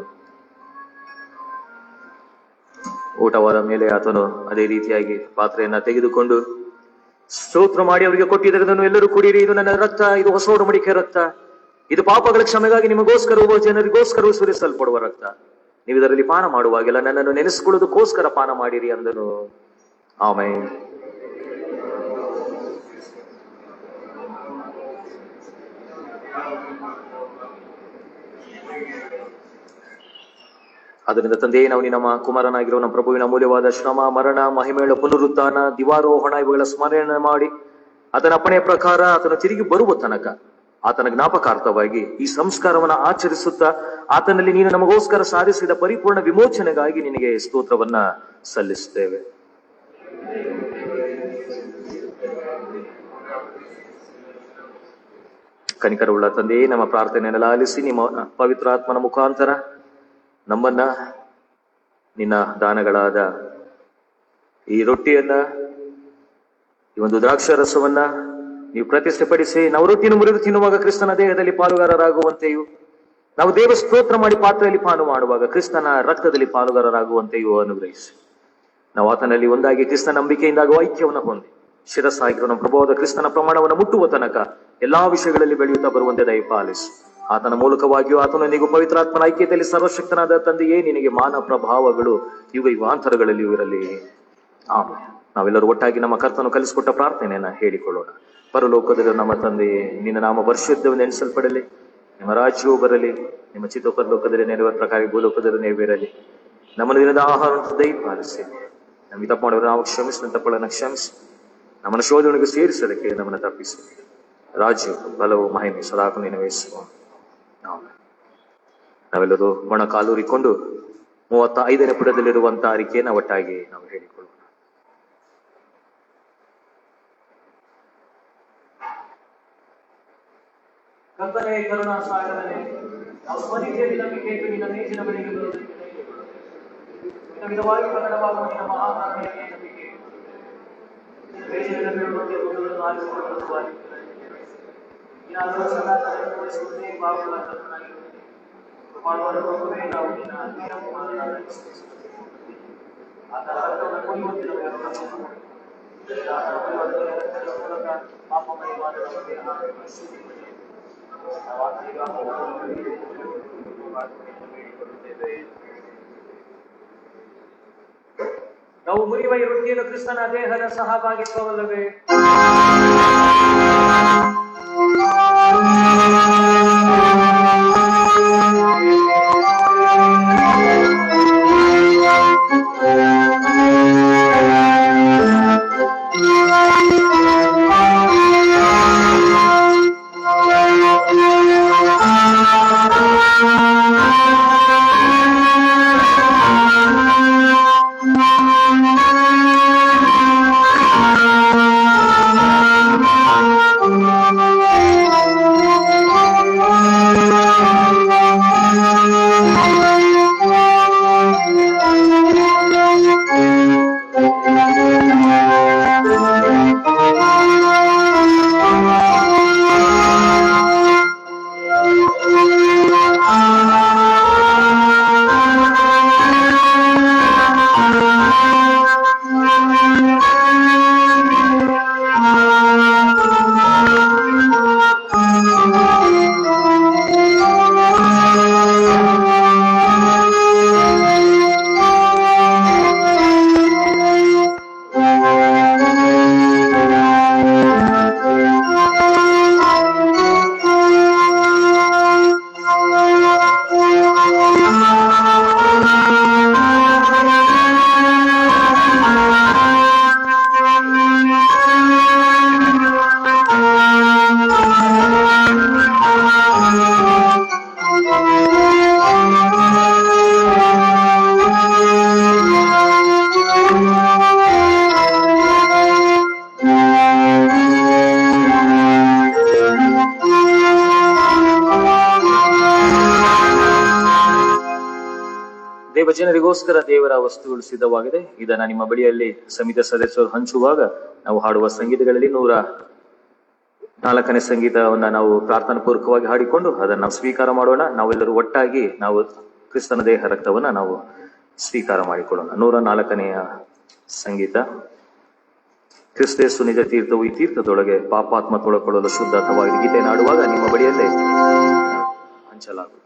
ಊಟವಾದ ಮೇಲೆ ಆತನು ಅದೇ ರೀತಿಯಾಗಿ ಪಾತ್ರೆಯನ್ನ ತೆಗೆದುಕೊಂಡು ಸ್ತೋತ್ರ ಮಾಡಿ ಅವರಿಗೆ ಕೊಟ್ಟಿದ್ದನ್ನು, ಎಲ್ಲರೂ ಕುಡಿಯಿರಿ, ಇದು ನನ್ನ ರಕ್ತ, ಇದು ಹೊಸ ಒಡಂಬಡಿಕೆ ರಕ್ತ, ಇದು ಪಾಪಗಳ ಕ್ಷಮೆಗಾಗಿ ನಿಮಗೋಸ್ಕರವೂ ಜನರಿಗೋಸ್ಕರವೂ ಸುರಿಸಲ್ಪಡುವ ರಕ್ತ. ನೀವು ಇದರಲ್ಲಿ ಪಾನ ಮಾಡುವಾಗೆಲ್ಲ ನನ್ನನ್ನು ನೆನೆಸಿಕೊಳ್ಳುವುದಕ್ಕೋಸ್ಕರ ಪಾನ ಮಾಡಿರಿ ಅಂದನು. ಆಮೆನ್. ಆದ್ದರಿಂದ ತಂದೆಯೇ, ನಾವು ನಮ್ಮ ಕುಮಾರನಾಗಿರುವ ನಮ್ಮ ಪ್ರಭುವಿನ ಅಮೂಲ್ಯವಾದ ಶ್ರಮ, ಮರಣ, ಮಹಿಮೆಯ ಪುನರುತ್ಥಾನ, ದಿವಾರೋಹಣ ಇವುಗಳ ಸ್ಮರಣೆ ಮಾಡಿ ಆತನ ಅಪ್ಪಣೆಯ ಪ್ರಕಾರ ಆತನು ತಿರುಗಿ ಬರುವ ತನಕ ಆತನ ಜ್ಞಾಪಕಾರ್ಥವಾಗಿ ಈ ಸಂಸ್ಕಾರವನ್ನು ಆಚರಿಸುತ್ತಾ ಆತನಲ್ಲಿ ನೀನು ನಮಗೋಸ್ಕರ ಸಾಧಿಸಿದ ಪರಿಪೂರ್ಣ ವಿಮೋಚನೆಗಾಗಿ ನಿನಗೆ ಸ್ತೋತ್ರವನ್ನ ಸಲ್ಲಿಸುತ್ತೇವೆ. ಕನಿಕರವುಳ್ಳ ತಂದೆಯೇ, ನಮ್ಮ ಪ್ರಾರ್ಥನೆಯನ್ನು ಆಲಿಸಿ ನಿಮ್ಮ ಪವಿತ್ರಾತ್ಮನ ಮುಖಾಂತರ ನಮ್ಮನ್ನ ನಿನ್ನ ದಾನಗಳಾದ ಈ ರೊಟ್ಟಿಯನ್ನ, ಈ ಒಂದು ದ್ರಾಕ್ಷಾರಸವನ್ನ ನೀವು ಪ್ರತಿಷ್ಠೆಪಡಿಸಿ ನಾವು ರೊಟ್ಟಿಯನ್ನು ಮುರಿದು ತಿನ್ನುವಾಗ ಕ್ರಿಸ್ತನ ದೇಹದಲ್ಲಿ ಪಾಲುಗಾರರಾಗುವಂತೆಯೂ, ನಾವು ದೇವ ಸ್ತೋತ್ರ ಮಾಡಿ ಪಾತ್ರೆಯಲ್ಲಿ ಪಾಲು ಮಾಡುವಾಗ ಕ್ರಿಸ್ತನ ರಕ್ತದಲ್ಲಿ ಪಾಲುಗಾರರಾಗುವಂತೆಯೂ ಅನುಗ್ರಹಿಸಿ ನಾವು ಆತನಲ್ಲಿ ಒಂದಾಗಿ ಕ್ರಿಸ್ತನ ನಂಬಿಕೆಯಿಂದಾಗುವ ಐಕ್ಯವನ್ನು ಹೊಂದಿ ಶಿರಸ್ಸಾಗಿರುವ ನಮ್ಮ ಪ್ರಭುವಾದ ಕ್ರಿಸ್ತನ ಪ್ರಮಾಣವನ್ನು ಮುಟ್ಟುವ ತನಕ ಎಲ್ಲಾ ವಿಷಯಗಳಲ್ಲಿ ಬೆಳೆಯುತ್ತಾ ಬರುವಂತೆ ದಯಪಾಲಿಸು. ಆತನ ಮೂಲಕವಾಗಿಯೂ ಆತನೊಂದಿಗೂ ಪವಿತ್ರಾತ್ಮನ ಐಕ್ಯತೆಯಲ್ಲಿ ಸರ್ವಶಕ್ತನಾದ ತಂದೆಯೇ, ನಿನಗೆ ಮಾನ ಪ್ರಭಾವಗಳು ಯುಗ ಯುಗಾಂತರಗಳಲ್ಲಿ ಇರಲಿ. ಆಮೆನ್. ನಾವೆಲ್ಲರೂ ಒಟ್ಟಾಗಿ ನಮ್ಮ ಕರ್ತನು ಕಲಿಸಿಕೊಟ್ಟ ಪ್ರಾರ್ಥನೆಯನ್ನ ಹೇಳಿಕೊಳ್ಳೋಣ. ಪರಲೋಕದಲ್ಲಿ ನಮ್ಮ ತಂದೆಯೇ, ನಿನ್ನ ನಾಮ ಪರಿಶುದ್ಧವೆಂದು ಎಣಿಸಲ್ಪಡಲಿ, ನಿಮ್ಮ ರಾಜ್ಯವು ಬರಲಿ, ನಿಮ್ಮ ಚಿತ್ತ ಪರಲೋಕದಲ್ಲಿ ನೆರವೇರ ಪ್ರಕಾರ ಭೂಲೋಕದಲ್ಲಿ ನೆರವೇರಲಿ. ನಮ್ಮನ್ನು ದಿನದ ಆಹಾರ ದಯಪಾಲಿಸಿ, ನಮಗೆ ತಪ್ಪು ಮಾಡುವ ನಾವು ಕ್ಷಮಿಸಿದ ತಪ್ಪುಗಳನ್ನು ಕ್ಷಮಿಸಿ, ನಮ್ಮನ್ನು ಶೋಧನೆಗೆ ಸೇರಿಸಲಿಕ್ಕೆ ನಮ್ಮನ್ನು ತಪ್ಪಿಸಿ, ರಾಜ್ಯ ಬಲವು ಮಹಿಮೆ ಸದಾಕು ನಿನವೇಸುವ. ನಾವೆಲ್ಲರೂ ಮೊಣಕಾಲೂರಿಕೊಂಡು 35ನೇ ಪುಟದಲ್ಲಿರುವಂತಹ ಅರಿಕೆಯನ್ನು ಒಟ್ಟಾಗಿ ನಾವು ಹೇಳಿಕೊಳ್ಳೋಣ. ಕರ್ತನೇ ಕರುಣಾ ಸಾಗರನೇ, ನಾವು ಸ್ವನಿಧಿಯಲ್ಲಿ ನಂಬಿಕೆ ಇಟ್ಟು ನಿನ್ನ ಮೇಜಿನ ಬಳಿಗೆ ಬರುವುದಕ್ಕೆ ವಿಧವಾಗಿ ಪ್ರಕಟವಾಗುವ ನಿನ್ನ ಮಹಾಕಾರುಣ್ಯಕ್ಕೆ ನಂಬಿಕೆ ಮೇಜಿನ ಬೀಳುವಂತೆ ಗುರುಗಳನ್ನು ಆರಿಸಿಕೊಳ್ಳುವ ಸಲುವಾಗಿ ನೀನಾದರೂ ಸದಾ ತಲೆಗೊಳಿಸುವುದೇ ಬಾಬುಗಳ ಕರ್ತನಾಗಿರುತ್ತದೆ. ಮಾಡುವ ಪ್ರಭುವೇ, ನಾವು ನಿನ್ನ ಆತ್ಮೀಯ ಕುಮಾರನಾದ ಆತನ ರಕ್ತವನ್ನು ಕುಡಿಯುವಂತೆ ನಮಗೆ ಅನುಗ್ರಹ ಮಾಡು. ಆತನ ಪರಿವರ್ತನೆಯ ಮೂಲಕ ಪಾಪಮಯವಾದ ನಮ್ಮ ದೇಹ ಶುದ್ಧಿ ನಾವು ಮುರಿಯುವ ಈ ರೊಟ್ಟಿಯನ್ನು ಕ್ರಿಸ್ತನ ದೇಹದ ಸಹಭಾಗಿತ್ವವಲ್ಲವೇ? ದೇವಜನರಿಗೋಸ್ಕರ ದೇವರ ವಸ್ತುಗಳು ಸಿದ್ಧವಾಗಿದೆ. ಇದನ್ನ ನಿಮ್ಮ ಬಳಿಯಲ್ಲಿ ಸಮಿತಿ ಸದಸ್ಯರು ಹಂಚುವಾಗ ನಾವು ಹಾಡುವ ಸಂಗೀತಗಳಲ್ಲಿ 104ನೇ ಸಂಗೀತವನ್ನ ನಾವು ಪ್ರಾರ್ಥನಾ ಪೂರ್ವಕವಾಗಿ ಹಾಡಿಕೊಂಡು ಅದನ್ನ ನಾವು ಸ್ವೀಕಾರ ಮಾಡೋಣ. ನಾವೆಲ್ಲರೂ ಒಟ್ಟಾಗಿ ನಾವು ಕ್ರಿಸ್ತನ ದೇಹ ರಕ್ತವನ್ನ ನಾವು ಸ್ವೀಕಾರ ಮಾಡಿಕೊಳ್ಳೋಣ. 104ನೆಯ ಸಂಗೀತ. ಕ್ರಿಸ್ತೇಸು ನಿಜ ತೀರ್ಥವು, ಈ ತೀರ್ಥದೊಳಗೆ ಪಾಪಾತ್ಮ ತೊಳಕೊಳ್ಳಲು ಶುದ್ಧ ಅಥವಾ ಗೀತೆಯನ್ನು ಆಡುವಾಗ ನಿಮ್ಮ ಬಳಿಯಲ್ಲೇ ಹಂಚಲಾಗುವುದು.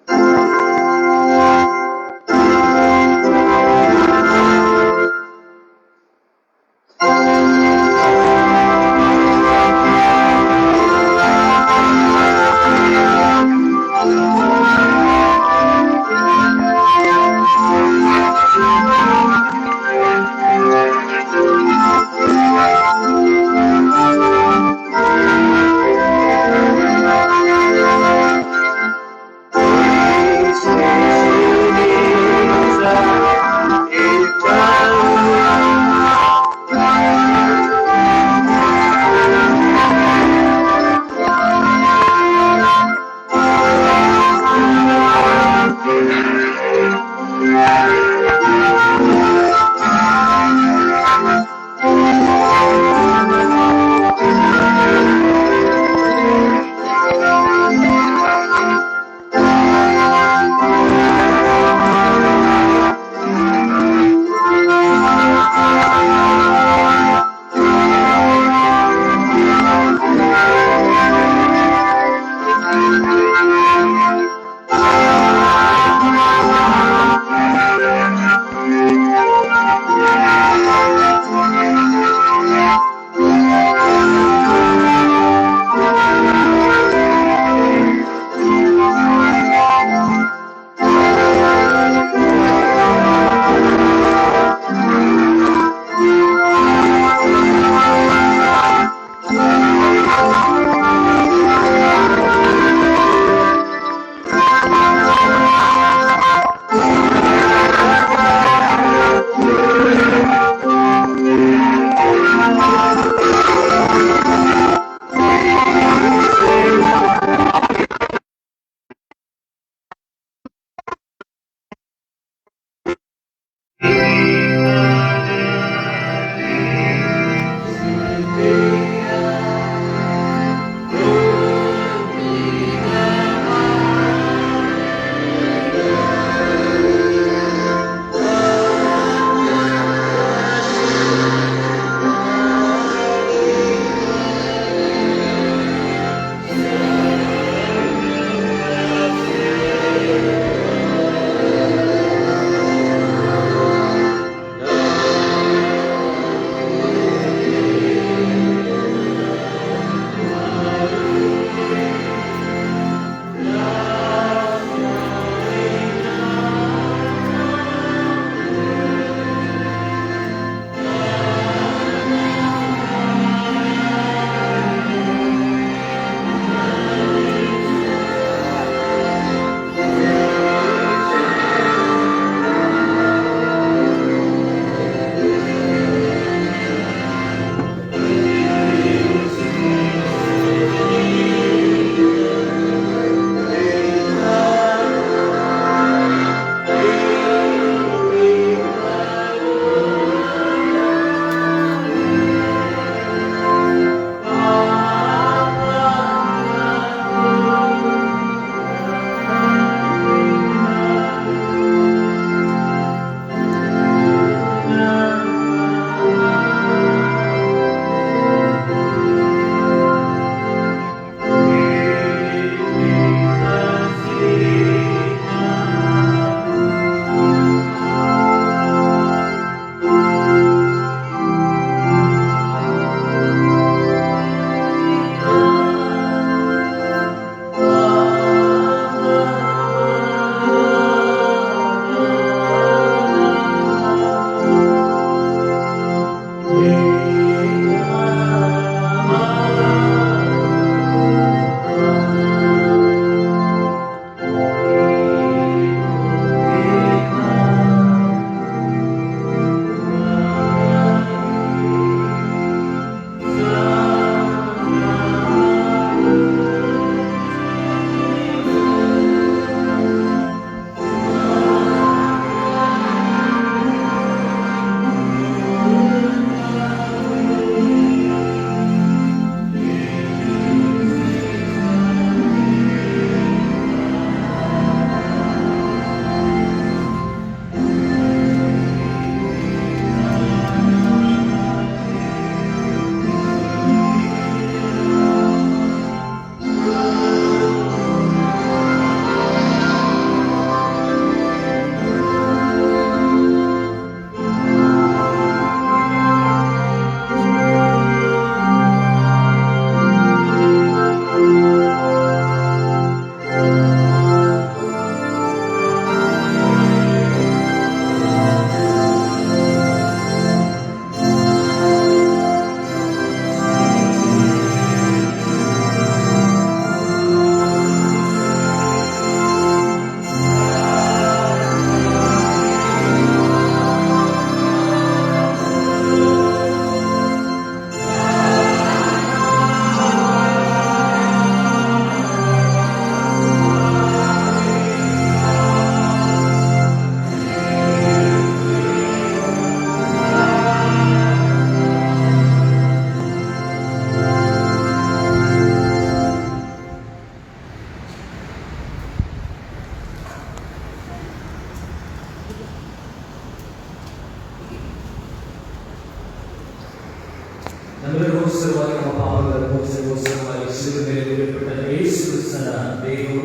ನಮ್ಮೆಲ್ಲರಿಗೋಸ್ಕರವಾಗಿ ನಮ್ಮ ಪಾಪಗಳ ಮೋಕ್ಷಕ್ಕೋಸ್ಕರವಾಗಿ ಶಿಲುಬೆ ಮೇಲೆ ಬಲಿಪಟ್ಟ ಯೇಸು ಕ್ರಿಸ್ತನ ದೇಹವು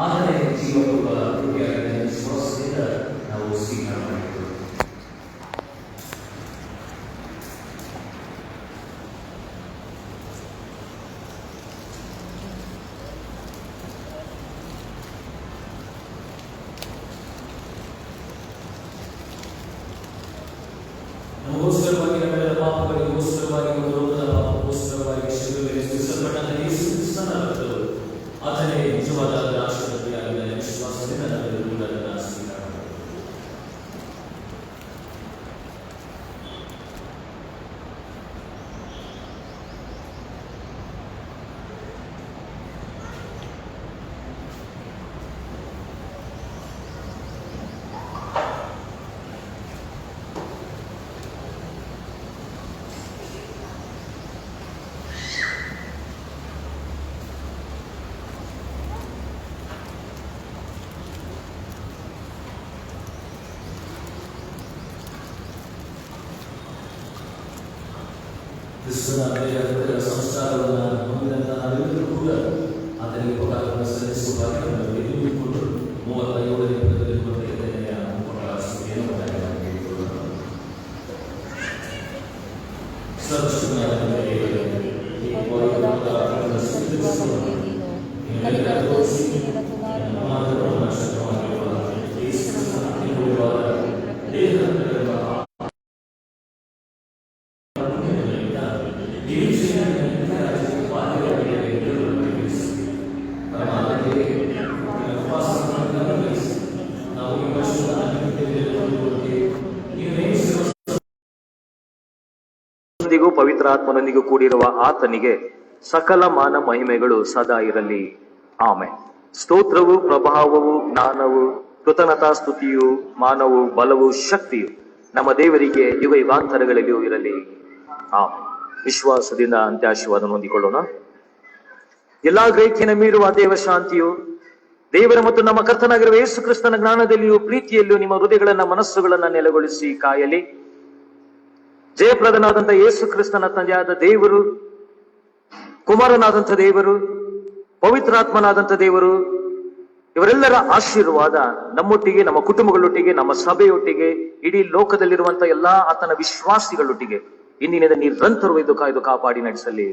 ಆತನೇ ಜೀವಕೊಡುವ ಕೃಪೆಯಾಗಿದೆ ವಿಶ್ವಾಸದಿಂದ ನಾವು ಸ್ವೀಕಾರ ಮಾಡಿದ್ದೇವೆ. ನಮಗೋಸ್ಕರವಾಗಿ ನಮ್ಮೆಲ್ಲರ ಪಾಪಗಳಿಗೋಸ್ಕರವಾಗಿ ಒಂದು ಲೋಕದ ಪಾಪಕ್ಕೋಸ್ಕರವಾಗಿ ಶಿಲುಬೆಯಲ್ಲಿ ಸುರಿಸಲ್ಪಟ್ಟ ಯೇಸು ಕ್ರಿಸ್ತನ ರಕ್ತವು ಆತನೇ ನಿಜವಾದ ರಾಷ್ಟ್ರಪತಿಯಾಗಿದೆ ವಿಶ್ವಾಸದಿಂದ ನಾವೆಲ್ಲರೂ ಅದನ್ನು ಸ್ವೀಕಾರ ಮಾಡಿದ್ದೇವೆ. ಕ್ರಿಸ್ತನ ದೇಹದ ಸಂಸ್ಕಾರವನ್ನು ಹೊಂದಿದಂತ ನಾವೆಲ್ಲರೂ ಕೂಡ ಆತನಿಗೆ ಉಪಕಾರವನ್ನು ಸಲ್ಲಿಸುವ ಭಾಗ್ಯವನ್ನು ಎದುರುಕೊಂಡು 37ನೇ ಪದದಲ್ಲಿರುವಂತಹ ಉಪಕಾರ ಸ್ತುತಿಯನ್ನು ಮಾಡಿಕೊಳ್ಳೋಣ. ಸರ್ವಶಕ್ತನಾದ ದೇವರೇ, ಈ ಪವಿತ್ರವಾದ ಸ್ತುತಿಯನ್ನು ನಿಮ್ಮೆಲ್ಲರ ದೋಷಿ ಮಾನವ ನಾಶಕವಾಗಿರುವ ಯೇಸು ಕ್ರಿಸ್ತನ ಅತ್ಯಮೂಲ್ಯವಾದ ದೇಹದ ಪವಿತ್ರಾತ್ಮನೊಂದಿಗೂ ಕೂಡಿರುವ ಆತನಿಗೆ ಸಕಲ ಮಾನ ಮಹಿಮೆಗಳು ಸದಾ ಇರಲಿ. ಆಮೆನ್. ಸ್ತೋತ್ರವು, ಪ್ರಭಾವವು, ಜ್ಞಾನವು, ಕೃತಜ್ಞತಾ ಸ್ತುತಿಯು, ಮಾನವು, ಬಲವು, ಶಕ್ತಿಯು ನಮ್ಮ ದೇವರಿಗೆ ಯುಗ ಯುಗಾಂತರಗಳಲ್ಲಿಯೂ ಇರಲಿ. ಆಮೆನ್. ವಿಶ್ವಾಸದಿಂದ ಅಂತ್ಯಾಶೀರ್ವಾದ ಹೊಂದಿಕೊಳ್ಳೋಣ. ಎಲ್ಲಾ ಗ್ರಹಿಕೆಯನ್ನು ಮೀರುವ ದೇವ ಶಾಂತಿಯು ದೇವರ ಮತ್ತು ನಮ್ಮ ಕರ್ತನಾಗಿರುವ ಯೇಸು ಕ್ರಿಸ್ತನ ಜ್ಞಾನದಲ್ಲಿಯೂ ಪ್ರೀತಿಯಲ್ಲಿಯೂ ನಿಮ್ಮ ಹೃದಯಗಳನ್ನ ಮನಸ್ಸುಗಳನ್ನ ನೆಲೆಗೊಳಿಸಿ ಕಾಯಲಿ. ಜಯಪ್ರದನಾದಂಥ ಯೇಸು ಕ್ರಿಸ್ತನ ತಂದೆಯಾದ ದೇವರು, ಕುಮಾರನಾದಂಥ ದೇವರು, ಪವಿತ್ರಾತ್ಮನಾದಂಥ ದೇವರು ಇವರೆಲ್ಲರ ಆಶೀರ್ವಾದ ನಮ್ಮೊಟ್ಟಿಗೆ, ನಮ್ಮ ಕುಟುಂಬಗಳೊಟ್ಟಿಗೆ, ನಮ್ಮ ಸಭೆಯೊಟ್ಟಿಗೆ, ಇಡೀ ಲೋಕದಲ್ಲಿರುವಂತಹ ಎಲ್ಲಾ ಆತನ ವಿಶ್ವಾಸಿಗಳೊಟ್ಟಿಗೆ ಇಂದಿನಿಂದ ನಿರಂತರವಿದ್ದು ಕಾಯ್ದು ಕಾಪಾಡಿ ನಡೆಸಲಿ.